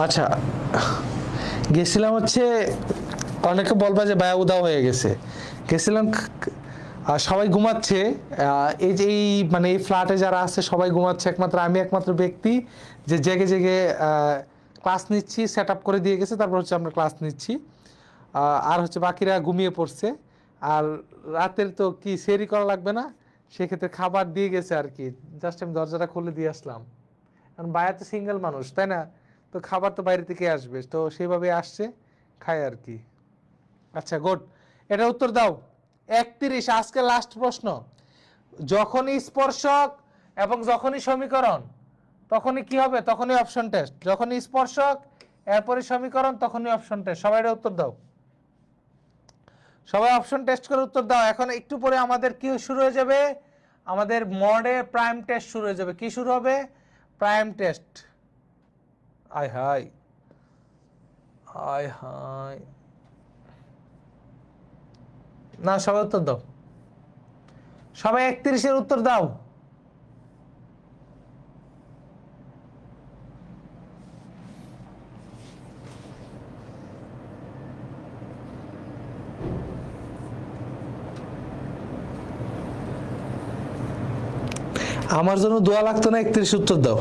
আচ্ছা, গেছিলাম হচ্ছে, অনেকে বলবা যে ভাইয়া উদাও হয়ে গেছে। গেছিলাম সবাই ঘুমাচ্ছে, এই যে এই মানে এই ফ্ল্যাটে যারা আছে সবাই ঘুমাচ্ছে, একমাত্র আমি একমাত্র ব্যক্তি যে জেগে জেগে ক্লাস নিচ্ছি, সেট আপ করে দিয়ে গেছে, তারপর হচ্ছে আমরা ক্লাস নিচ্ছি। আর হচ্ছে বাকিরা ঘুমিয়ে পড়ছে। আর রাতের তো কি সেরি করা লাগবে না, সেক্ষেত্রে খাবার দিয়ে গেছে আর কি, জাস্ট আমি দরজাটা খুলে দিয়ে আসলাম। কারণ ভাইয়া তো সিঙ্গেল মানুষ, তাই না? তো খাবার তো বাইরে থেকে আসবে, তো সেইভাবে আসছে, খায় আর কি। আচ্ছা গুড, এটা উত্তর দাও। 31, আজকে লাস্ট প্রশ্ন। যখনই স্পর্শক এবং যখনই সমীকরণ তখনই কি হবে? তখনই অপশন টেস্ট। যখনই স্পর্শক এরপরে সমীকরণ তখনই অপশন টেস্ট। সবাই এটা উত্তর দাও, সবাই অপশন টেস্ট করে উত্তর দাও। এখন একটু পরে আমাদের কি শুরু হয়ে যাবে? আমাদের মডে প্রাইম টেস্ট শুরু হয়ে যাবে। কি শুরু হবে? Prime test. আয় হায়, আয় হায়, না সবাই উত্তর দাও, সবাই 31-এর উত্তর দাও। আমার জন্য দোয়া লাগতো না, 31 উত্তর দাও।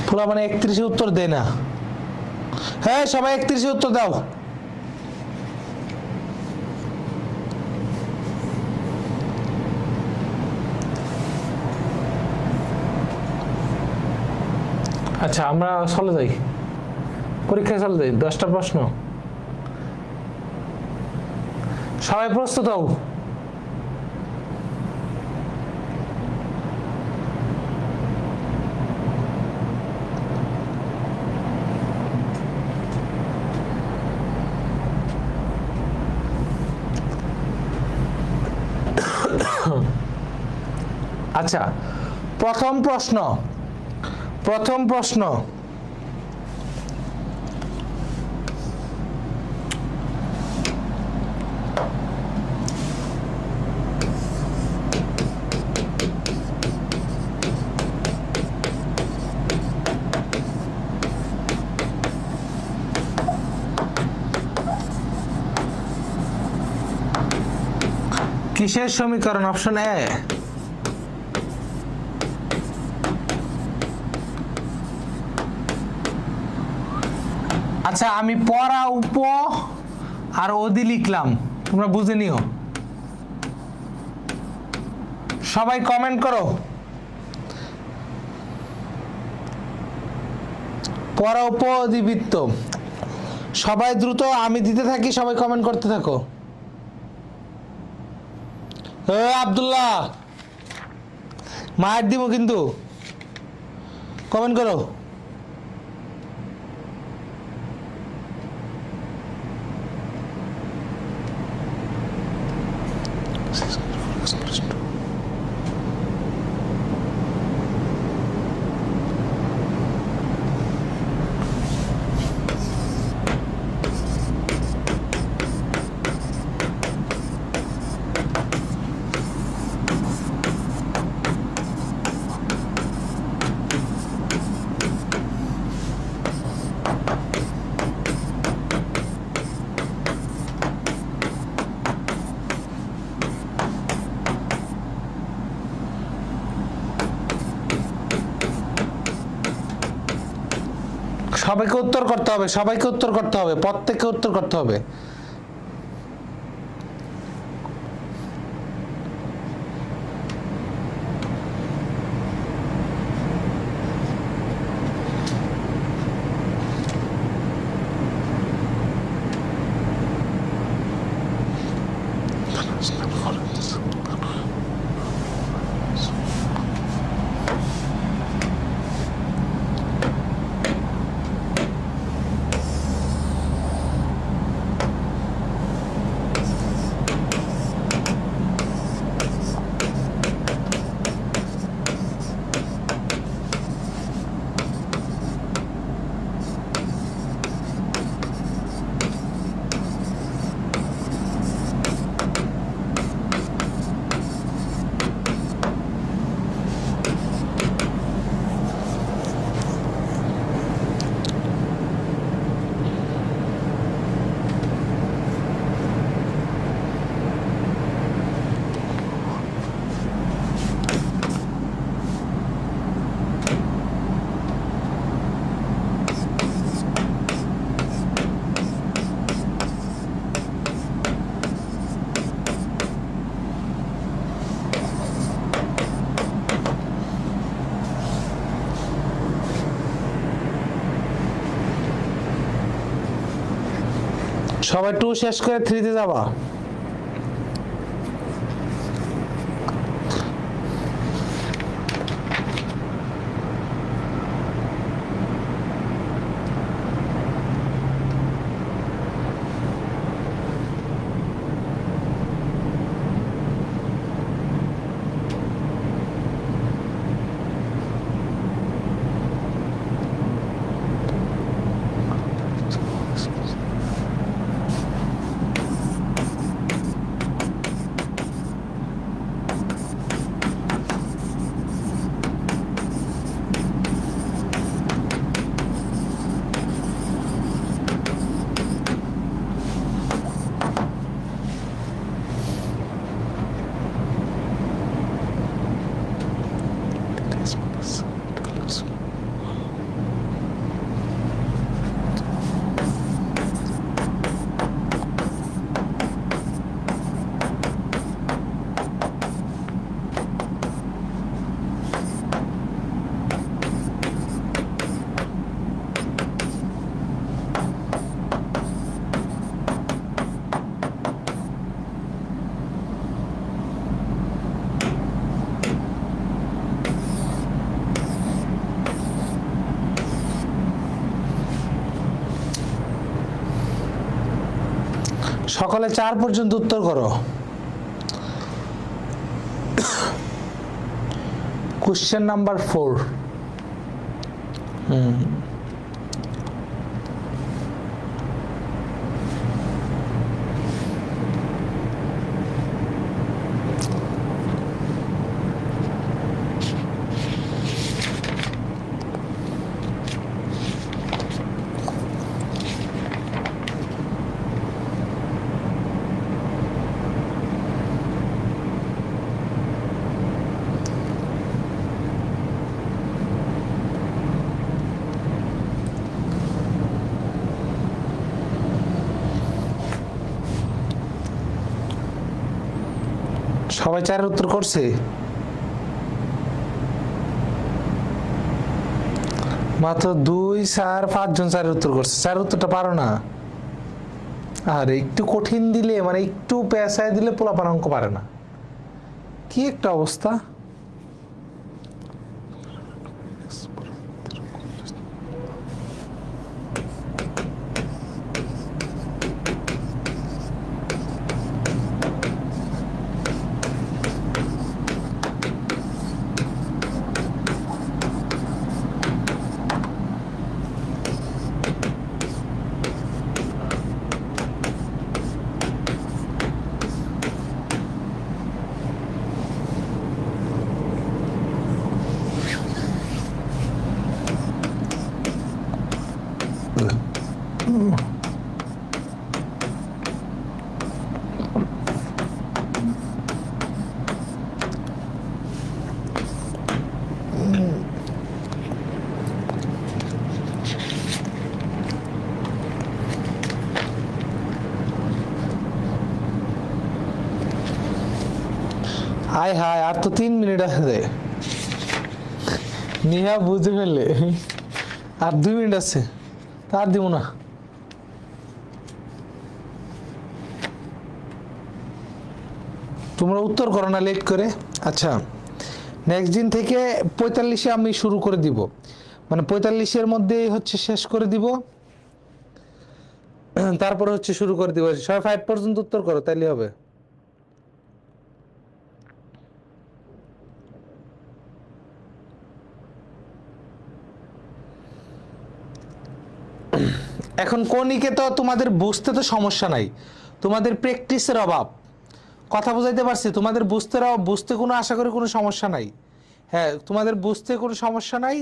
পুরা মানে 31-এ উত্তর দেয় না। হ্যাঁ সবাই 31-এ উত্তর দাও। আচ্ছা আমরা চলে যাই, পরীক্ষায় চলে যাই। 10টা প্রশ্ন, সবাই প্রস্তুত হও। আচ্ছা প্রথম প্রশ্ন, প্রথম প্রশ্ন, কিসের সমীকরণ? Option A. আচ্ছা আমি পড়া উপ আর অদি লিখলাম, তোমরা বুঝে নিও। সবাই কমেন্ট করো, পড়া উপ অধিবৃত্ত। সবাই দ্রুত, আমি দিতে থাকি, সবাই কমেন্ট করতে থাকো। আব্দুল্লাহ মায়ের দিব কিন্তু, কমেন্ট করো। সবাইকে উত্তর করতে হবে, সবাইকে উত্তর করতে হবে, প্রত্যেককে উত্তর করতে হবে। সবাই 2 শেষ করে 3 তে যাবা। সকালে 4 পর্যন্ত উত্তর করো। Question number 4। সবাই 4 উত্তর করছে? মাত্র 2, 4, 5 জন 4 উত্তর করছে। 4 উত্তরটা পারো না। আর একটু কঠিন দিলে, মানে একটু পেঁচায় দিলে পোলাপান অঙ্ক পারে না। কি একটা অবস্থা! আয় হায়, আর তো 3 মিনিট আছে। নিহা বুঝে ফেললে, আর 2 মিনিট আছে, তার দিব না। তোমরা উত্তর করো না লেট করে। আচ্ছা, নেক্সট দিন থেকে 45-এ আমি শুরু করে দিব, মানে 45-এর মধ্যেই হচ্ছে শেষ করে দিব, তারপরে হচ্ছে শুরু করে দিব। সবাই 5 পর্যন্ত উত্তর করো, তাইলে হবে। এখন কোনিকে তো তোমাদের বুঝতে তো সমস্যা নাই, তোমাদের প্র্যাকটিসের অভাব। কথা বুঝাইতে পারছি? তোমাদের বুঝতে কোনো আশা করি কোনো সমস্যা নাই। হ্যাঁ, তোমাদের বুঝতে কোনো সমস্যা নাই,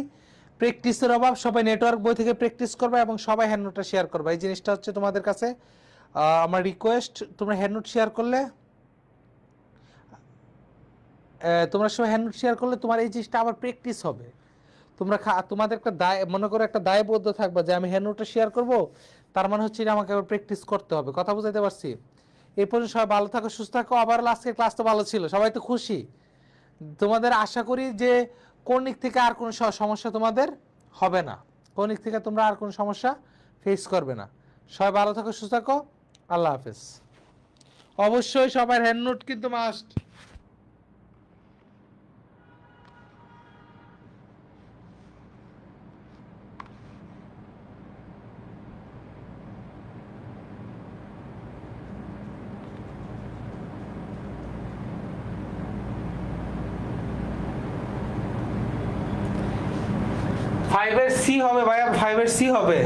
প্র্যাকটিসের অভাব। সবাই নেটওয়ার্ক বই থেকে প্র্যাকটিস করবে এবং সবাই হ্যান্ড নোটটা শেয়ার করবে। এই জিনিসটা হচ্ছে তোমাদের কাছে আমার রিকোয়েস্ট। তোমরা হ্যান্ড নোট শেয়ার করলে, তোমরা সবাই হ্যান্ড নোট শেয়ার করলে তোমার এই জিনিসটা আবার প্র্যাকটিস হবে। তোমাদের একটা দায়, মনে করো একটা দায়বদ্ধ থাকবে যে আমি হ্যান্ড নোটটা শেয়ার করবো, তার মানে হচ্ছে আমাকে আবার প্র্যাকটিস করতে হবে। কথা বুঝাইতে পারছি? এই পর্যন্ত সবাই ভালো থাকো, সুস্থ থাকো। আবার আজকের ক্লাস তো ভালো ছিল, সবাই তো খুশি। তোমাদের আশা করি যে কৌণিক থেকে আর কোনো সমস্যা তোমাদের হবে না, কৌণিক থেকে তোমরা আর কোনো সমস্যা ফেস করবে না। সবাই ভালো থাকো, সুস্থ থাকো। আল্লাহ হাফেজ। অবশ্যই সবার হ্যান্ড নোট কিন্তু মাস্ট। ফাইভের সি হবে ভাইয়া, 5-এর সি হবে।